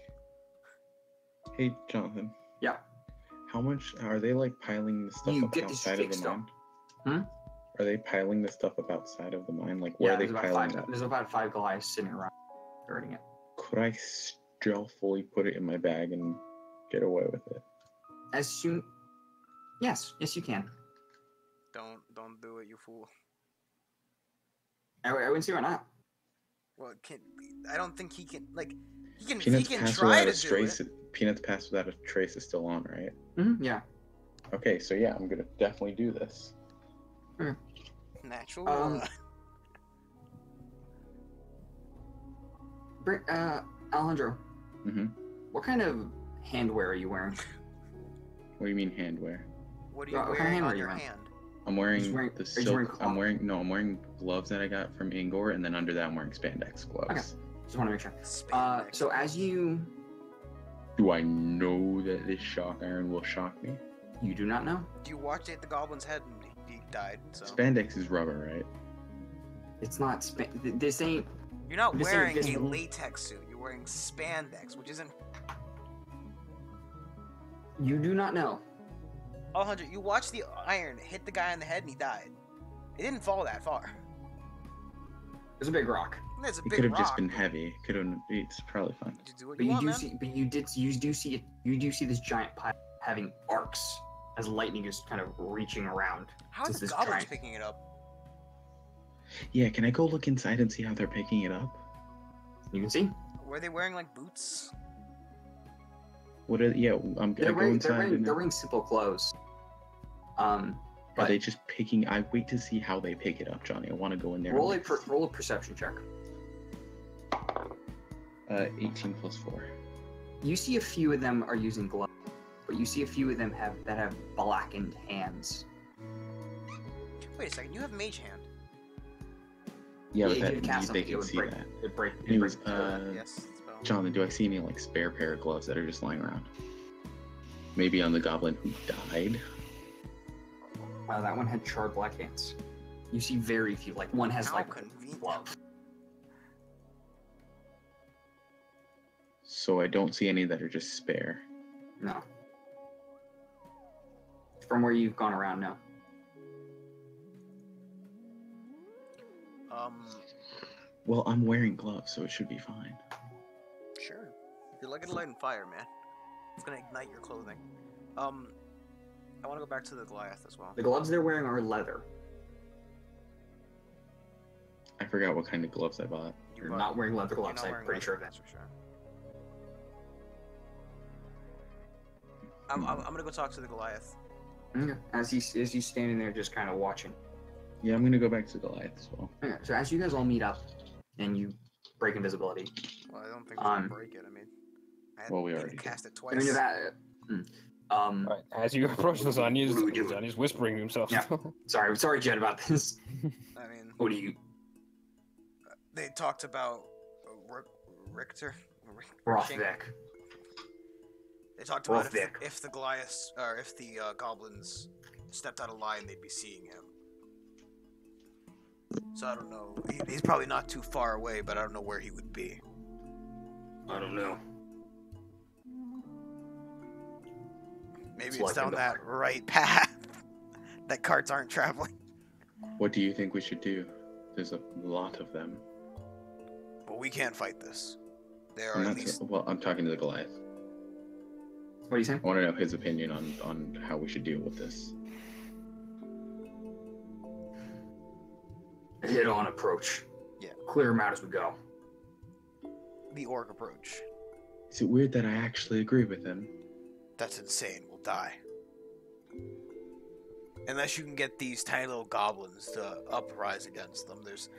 Hey, Jonathan. Yeah. How much are they like piling the stuff You up get this outside of fixed the up. mine? Are they piling the stuff up outside of the mine? Like, where are they piling it? There's about 5 Goliaths sitting around, guarding it. Could I stealthily put it in my bag and get away with it? Yes, you can. Don't do it, you fool. I wouldn't see why not. Well, I don't think he can. Like, he can Peanuts pass try without to a do trace. it. Peanuts pass without a trace is still on, right? Yeah. Okay, so yeah, I'm gonna definitely do this. Natural. Alejandro, Mm-hmm. what kind of handwear are you wearing? What do you mean handwear? What are you what kind of wearing hand are on you your wearing? hand? I'm wearing Just wearing- the are you wearing silk. cloth? I'm wearing gloves that I got from Ingor, and then under that I'm wearing spandex gloves. Okay. Just want to make sure. Spandex. So as you Do I know that this shock iron will shock me? do not know. Do you watch it hit the goblin's head and he died? So Spandex is rubber, right? It's not. This ain't. you're not this ain't wearing this a one. latex suit. You're wearing spandex, which isn't. You do not know. Alejandro, you watched the iron hit the guy on the head and he died. It didn't fall that far. There's a big rock. That's a It big could have rock. just been heavy. Could have. It's probably fine. You do what But you you want, do man. see. But you do see it. You do see this giant pile having arcs as lightning is kind of reaching around. How are This the is goblins giant. picking it up? Yeah, can I go look inside and see how they're picking it up? You can see. Were they wearing like boots? What are? Yeah, I They're go wearing. inside. They're wearing simple clothes. Are But they just picking? I wait to see how they pick it up, Johnny. I want to go in there. roll and roll a perception check. 18 plus 4. You see a few of them are using gloves, but you see a few of them that have blackened hands. Wait a second, you have mage hand. Yeah, you but could cast they something, it can would see break. that. It break. Anyways, Yes, spell. Jonathan, do I see any like spare pair of gloves that are just lying around? Maybe on the goblin who died. Wow, that one had charred black hands. You see very few. Like one has How like convenient. glove. So I don't see any that are just spare. No. From where you've gone around, no. Well, I'm wearing gloves, so it should be fine. Sure. You're like a light on fire, man. It's gonna ignite your clothing. I want to go back to the Goliath as well. The gloves they're wearing are leather. I forgot what kind of gloves I bought. You're not wearing leather You're gloves, not I'm wearing pretty sure of leather, that. that's for sure. I'm gonna go talk to the Goliath. Okay. As he's standing there just kind of watching. Yeah, I'm gonna go back to Goliath as well. Okay, so as you guys all meet up and you break invisibility, Well, I don't think we're gonna break it. I mean, Well, we need to already cast it I twice. mean, that, Right, as you approach Lasagna's whispering to himself. Yeah. sorry, Jed, about this. I mean, What do you? they talked about Richter. Rothvic. They talked about Rothvic. if the Goliaths or if the goblins stepped out of line, they'd be seeing him. So I don't know. He's probably not too far away, but I don't know where he would be. I don't know. Maybe It's it's like down a that right path that carts aren't traveling. What do you think we should do? There's a lot of them. But we can't fight this. There are I'm at not least. well, I'm talking to the Goliath. What are you saying? I want to know his opinion on how we should deal with this. Head-on approach. Yeah. clear them out as we go. The orc approach. Is it weird that I actually agree with him? That's insane. We'll die. Unless you can get these tiny little goblins to uprise against them, there's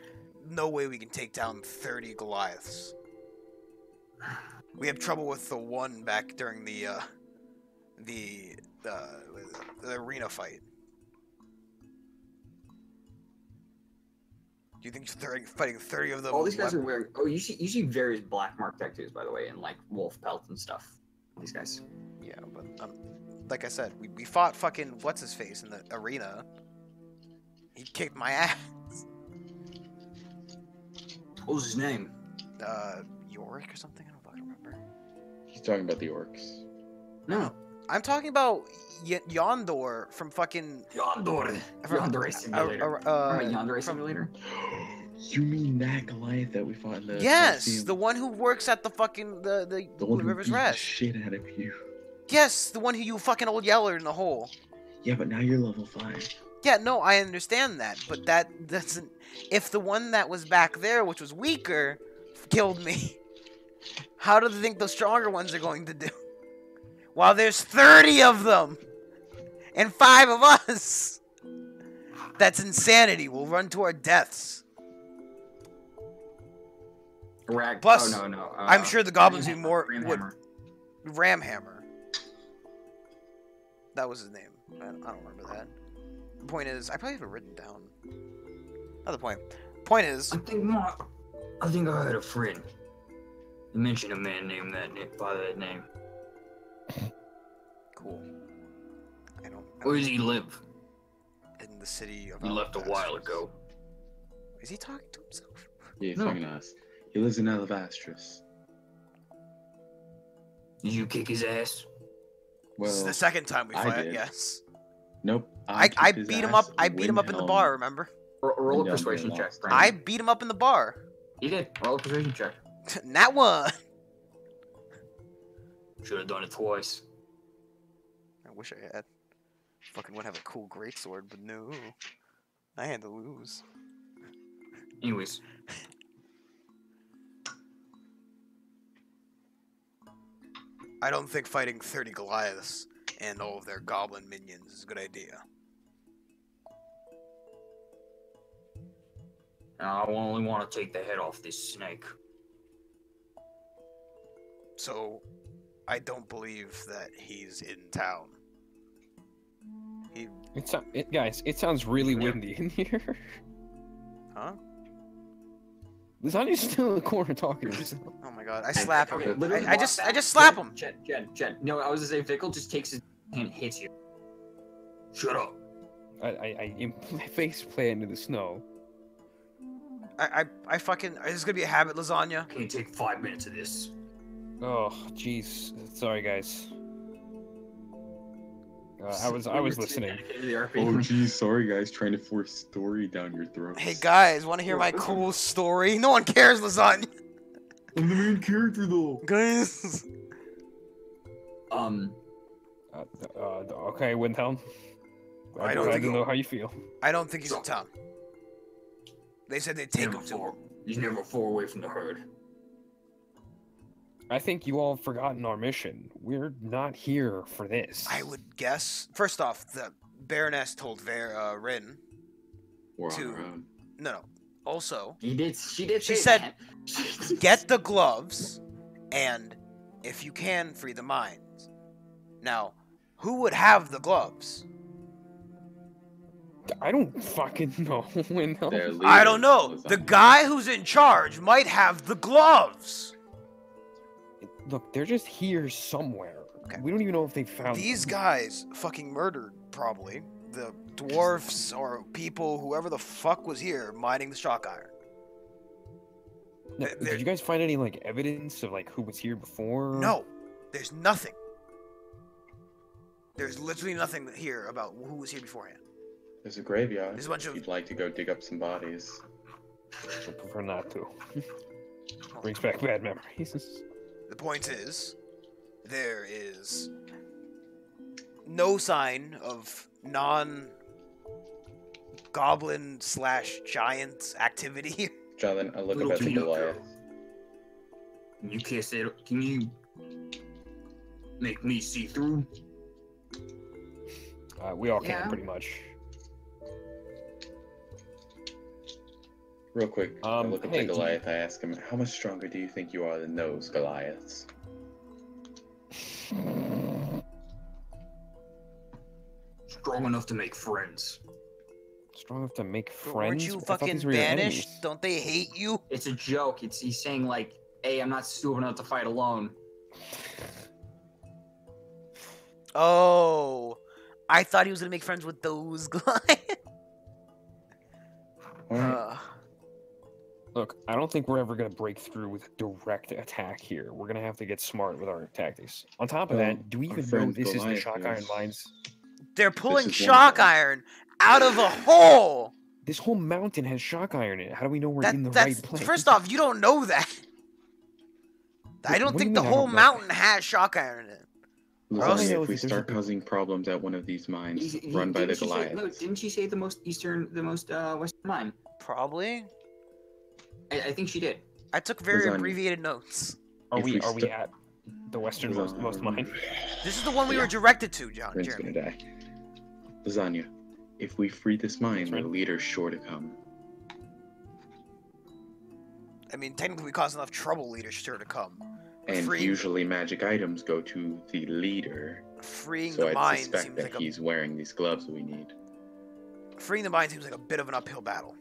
no way we can take down 30 Goliaths. We have trouble with the one back during the arena fight. Do you think fighting 30 of them? All these guys are wearing. Oh, you see various black mark tattoos, by the way, and like wolf pelts and stuff. These guys. Yeah, but like I said, we fought fucking what's his face in the arena. He kicked my ass. What was his name? Yorick or something. I don't fucking remember. He's talking about the orcs. No. I'm talking about Yondor from fucking Yondor. From- Yandere Simulator. Remember Yandere Simulator? You mean that Goliath that we fought in the Yes, Colosseum? the one who works at the fucking the one who River's beat the Rest. shit out of you. Yes, the one who you fucking old yeller in the hole. Yeah, but now you're level 5. Yeah, no, I understand that, but that doesn't. If the one that was back there, which was weaker, killed me, how do they think the stronger ones are going to do? While there's 30 of them and 5 of us. That's insanity. We'll run to our deaths. Rag. Plus, oh, no. I'm sure the goblins Ramhammer, would more would Ramhammer. Ramhammer. That was his name. I don't remember that. The point is, I probably have it written down. Not the point. Point is, I think I had a friend. You mentioned a man named by that name. cool. I don't. Where does he live? In the city of. He left a while Alabasters. ago. Is he talking to himself? Yeah, he's No. talking to us. He lives in Alabastris. Did you kick his ass? This is Well, the second time we I fight. did. Yes. nope. I kicked his beat him ass up. I beat him up in the Windhelm. bar. Remember? Roll a Yeah, persuasion yeah, check, lost. Brandon. I beat him up in the bar. You did. Roll a persuasion check. Not one. Should have done it twice. I wish I had. Fucking would have a cool greatsword, but no. I had to lose. Anyways. I don't think fighting 30 Goliaths and all of their goblin minions is a good idea. I only want to take the head off this snake. So, I don't believe that he's in town. He, Guys, it sounds really Yeah. windy in here. huh? Lasagna's still in the corner talking to himself. Oh my god, I slap him. Literally I walk just back. slap him. Jen. No, I was gonna say Fickle just takes his hand and hits you. Shut up. I my face plant into the snow. I fucking, is this gonna be a habit, lasagna? Can you take 5 minutes of this? Oh, jeez. Sorry, guys. I was listening. Oh, geez, sorry, guys. Trying to force story down your throat. Hey guys, wanna hear my cool story? No one cares, lasagna. I'm the main character though. Guys. Okay, Windhelm. I don't glad think to he'll- know how you feel. I don't think he's in town. They said they'd take him to. He's never far away from the herd. I think you all have forgotten our mission. We're not here for this. I would guess. First off, the Baroness told Rin. We're on to- our own. No. Also, She did She say said- that. get the gloves, and if you can, free the mines. Now, who would have the gloves? I don't fucking know, Windhelm. Their I don't leader know. was The on- guy who's in charge might have the gloves. Look, they're just here somewhere. Okay. We don't even know if they found These them. guys fucking murdered, probably. The dwarfs or people, whoever the fuck was here mining the shock iron. No, they're- did you guys find any like evidence of like who was here before? No, there's nothing. There's literally nothing here about who was here beforehand. There's a graveyard. There's a bunch If of. you'd like to go dig up some bodies. I prefer not to. Brings back bad memories. The point is, there is no sign of non-goblin/giant activity here. Jonathan, I look Little up at the cute Goliath. girl. You kiss it. Can you make me see through? We all Yeah. can, pretty much. Real quick, I look up hey, at Goliath. I ask him, how much stronger do you think you are than those Goliaths? Strong enough to make friends. Strong enough to make But friends? weren't you I thought fucking these were your banished? enemies. Don't they hate you? It's a joke. He's saying like, "Hey, I'm not stupid enough to fight alone." Oh, I thought he was gonna make friends with those Goliaths. Alright. Look, I don't think we're ever going to break through with direct attack here. We're going to have to get smart with our tactics. On top of Well, that, do we our even know friend this is the Goliath shock iron is- mines? They're pulling is one shock of them. iron out of a hole. This whole mountain has shock iron in it. How do we know we're That, in the that's right place? first off, you don't know that. I What don't do you think the mean I whole don't know mountain has shock iron in it. All I Lasagna, know if we is that there's start a- causing problems at one of these mines run by the Didn't she say- no, Goliaths, didn't she say the most western mine? Probably. I think she did. I took very Lasagna. abbreviated notes. Are if we we are we st- at the westernmost mine? This is the one we were directed to, John. Rin's Jeremy. gonna die. Lasagna, if we free this mine, That's the right. leader's sure to come. I mean, technically, we caused enough trouble. Leaders sure to come. And Free- usually magic items go to the leader, Freeing so the I'd mine suspect seems that like he's wearing these gloves we need. freeing the mine seems like a bit of an uphill battle.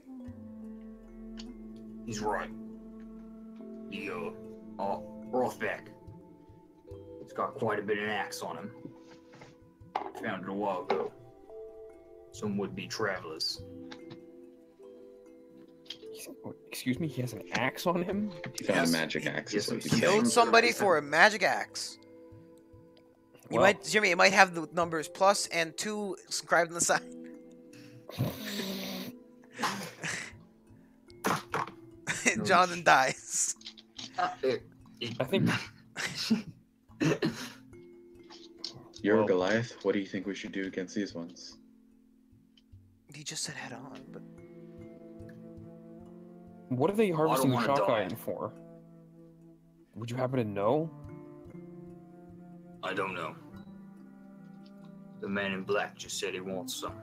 He's right. The Rothbeck. He's got quite a bit of an axe on him. Found it a while ago. Some would-be travelers. Excuse me, he has an axe on him? He found Yes. a magic axe. Yes, is what he he's killed saying. Killed somebody for a magic axe. You Well, might, Jimmy. It might have the numbers plus and 2 inscribed on the side. No Jonathan sh- dies. I think You're Well- a Goliath. What do you think we should do against these ones? He just said head on, but what are they harvesting the wanna shock die. iron for? Would you happen to know? I don't know. The man in black just said he wants some.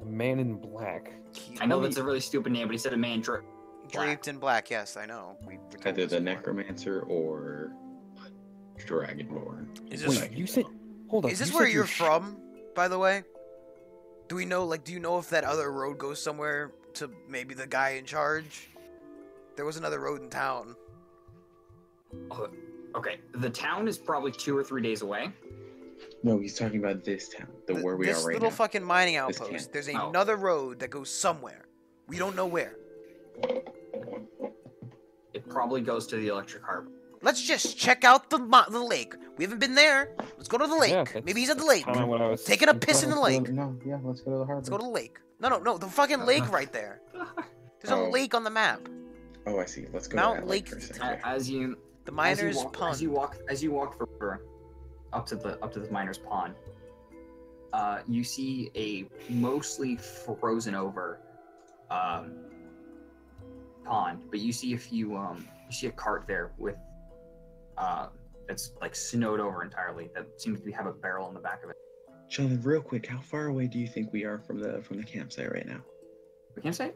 The man in black. he I know that's a really stupid name, but he said a man draped in black. Yes, I know. We were told Either this the before. Necromancer or Dragonborn. Is The this- Wait, you said... Hold on. Is this you where said you're sh- from, by the way? Do we know, like, do you know if that other road goes somewhere to maybe the guy in charge? There was another road in town. Okay, the town is probably 2 or 3 days away. No, he's talking about this town, where we this are right little now. fucking mining This outpost. camp. There's Oh. another road that goes somewhere. We don't know where. It probably goes to the electric harp. Let's just check out the lake. We haven't been there. Let's go to the lake. Yeah, Maybe he's that's at the lake. kinda what I was Taking a piss in the lake. No, yeah, let's go to the harbor. Let's go to the lake. No, the fucking lake right there. There's a Oh. lake on the map. Oh, I see. Let's go Mount to that Lake- lake first. As you The miner's pond. as you walk further up to the miner's pond, you see a mostly frozen over pond, but you see a few you see a cart there with that's like snowed over entirely. That seems to have a barrel in the back of it. Jonathan, real quick, how far away do you think we are from the campsite right now? We can't say.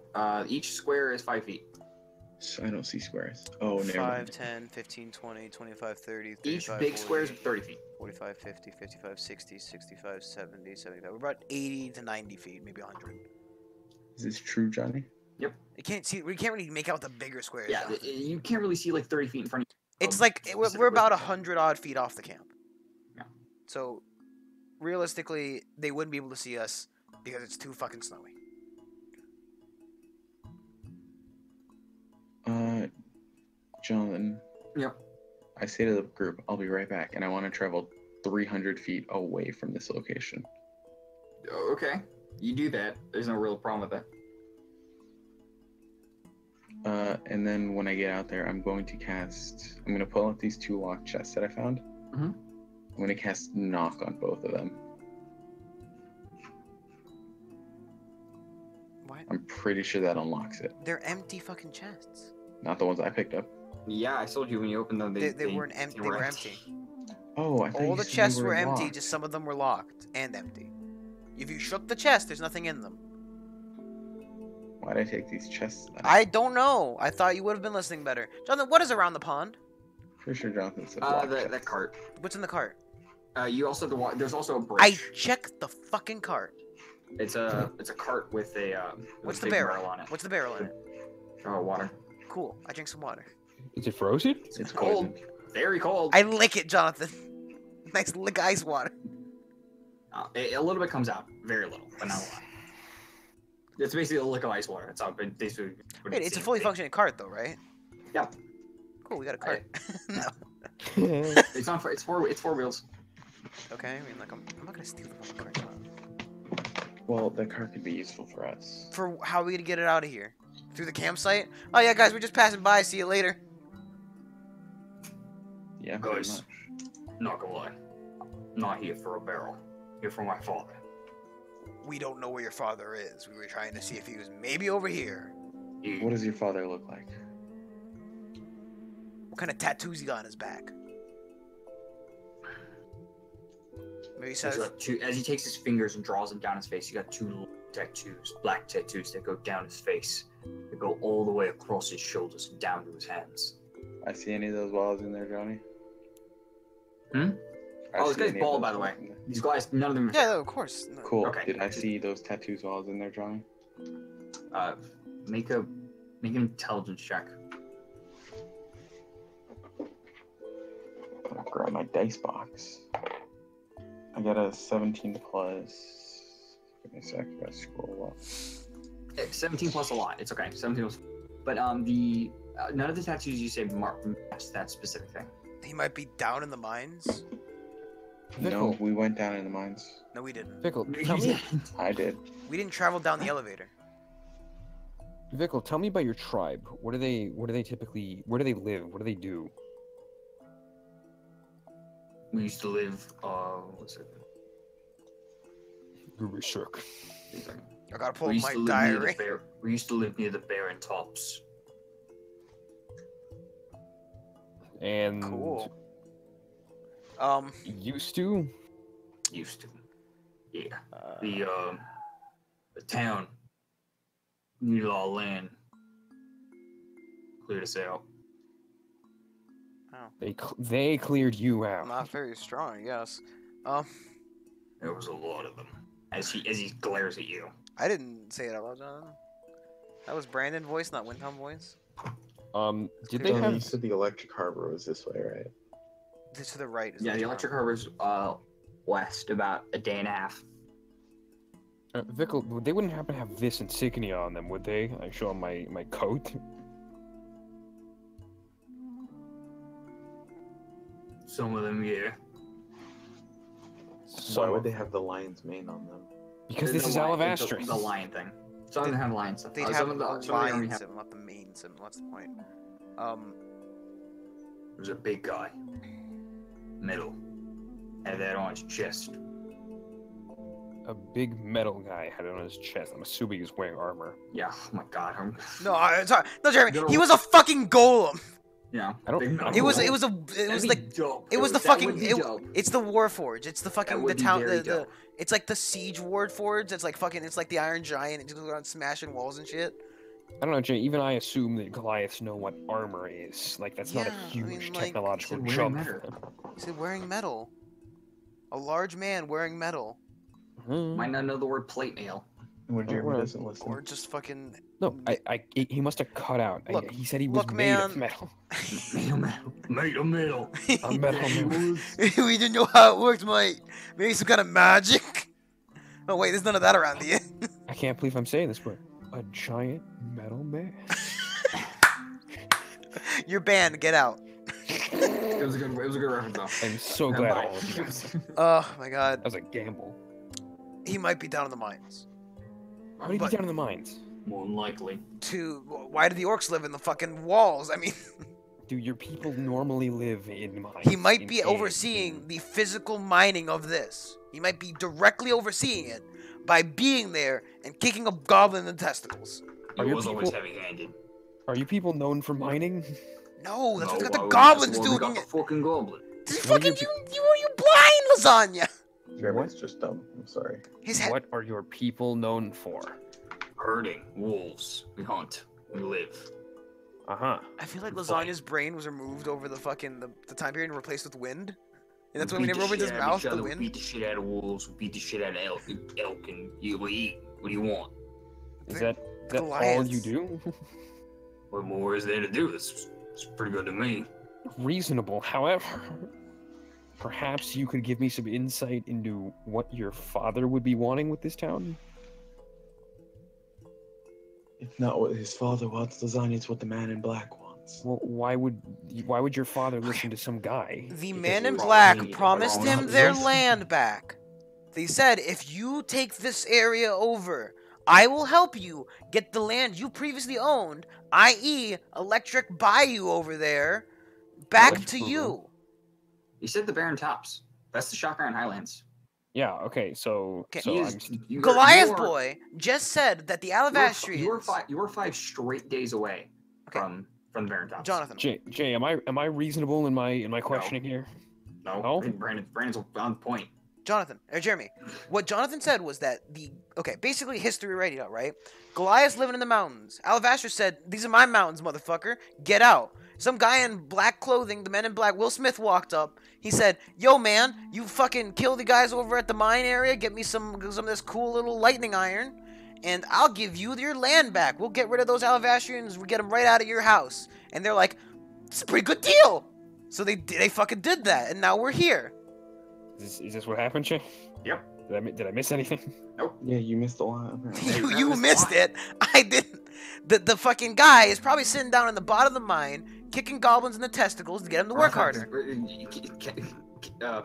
Each square is 5 feet. So I don't see squares. Oh, never 5, mind. 10, 15, 20, 25, 30, Each 35, big 40, square is 30 feet. 45, 50, 55, 60, 65, 70, 75. We're about 80 to 90 feet, maybe 100. Is this true, Johnny? We can't really make out the bigger squares. Yeah, though. you can't really see like 30 feet in front of you. It's like we're specifically. about 100 odd feet off the camp. Yeah. So realistically, they wouldn't be able to see us because it's too fucking snowy. Jonathan. Yep. I say to the group, I'll be right back, and I want to travel 300 feet away from this location. Okay, you do that. There's no real problem with that. And then when I get out there, I'm going to pull out these 2 locked chests that I found. Mhm. I'm going to cast Knock on both of them. What? I'm pretty sure that unlocks it. They're empty fucking chests. Not the ones I picked up. Yeah, I told you when you opened them. They weren't empty. They were empty. Oh, I thought All you the said they chests were empty. locked. Just some of them were locked and empty. If you shook the chest, there's nothing in them. Why'd I take these chests then? I don't know. I thought you would have been listening better. Jonathan, what is around the pond? Pretty sure Jonathan said locked that chests. cart. What's in the cart? You also there's also a bridge. I checked the fucking cart. It's a cart with a What's with the a big barrel? on it. What's the barrel in it? Oh, water. Cool. I drink some water. Is it frozen? It's cold. Very cold. I lick it, Jonathan. Nice lick ice water. A little bit comes out. Very little, but not a lot. It's basically a lick of ice water. It's basically. what Wait, it's a seems fully to be. functioning cart, though, right? Yeah. Cool. We got a cart. No. It's not. It's four wheels. Okay. I mean, like, I'm not gonna steal the fucking cart. Jonathan. Well, that car could be useful for us. For how are we gonna get it out of here? Through the campsite? Oh yeah, guys, we're just passing by. See you later. Yeah, pretty Guys. much. Not gonna lie. Not here for a barrel. Here for my father. We don't know where your father is. We were trying to see if he was maybe over here. What does your father look like? What kind of tattoos he got on his back? Maybe he He's says, got two, as he takes his fingers and draws them down his face, he got two little tattoos, black tattoos that go down his face. They go all the way across his shoulders and down to his hands. I see any of those walls in there, Johnny? Hmm? I Oh, this see guy's any of bald, those by the way. walls in there. These guys, none of them. yeah, no, of course. No. Cool. Okay. Did I see those tattoos walls in there, Johnny? Make an intelligence check. I'll grab my dice box. I got a 17 plus. Give me a sec. I gotta scroll up. 17 plus a lot. It's okay. 17 plus. But none of the tattoos you say match that specific thing. He might be down in the mines. No, Vickle, we went down in the mines. No, we didn't. Vickle, tell me, I did. We didn't travel down the elevator. Vickle, tell me about your tribe. What do they typically? Where do they live? What do they do? We used to live. What's it? Rubishuk. I gotta pull We up used to my live near diary. the bear. We used to live near the barren tops. And Cool. used to. Used to. Yeah. The town needed all land. Cleared us out. They cleared you out. Not very strong, yes. There was a lot of them. As he glares at you. I didn't say it out loud, Jonathan. That was Brandon voice, not Windham voice. Did they You have? said the electric harbor was this way, right? To the right is Yeah, the electric harbor's west about a day and a half. Vickle, they wouldn't happen to have this insignia on them, would they? I show them my coat. Some of them, yeah. Why would they have the lion's mane on them? Because The this is lion- Alabastris. The lion thing. Some of them have lion stuff. They'd Some have of the some of them already lion have- symbol, not the main symbol. What's the point? There's a big guy. Middle. Had that on his chest. A big metal guy had it on his chest. I'm assuming he's wearing armor. Yeah. Oh my god. No, sorry, no, Jeremy. You're- He was a fucking golem. Yeah. I don't- big I metal don't It was know. like dope. it was the That fucking would be it, dope. it's the Warforge. It's the That fucking the would be town very the dope. it's like the siege Warforge. It's like fucking it's like the Iron Giant. It just goes around smashing walls and shit. I don't know, Jay. Even I assume that Goliaths know what armor is. Like that's not a Yeah, I huge mean, like, technological it's a jump. weird He said wearing metal. A large man wearing metal. Might not know the word plate mail. When Jeremy Well, doesn't listen. Or just fucking No, he must have cut out. Look- He said he was look, made of man. metal. Made of metal. Made of metal. A metal man. We didn't know how it worked, mate. Maybe some kind of magic. Oh wait, there's none of that around here. I can't believe I'm saying this, but a giant metal man. You're banned. Get out. It was a good reference though. I'm so glad all of you guys. That Oh my god. was a gamble. He might be down in the mines. How did he But- get down in the mines? More than likely. Why do the orcs live in the fucking walls? I mean, Do your people normally live in mines? he might in be caves, overseeing the physical mining of this. He might be directly overseeing it by being there and kicking a goblin in the testicles. Are He your was always people- heavy-handed. Are you people known for mining? No, that's what got the why would- goblins that's why we doing got it. the fucking goblin. This What are fucking your you blind, lasagna. Jeremy's just dumb. I'm sorry. His head. What are your people known for? Herding wolves. We hunt. We live. Uh-huh. I feel like Fight. lasagna's brain was removed over the fucking the time period and replaced with wind, and that's why We we beat never the opened his shit out of mouth. each The other, We wind. beat the shit out of wolves. We beat the shit out of elk and we eat. What do you want? Is that all Goliaths. you do? What more is there to do? It's pretty good to me. Reasonable. However, perhaps you could give me some insight into what your father would be wanting with this town? It's not what his father wants, lasagna. It's what the man in black wants. Well, why would your father listen to some guy? The Because man in we're all black eating promised wrong him houses. their land back. They said, if you take this area over, I will help you get the land you previously owned, i.e., Electric Bayou over there, back Electric to Bayou? you. You said the Barren Tops. That's the Shock Iron Highlands. Yeah, okay, so Okay. so He I'm is, you are- Goliath you are- Boy just said that the You are, Alabastrians... you are 5 straight days away Okay. from the Barren Tops. Jonathan. Jay, am I reasonable in my questioning here? No, No? Brandon's on point. Jonathan, or Jeremy, what Jonathan said was that basically history radio, right? Goliath's living in the mountains. Alabastra said, these are my mountains, motherfucker. Get out. Some guy in black clothing, the men in black, Will Smith walked up. He said, yo, man, you fucking kill the guys over at the mine area, get me some of this cool little lightning iron, and I'll give you your land back. We'll get rid of those Alavastrians, we'll get them right out of your house. And they're like, it's a pretty good deal. So they fucking did that, and now we're here. Is this what happened, Jay? Yep. Did I miss anything? Yeah, you missed a lot. apparently. Hey, that you was missed fine. it. I didn't. The fucking guy is probably sitting down in the bottom of the mine, kicking goblins in the testicles to get him to work harder.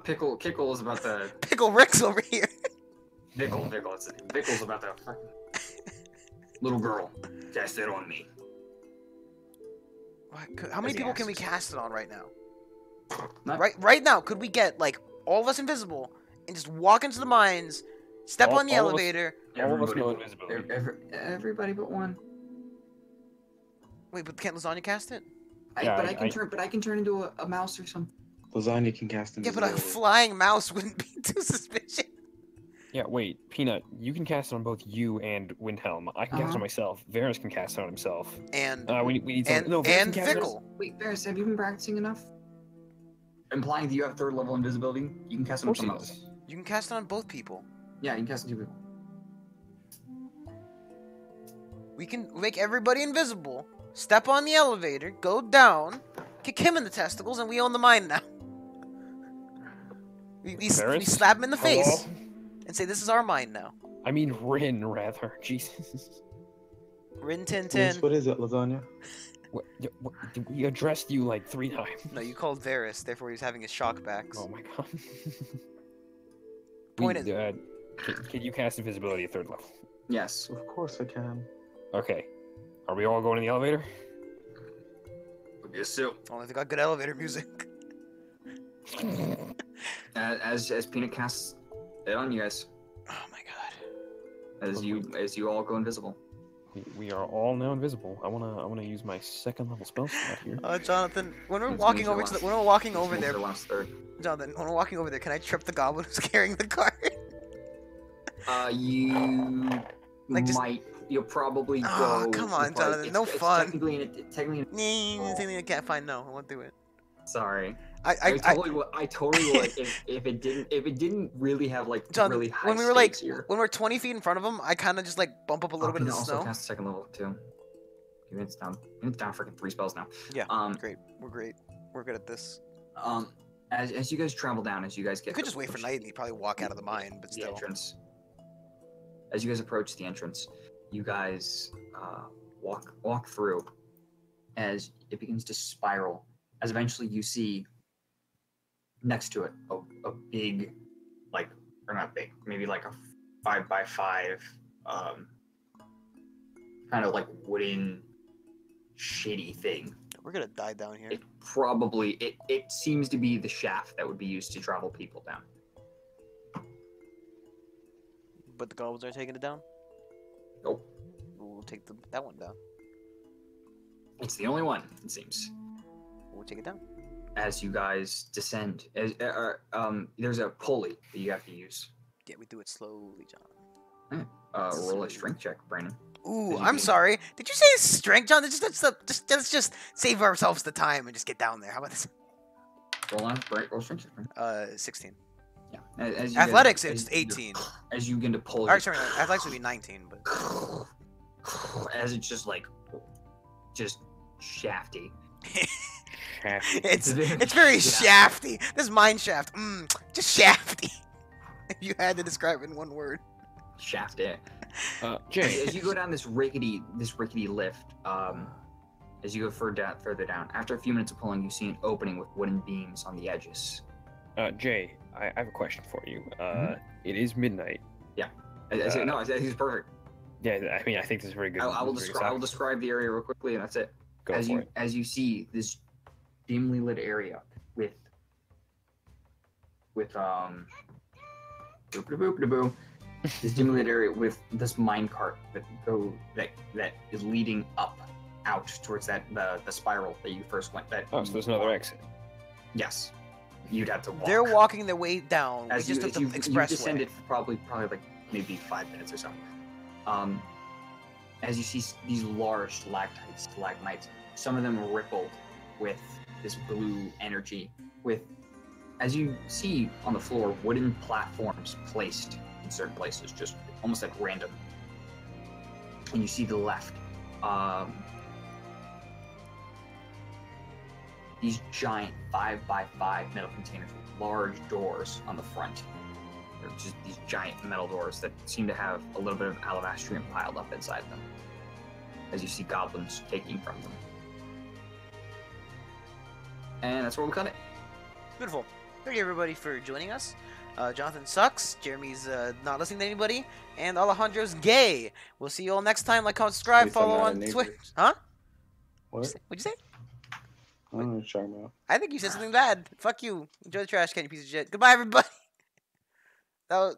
Pickle is about the Pickle Rick's over here. Pickle's about the fucking little girl. Cast it on me. How many As he people can we asks. cast it on right now? Not- Right now, could we get like all of us invisible and just walk into the mines, step All- on the all of us- elevator? All of us Everybody know but- invisibility. Everybody but one. Wait, but can't Lasagna cast it? Yeah, But I- I can turn into a mouse or something. Lasagna can cast Yeah, but a invisibility. flying mouse wouldn't be too suspicious. Yeah, wait, Peanut, you can cast it on both you and Windhelm. I can cast it Uh-huh. on myself. Varus can cast it on himself. And We need some. No, Varus and can cast it on- Fickle. Wait, Varys, have you been practicing enough? Implying that you have 3rd level invisibility, you can cast Of it on course he someone does. else. You can cast it on both people. Yeah, you can cast it on 2 people. We can make everybody invisible, step on the elevator, go down, kick him in the testicles, and we own the mine now. We Varys? slap him in the face Hello? and say, this is our mine now. I mean Rin, rather. Jesus. Rin Tin Yes, Tin. what is it, lasagna? What, we addressed you like 3 times. No, you called Varys, therefore he's having his shock backs. Oh my god. Point is- Can you cast invisibility at 3rd level? Yes. Of course I can. Okay. Are we all going in the elevator? Yes, so. Only if they got good elevator music. As Peanut casts it on you guys, Oh my god. as you all go invisible. We are all now invisible. I wanna use my 2nd level spell slot here. Jonathan, when we're It's walking gonna over be to the when we're walking over It's there, the last third. Jonathan, when we're walking over there, can I trip the goblin who's carrying the cart? You Like, just- might. You'll probably go. Oh, come you'll on, probably- Jonathan, no fun. Technically, I can't find no. I won't do it. sorry. I I totally would. I totally would if it didn't really have like John, really high when we were like stakes here. when we're 20 feet in front of him, I kind of just like bump up a little bit of Peanut the also snow. cast 2nd level too. It's down. It's down freaking 3 spells now. Yeah, Great. We're great. We're good at this. As you guys travel down, as you guys get. You could just wait for night and he'd probably walk out of the mine, but The still. entrance. As you guys approach the entrance, you guys walk through as it begins to spiral. As eventually you see next to it a big, like, or not big, maybe like a 5x5, kind of like wooden, shitty thing. We're gonna die down here. It seems to be the shaft that would be used to travel people down. But the goblins are taking it down. Nope. We'll take that one down. It's the only one, it seems. We'll take it down. As you guys descend, there's a pulley that you have to use. Yeah, we do it slowly, John. Roll a strength check, Brandon. Ooh, As you I'm can- sorry. Did you say strength, John? Let's just save ourselves the time and just get down there. How about this? Roll strength check, Brandon. 16. Yeah. As you Athletics, guys- it's as- 18. As you begin to pull, Alright, sorry, athletics would be 19, but as it's just like, just shafty. it's very shafty. This mine shaft, just shafty. If you had to describe it in one word. Shafty. Jay, As you go down this rickety lift, as you go further down, after a few minutes of pulling, you see an opening with wooden beams on the edges. Jay, I have a question for you. Mhm. It is midnight. I think it's perfect. Yeah, I mean, I think this is very good. I will very good describe. I will stuff. describe the area real quickly, and that's it. Go as for you it. as you see this dimly lit area with this dimly lit area with this mine cart that is leading up out towards the spiral that you first went. Oh, so there's another exit. Yes, you'd have to walk. They're walking their way down. As We just you, took the you expressway. descended for probably like maybe 5 minutes or so. As you see these large stalagmites, some of them rippled with this blue energy. As you see on the floor, wooden platforms placed in certain places, just almost at random. And you see the left, these giant 5x5 metal containers with large doors on the front. They're just these giant metal doors that seem to have a little bit of alabastrium piled up inside them, as you see goblins taking from them. And that's where we'll cut it. Beautiful. Thank you everybody for joining us. Jonathan sucks. Jeremy's not listening to anybody, and Alejandro's gay. We'll see you all next time. Like, comment, subscribe, At least I'm follow not a on neighbor. Twitch. Huh? What? What'd you say? I don't know what you're talking about. I think you said something bad. Fuck you. Enjoy the trash can, you piece of shit. Goodbye, everybody. That was.